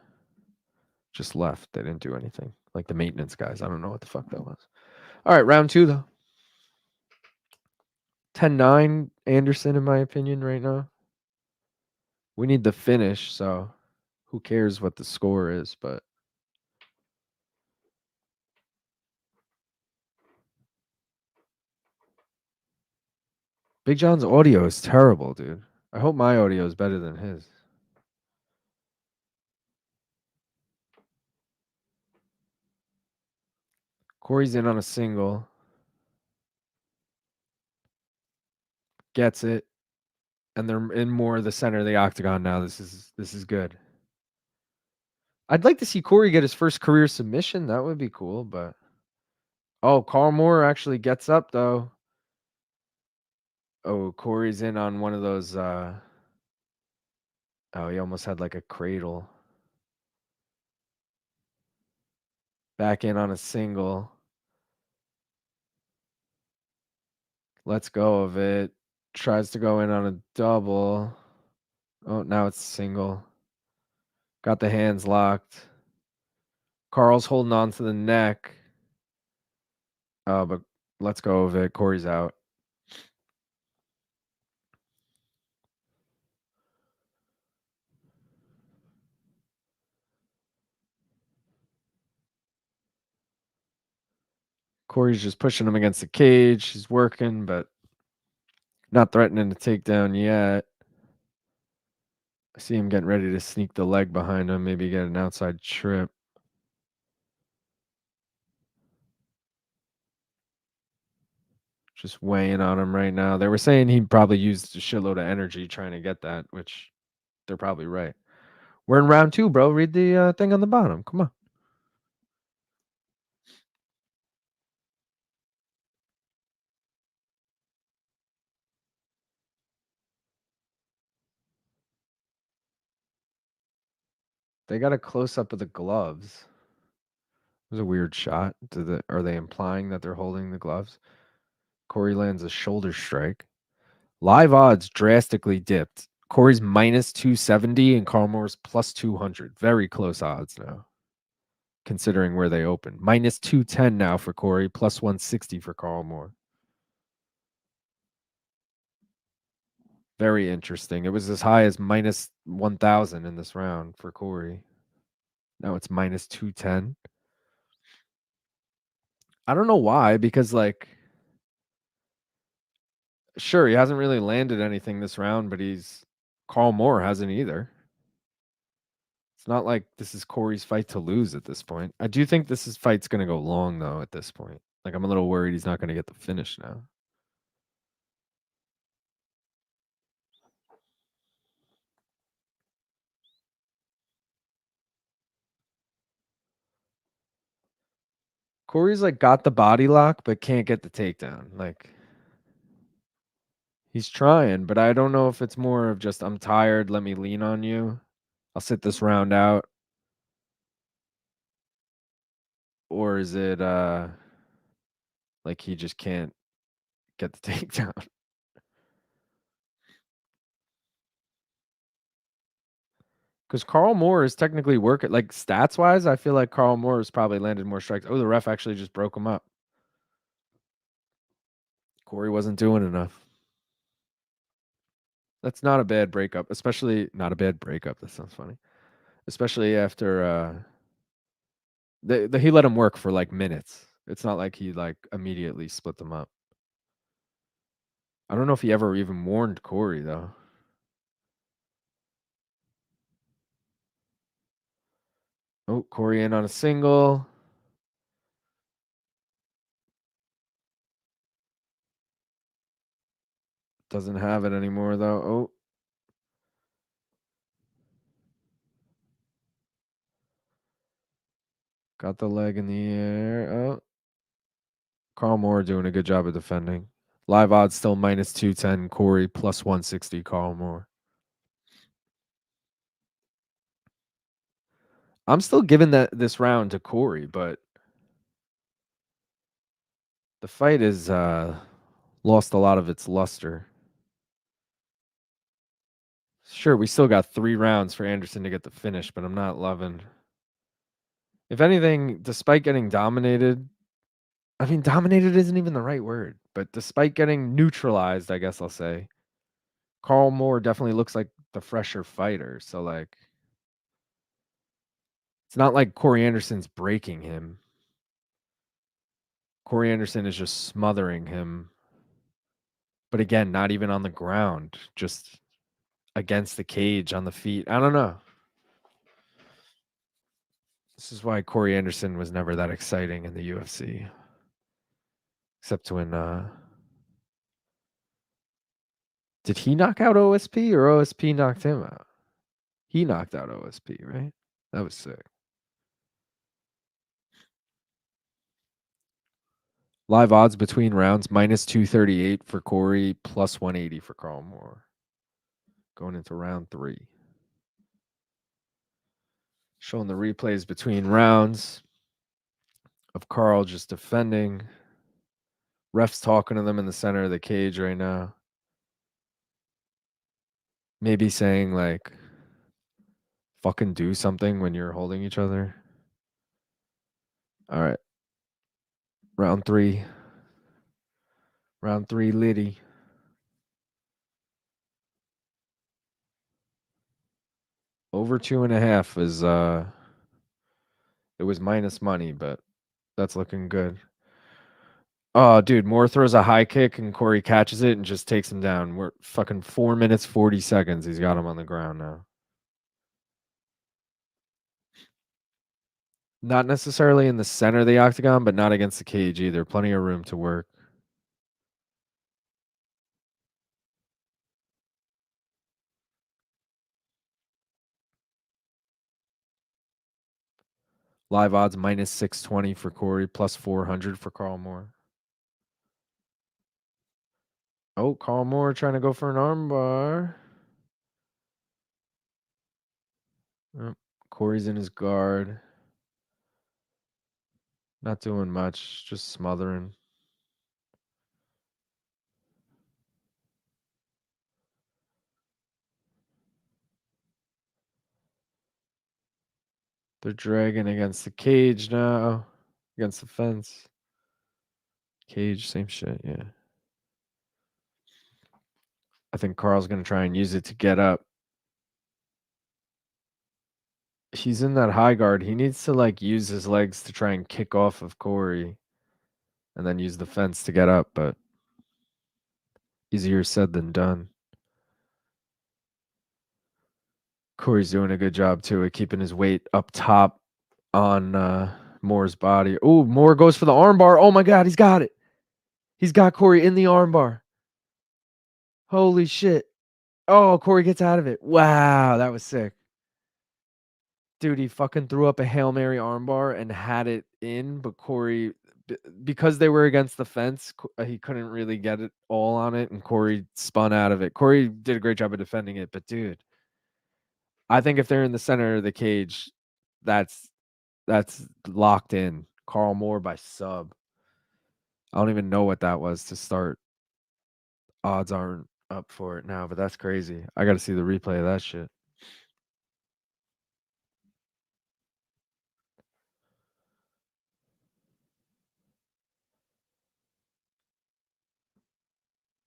just left. They didn't do anything. Like the maintenance guys. I don't know what the fuck that was. All right, round 2 though. 10-9 Anderson, in my opinion, right now. We need the finish, so who cares what the score is, but Big John's audio is terrible, dude. I hope my audio is better than his. Corey's in on a single. Gets it. And they're in more of the center of the octagon now. This is good. I'd like to see Corey get his first career submission. That would be cool, but oh, Karl Moore actually gets up though. Oh, Corey's in on one of those oh, he almost had a cradle. Back in on a single. Lets go of it. Tries to go in on a double. Oh, now it's single. Got the hands locked. Karl's holding on to the neck. But let's go of it. Corey's out. Corey's just pushing him against the cage. He's working, but not threatening to take down yet. I see him getting ready to sneak the leg behind him, maybe get an outside trip. Just weighing on him right now. They were saying he probably used a shitload of energy trying to get that, which they're probably right. We're in round 2, bro. Read the thing on the bottom. Come on. They got a close up of the gloves. It was a weird shot. Are they implying that they're holding the gloves? Corey lands a shoulder strike. Live odds drastically dipped. Corey's minus 270 and Karl Moore's plus 200. Very close odds now, considering where they opened. Minus 210 now for Corey, plus 160 for Karl Moore. Very interesting. It was as high as minus 1,000 in this round for Corey. Now it's minus 210. I don't know why, because sure, he hasn't really landed anything this round, but Karl Moore hasn't either. It's not like this is Corey's fight to lose at this point. I do think fight's going to go long, though, at this point. I'm a little worried he's not going to get the finish now. Corey's got the body lock, but can't get the takedown. He's trying, but I don't know if it's more of just, I'm tired, let me lean on you. I'll sit this round out. Or is it Like he just can't get the takedown. Because Karl Moore is technically working, like stats wise, I feel like Karl Moore has probably landed more strikes. Oh, the ref actually just broke him up. Corey wasn't doing enough. That's not a bad breakup, especially not a bad breakup. That sounds funny. Especially after he let him work for like minutes. It's not like he like immediately split them up. I don't know if he ever even warned Corey though. Oh, Corey in on a single. Doesn't have it anymore though. Oh. Got the leg in the air. Oh. Karl Moore doing a good job of defending. Live odds still minus 210. Corey plus 160. Karl Moore. I'm still giving this round to Corey, but the fight is lost a lot of its luster. Sure, we still got 3 rounds for Anderson to get the finish, but I'm not loving. If anything, despite getting dominated, I mean, dominated isn't even the right word, but despite getting neutralized, I guess I'll say, Karl Moore definitely looks like the fresher fighter. So, like, it's not like Corey Anderson's breaking him. Corey Anderson is just smothering him. But again, not even on the ground, just against the cage on the feet. I don't know. This is why Corey Anderson was never that exciting in the UFC. Except when did he knock out OSP or OSP knocked him out? He knocked out OSP, right? That was sick. Live odds between rounds minus 238 for Corey, plus 180 for Karl Moore. Going into round 3. Showing the replays between rounds of Karl just defending. Refs talking to them in the center of the cage right now. Maybe saying like, fucking do something when you're holding each other. All right. Round 3. Round 3, Liddy. Over 2.5 is it was minus money, but that's looking good. Oh, dude, Moore throws a high kick and Corey catches it and just takes him down. We're fucking 4 minutes 40 seconds. He's got him on the ground now. Not necessarily in the center of the octagon, but not against the cage either. Plenty of room to work. Live odds minus 620 for Corey, plus 400 for Karl Moore. Oh, Karl Moore trying to go for an armbar. Oh, Corey's in his guard. Not doing much, just smothering. They're dragging against the cage now. Against the fence. Cage, same shit, yeah. I think Karl's going to try and use it to get up. He's in that high guard. He needs to like use his legs to try and kick off of Corey and then use the fence to get up, but easier said than done. Corey's doing a good job too at keeping his weight up top on Moore's body. Oh, Moore goes for the armbar. Oh my God, he's got it. He's got Corey in the armbar. Holy shit. Oh, Corey gets out of it. Wow, that was sick. Dude, he fucking threw up a Hail Mary armbar and had it in, but Corey, because they were against the fence, he couldn't really get it all on it, and Corey spun out of it. Corey did a great job of defending it, but dude, I think if they're in the center of the cage, that's locked in. Karl Moore by sub. I don't even know what that was to start. Odds aren't up for it now, but that's crazy. I got to see the replay of that shit.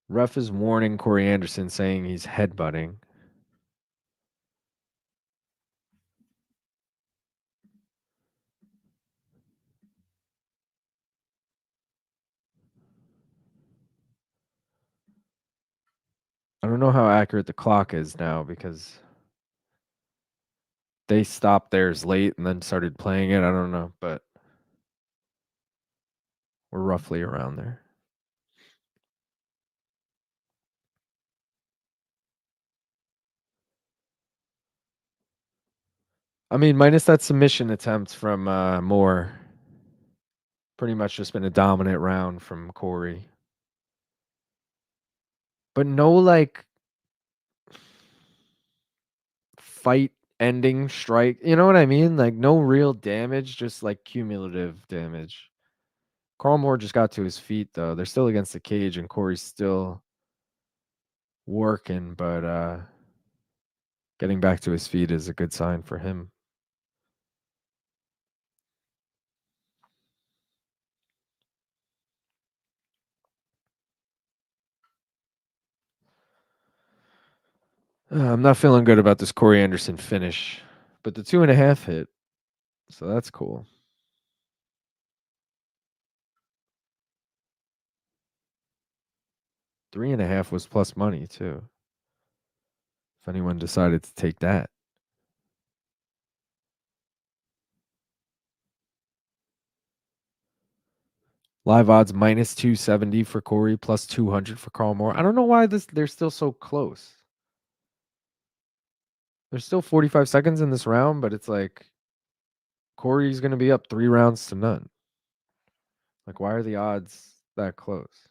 Ref is warning Corey Anderson, saying he's headbutting. I don't know how accurate the clock is now because they stopped theirs late and then started playing it. I don't know, but we're roughly around there. I mean, minus that submission attempt from Moore. Pretty much just been a dominant round from Corey. But no, like, fight ending strike. You know what I mean? Like, no real damage, just like cumulative damage. Karl Moore just got to his feet, though. They're still against the cage, and Corey's still working, but getting back to his feet is a good sign for him. I'm not feeling good about this Corey Anderson finish, but the 2.5 hit, so that's cool. 3.5 was plus money, too. If anyone decided to take that. Live odds minus 270 for Corey, plus 200 for Karl Moore. I don't know why they're still so close. There's still 45 seconds in this round, but it's like Corey's going to be up 3 rounds to none. Like, why are the odds that close?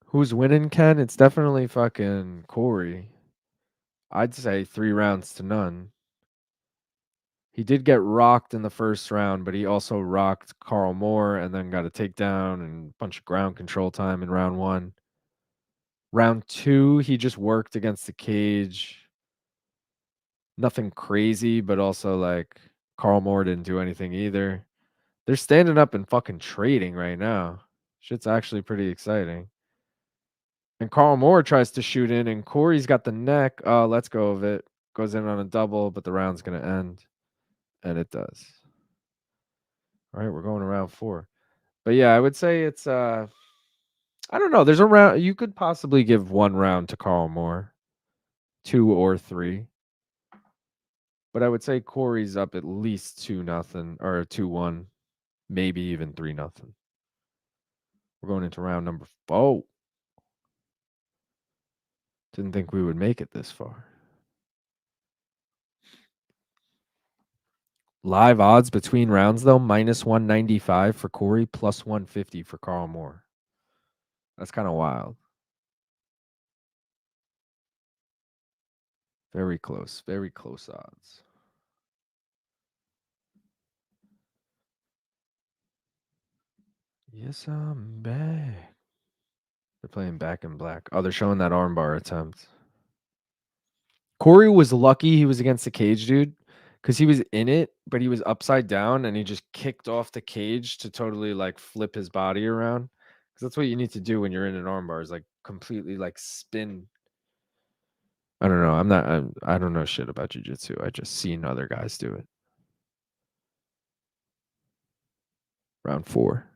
Who's winning, Ken? It's definitely fucking Corey. I'd say 3 rounds to none. He did get rocked in the first round, but he also rocked Karl Moore and then got a takedown and a bunch of ground control time in round 1. Round 2, he just worked against the cage. Nothing crazy, but also like Karl Moore didn't do anything either. They're standing up and fucking trading right now. Shit's actually pretty exciting. And Karl Moore tries to shoot in, and Corey's got the neck. Oh, let's go of it. Goes in on a double, but the round's going to end. And it does. All right, we're going to round 4. But yeah, I would say it's I don't know. There's a round you could possibly give 1 round to Karl Moore, 2 or 3. But I would say Corey's up at least 2-0 or 2-1, maybe even 3-0. We're going into round number 4. Didn't think we would make it this far. Live odds between rounds, though, minus 195 for Corey, plus 150 for Karl Moore. That's kind of wild. Very close odds. Yes, I'm back. They're playing Back in Black. Oh, they're showing that armbar attempt. Corey was lucky he was against the cage, dude, because he was in it, but he was upside down and he just kicked off the cage to totally like flip his body around. Because that's what you need to do when you're in an armbar is like completely like spin. I don't know. I don't know shit about jiu-jitsu. I just seen other guys do it. Round 4.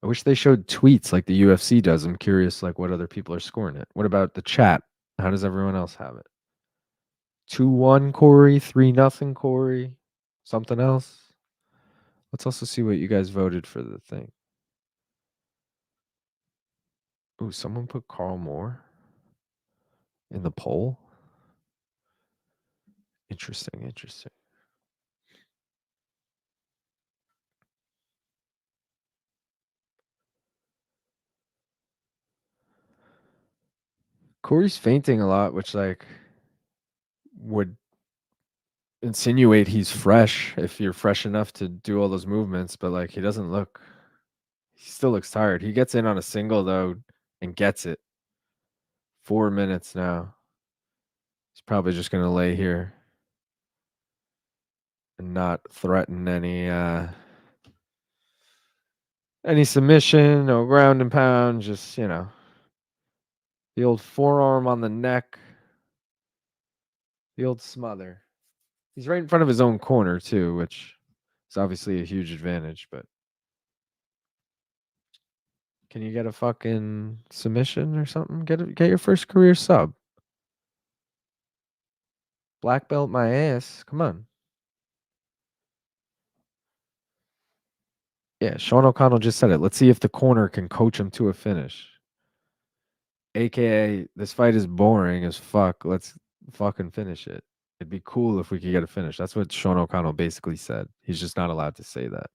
I wish they showed tweets like the UFC does. I'm curious like what other people are scoring it. What about the chat? How does everyone else have it? 2-1 Corey, 3-0 Corey, something else? Let's also see what you guys voted for the thing. Ooh, someone put Karl Moore in the poll. Interesting. Corey's fainting a lot, which like would insinuate he's fresh if you're fresh enough to do all those movements, but like he doesn't look. He still looks tired. He gets in on a single though and gets it. 4 minutes now. He's probably just gonna lay here and not threaten any submission, no ground and pound, just the old forearm on the neck, the old smother. He's right in front of his own corner too, which is obviously a huge advantage, but can you get a fucking submission or something? Get your first career sub. Black belt my ass. Come on. Yeah, Sean O'Connell just said it. Let's see if the corner can coach him to a finish. AKA, this fight is boring as fuck. Let's fucking finish it. It'd be cool if we could get a finish. That's what Sean O'Connell basically said. He's just not allowed to say that.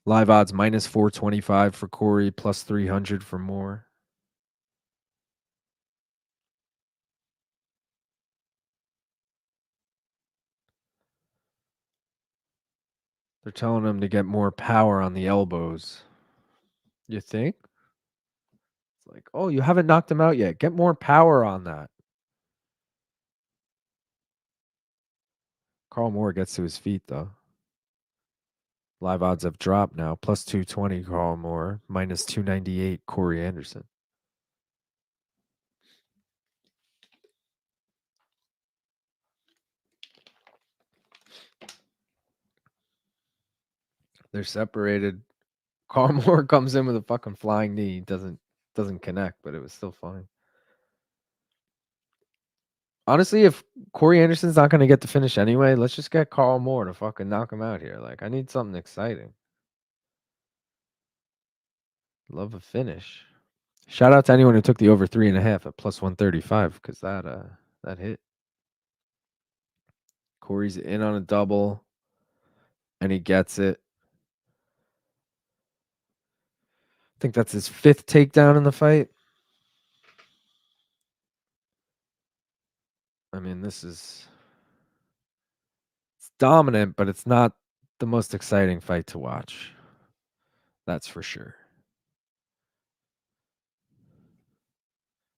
Live odds minus 425 for Corey, plus 300 for Moore. They're telling him to get more power on the elbows. You think? It's like, oh, you haven't knocked him out yet. Get more power on that. Karl Moore gets to his feet, though. Live odds have dropped now. Plus 220, Karl Moore. Minus 298, Corey Anderson. They're separated. Karl Moore comes in with a fucking flying knee. Doesn't connect, but it was still fine. Honestly, if Corey Anderson's not going to get the finish anyway, let's just get Karl Moore to fucking knock him out here. Like, I need something exciting. Love a finish. Shout out to anyone who took the over 3.5 at plus 135 because that hit. Corey's in on a double, and he gets it. I think that's his 5th takedown in the fight. I mean, it's dominant, but it's not the most exciting fight to watch. That's for sure.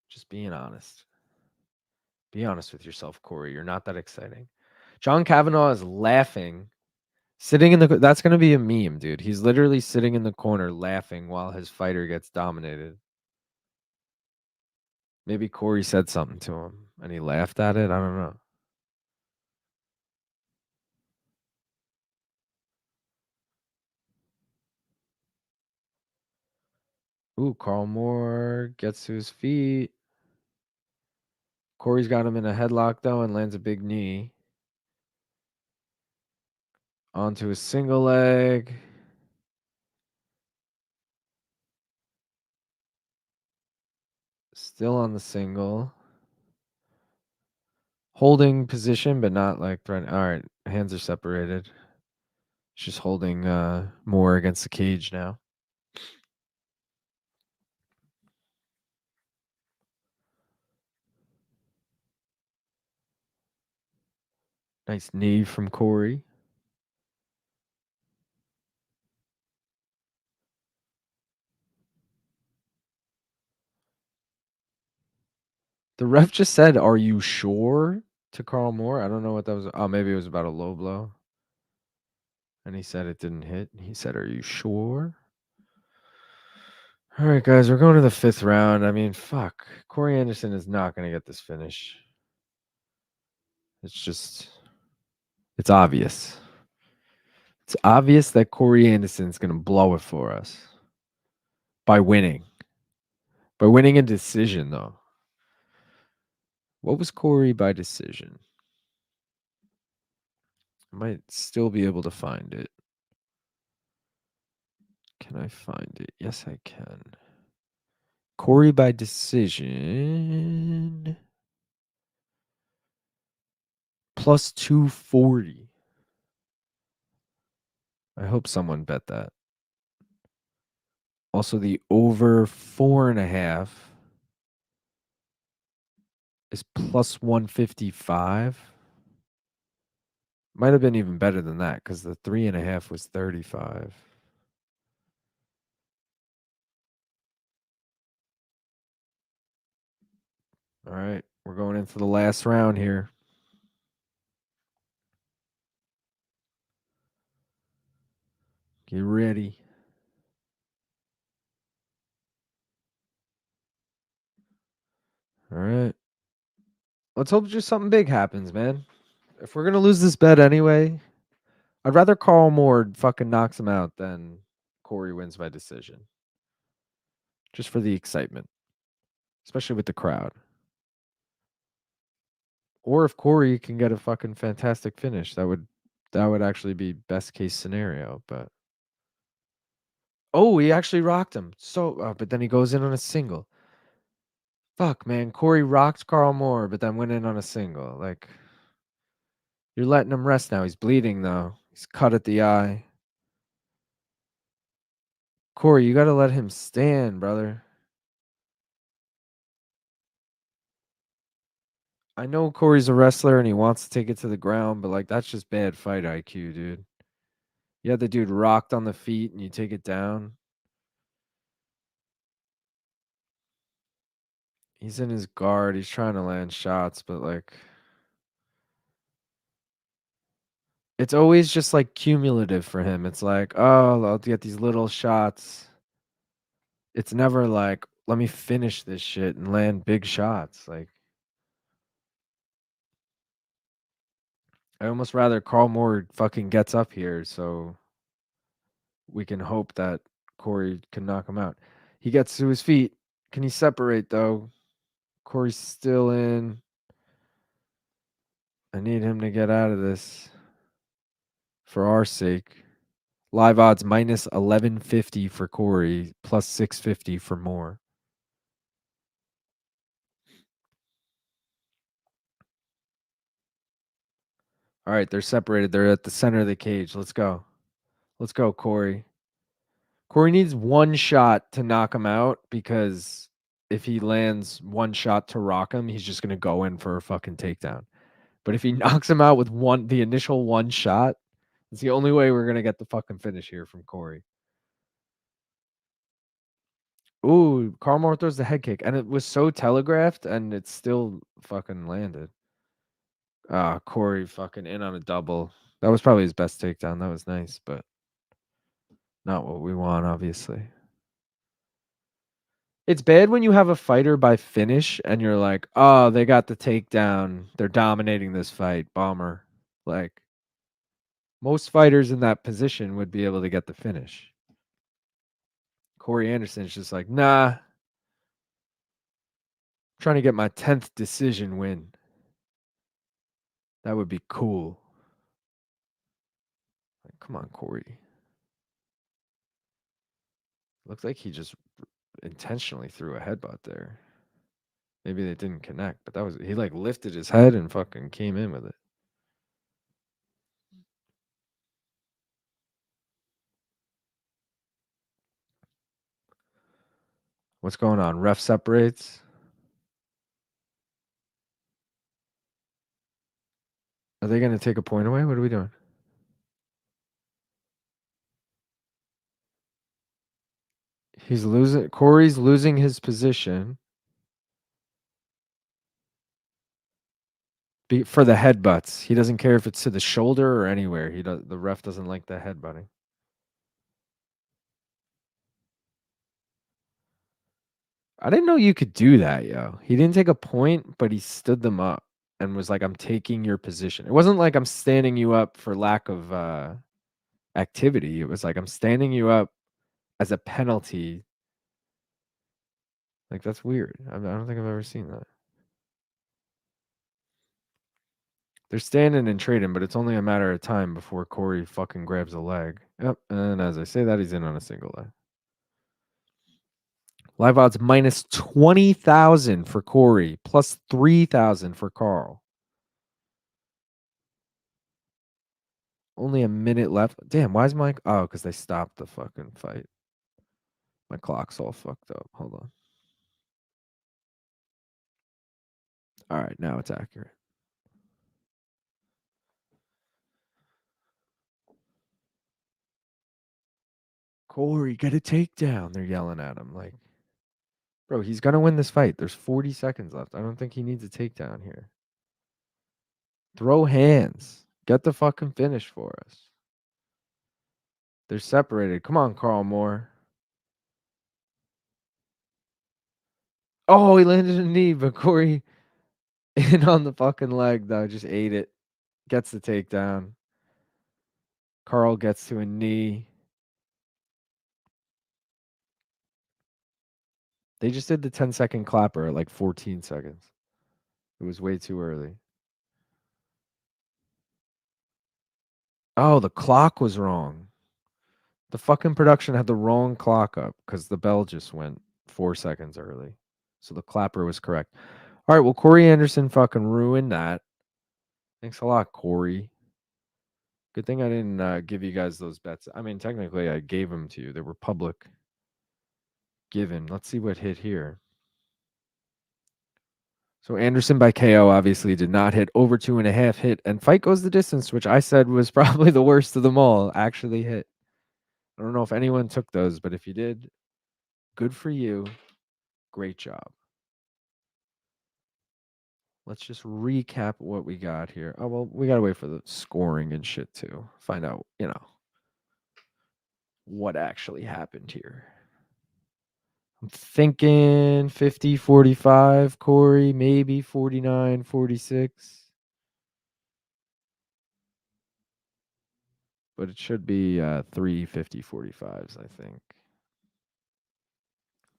Just being honest. Be honest with yourself, Corey. You're not that exciting. John Kavanaugh is laughing, sitting in the. That's going to be a meme, dude. He's literally sitting in the corner laughing while his fighter gets dominated. Maybe Corey said something to him and he laughed at it. I don't know. Ooh, Karl Moore gets to his feet. Corey's got him in a headlock, though, and lands a big knee. Onto a single leg. Still on the single. Holding position, but not like threatening. All right, hands are separated. She's holding Moore against the cage now. Nice knee from Corey. The ref just said, "Are you sure?" to Karl Moore. I don't know what that was. Oh, maybe it was about a low blow. And he said it didn't hit. He said, "Are you sure?" All right, guys, we're going to the 5th round. I mean, fuck. Corey Anderson is not going to get this finish. It's obvious. It's obvious that Corey Anderson's going to blow it for us by winning. By winning a decision, though. What was Corey by decision? I might still be able to find it. Can I find it? Yes, I can. Corey by decision. Plus 240. I hope someone bet that. Also, the over 4.5 is plus 155. Might have been even better than that because the 3.5 was 35. All right, we're going into the last round here. Get ready. All right. Let's hope just something big happens, man. If we're going to lose this bet anyway, I'd rather Karl Moore fucking knocks him out than Corey wins by decision. Just for the excitement, especially with the crowd. Or if Corey can get a fucking fantastic finish, that would actually be best case scenario, but oh, he actually rocked him. So, but then he goes in on a single. Fuck, man. Corey rocked Karl Moore, but then went in on a single. Like, you're letting him rest now. He's bleeding, though. He's cut at the eye. Corey, you got to let him stand, brother. I know Corey's a wrestler and he wants to take it to the ground, but, like, that's just bad fight IQ, dude. You had the dude rocked on the feet and you take it down. He's in his guard. He's trying to land shots, but, like, it's always just, like, cumulative for him. It's like, oh, I'll get these little shots. It's never like, let me finish this shit and land big shots. Like, I almost rather Karl Moore fucking gets up here so we can hope that Corey can knock him out. He gets to his feet. Can he separate, though? Corey's still in. I need him to get out of this for our sake. Live odds minus 1150 for Corey, plus 650 for Moore. All right, they're separated. They're at the center of the cage. Let's go. Let's go, Corey. Corey needs one shot to knock him out because if he lands one shot to rock him, he's just going to go in for a fucking takedown. But if he knocks him out with the initial one shot, it's the only way we're going to get the fucking finish here from Corey. Ooh, Karl Moore throws the head kick, and it was so telegraphed, and it still fucking landed. Corey fucking in on a double. That was probably his best takedown. That was nice, but not what we want, obviously. It's bad when you have a fighter by finish and you're like, oh, they got the takedown. They're dominating this fight. Bomber. Like, most fighters in that position would be able to get the finish. Corey Anderson's just like, nah. I'm trying to get my 10th decision win. That would be cool. Like, come on, Corey. Looks like he just intentionally threw a headbutt there. Maybe they didn't connect, but he like lifted his head and fucking came in with it. What's going on? Ref separates. Are they going to take a point away? What are we doing? He's losing. Corey's losing his position for the headbutts. He doesn't care if it's to the shoulder or anywhere. The ref doesn't like the headbutting. I didn't know you could do that, yo. He didn't take a point, but he stood them up and was like, "I'm taking your position." It wasn't like I'm standing you up for lack of activity. It was like I'm standing you up as a penalty. Like, that's weird. I don't think I've ever seen that. They're standing and trading, but it's only a matter of time before Corey fucking grabs a leg. Yep, and as I say that, he's in on a single leg. Live odds minus 20,000 for Corey, plus 3,000 for Karl. Only a minute left. Damn, why is my... Oh, because they stopped the fucking fight. My clock's all fucked up. Hold on. All right, now it's accurate. Corey, get a takedown. They're yelling at him like, bro, he's going to win this fight. There's 40 seconds left. I don't think he needs a takedown here. Throw hands. Get the fucking finish for us. They're separated. Come on, Karl Moore. Oh, he landed a knee, but Corey in on the fucking leg, though. Just ate it. Gets the takedown. Karl gets to a knee. They just did the 10-second clapper at like 14 seconds. It was way too early. Oh, the clock was wrong. The fucking production had the wrong clock up because the bell just went 4 seconds early. So the clapper was correct. All right, well, Corey Anderson fucking ruined that. Thanks a lot, Corey. Good thing I didn't give you guys those bets. I mean, technically, I gave them to you. They were public given. Let's see what hit here. So Anderson by KO obviously did not hit. Over 2.5 hit. And fight goes the distance, which I said was probably the worst of them all, actually hit. I don't know if anyone took those, but if you did, good for you. Great job. Let's just recap what we got here. Oh, well, we got to wait for the scoring and shit too. Find out, what actually happened here. I'm thinking 50-45, Corey, maybe 49-46. But it should be 3 50-45s, I think.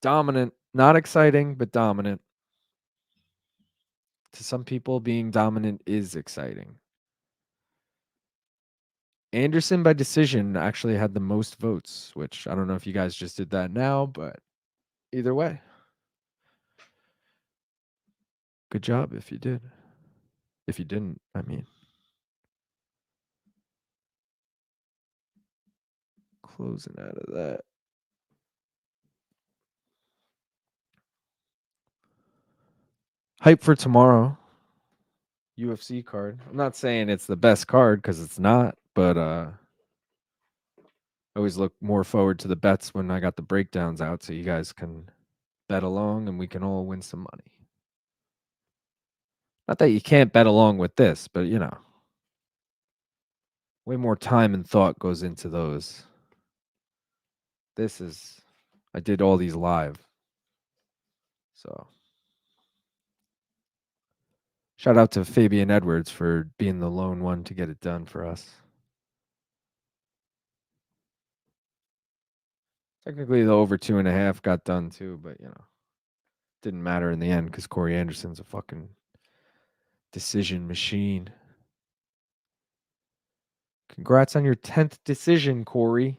Dominant. Not exciting, but dominant. To some people, being dominant is exciting. Anderson by decision actually had the most votes, which I don't know if you guys just did that now, but either way. Good job if you did. If you didn't, I mean. Closing out of that. Hype for tomorrow. UFC card. I'm not saying it's the best card because it's not, but I always look more forward to the bets when I got the breakdowns out so you guys can bet along and we can all win some money. Not that you can't bet along with this, but way more time and thought goes into those. I did all these live. So shout out to Fabian Edwards for being the lone one to get it done for us. Technically, the over 2.5 got done too, but didn't matter in the end because Corey Anderson's a fucking decision machine. Congrats on your 10th decision, Corey.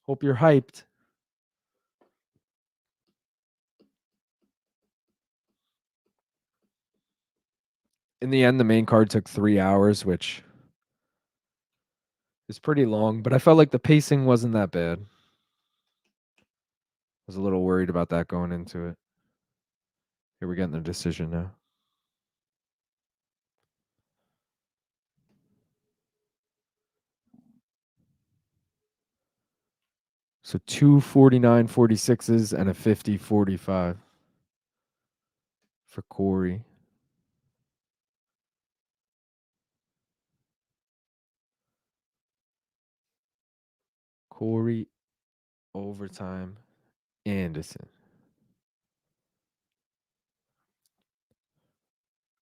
Hope you're hyped. In the end, the main card took 3 hours, which is pretty long, but I felt like the pacing wasn't that bad. I was a little worried about that going into it. Here we're getting the decision now. So 2 49-46s and a 50-45 for Corey. Corey overtime Anderson.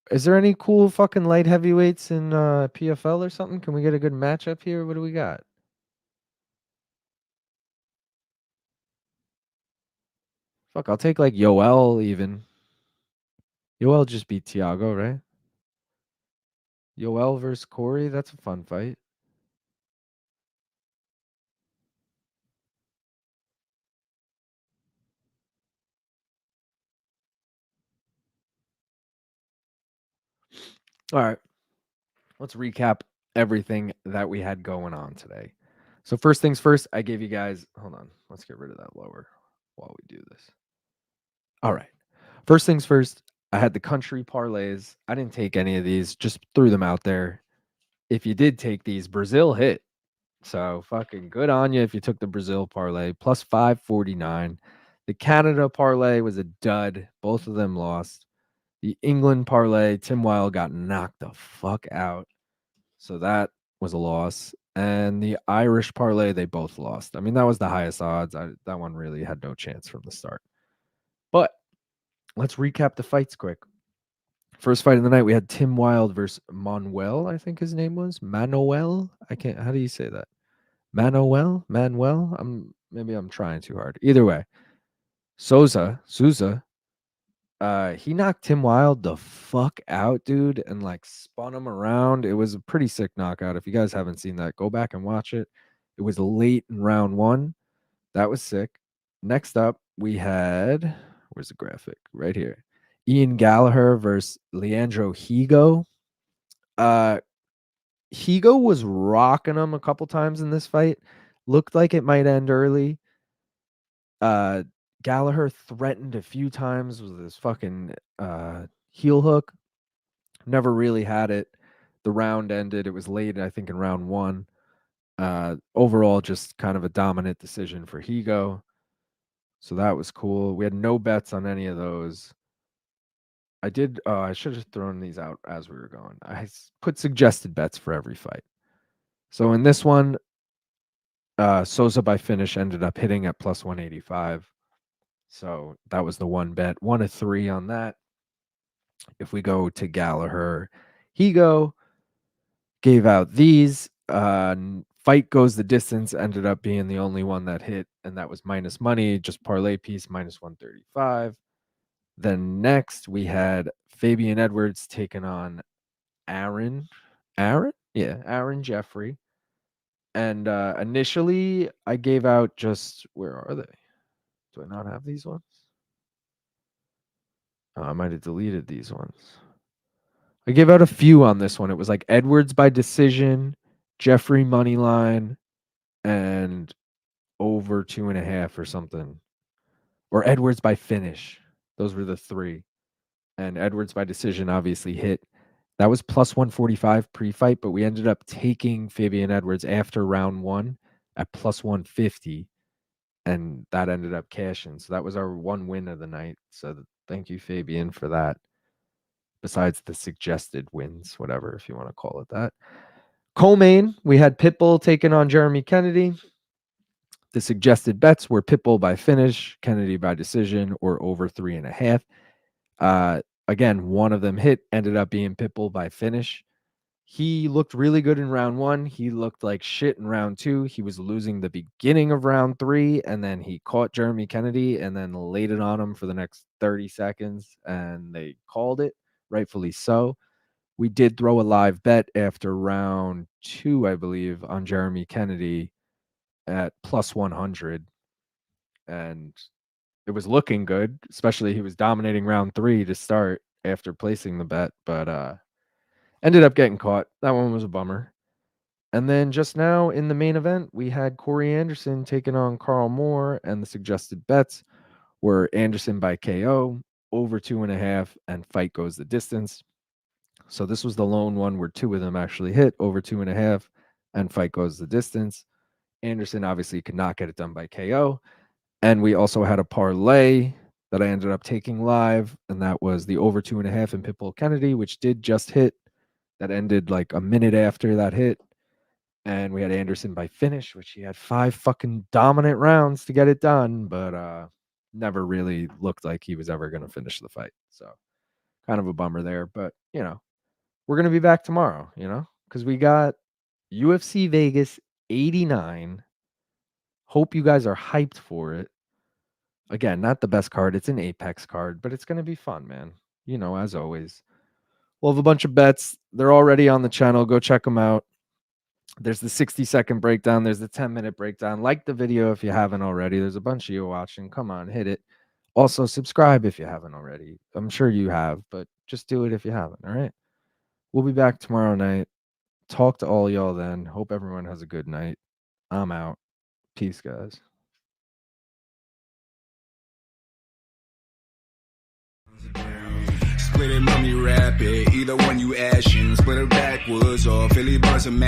Is there any cool fucking light heavyweights in PFL or something? Can we get a good matchup here? What do we got? Fuck, I'll take like Yoel even. Yoel just beat Tiago, right? Yoel versus Corey. That's a fun fight. All right. Let's recap everything that we had going on today. So first things first, I gave you guys, hold on, let's get rid of that lower while we do this. All right. First things first, I had the country parlays. I didn't take any of these, just threw them out there. If you did take these, Brazil hit. So fucking good on you if you took the Brazil parlay, plus 549. The Canada parlay was a dud. Both of them lost. The England parlay, Tim Wilde got knocked the fuck out. So that was a loss. And the Irish parlay, they both lost. I mean, that was the highest odds. That one really had no chance from the start. But let's recap the fights quick. First fight of the night, we had Tim Wilde versus Manoel, I think his name was. Manoel? I can't, how do you say that? Manoel? Maybe I'm trying too hard. Either way, Sousa, he knocked Tim Wilde the fuck out, dude, and like spun him around. It was a pretty sick knockout. If you guys haven't seen that, go back and watch it. It was late in round one. That was sick. Next up, we had, where's the graphic? Right here. Ian Gallagher versus Leandro Higo. Higo was rocking him a couple times in this fight. Looked like it might end early. Gallagher threatened a few times with his fucking heel hook. Never really had it. The round ended. It was late, I think, in round one. Overall, just kind of a dominant decision for Higo. So that was cool. We had no bets on any of those. I should have thrown these out as we were going. I put suggested bets for every fight. So in this one, Sousa by finish ended up hitting at plus 185. So that was the one bet. 1 of 3 on that. If we go to Gallagher, Higo gave out these. Fight goes the distance ended up being the only one that hit, and that was minus money, just parlay piece minus 135. Then next we had Fabian Edwards taking on Aaron. Aaron Jeffery. And initially I gave out just, where are they? Do I not have these ones? I might have deleted these ones. I gave out a few on this one. It was like Edwards by decision, Jeffery money line, and over 2.5 or something. Or Edwards by finish. Those were the 3. And Edwards by decision obviously hit. That was plus 145 pre-fight, but we ended up taking Fabian Edwards after round 1 at plus 150, and that ended up cashing. So that was our one win of the night. So thank you, Fabian, for that. Besides the suggested wins, whatever, if you want to call it that. Co-main, we had Pitbull taking on Jeremy Kennedy. The suggested bets were Pitbull by finish, Kennedy by decision, or over 3.5. Again, one of them hit, ended up being Pitbull by finish. He looked really good in round 1. He looked like shit in round 2. He was losing the beginning of round 3, and then he caught Jeremy Kennedy and then laid it on him for the next 30 seconds, and they called it, rightfully so. We did throw a live bet after round 2, I believe, on Jeremy Kennedy at plus 100, and it was looking good, especially he was dominating round 3 to start after placing the bet, but ended up getting caught. That one was a bummer. And then just now in the main event, we had Corey Anderson taking on Karl Moore, and the suggested bets were Anderson by KO, over 2.5, and fight goes the distance. So this was the lone one where 2 of them actually hit, over 2.5, and fight goes the distance. Anderson obviously could not get it done by KO. And we also had a parlay that I ended up taking live, and that was the over 2.5 in Pitbull Kennedy, which did just hit. That ended like a minute after that hit. And we had Anderson by finish, which he had 5 fucking dominant rounds to get it done, but never really looked like he was ever going to finish the fight. So kind of a bummer there, but we're going to be back tomorrow, because we got UFC Vegas 89. Hope you guys are hyped for it. Again, not the best card. It's an Apex card, but it's going to be fun, man. As always. We'll have a bunch of bets. They're already on the channel. Go check them out. There's the 60-second breakdown. There's the 10-minute breakdown. Like the video if you haven't already. There's a bunch of you watching. Come on, hit it. Also, subscribe if you haven't already. I'm sure you have, but just do it if you haven't, all right? We'll be back tomorrow night. talk to all y'all then. Hope everyone has a good night. I'm out. Peace, guys. Split it, mommy, rap it. Either one you ashin'. Split it backwards or Philly buzz a man.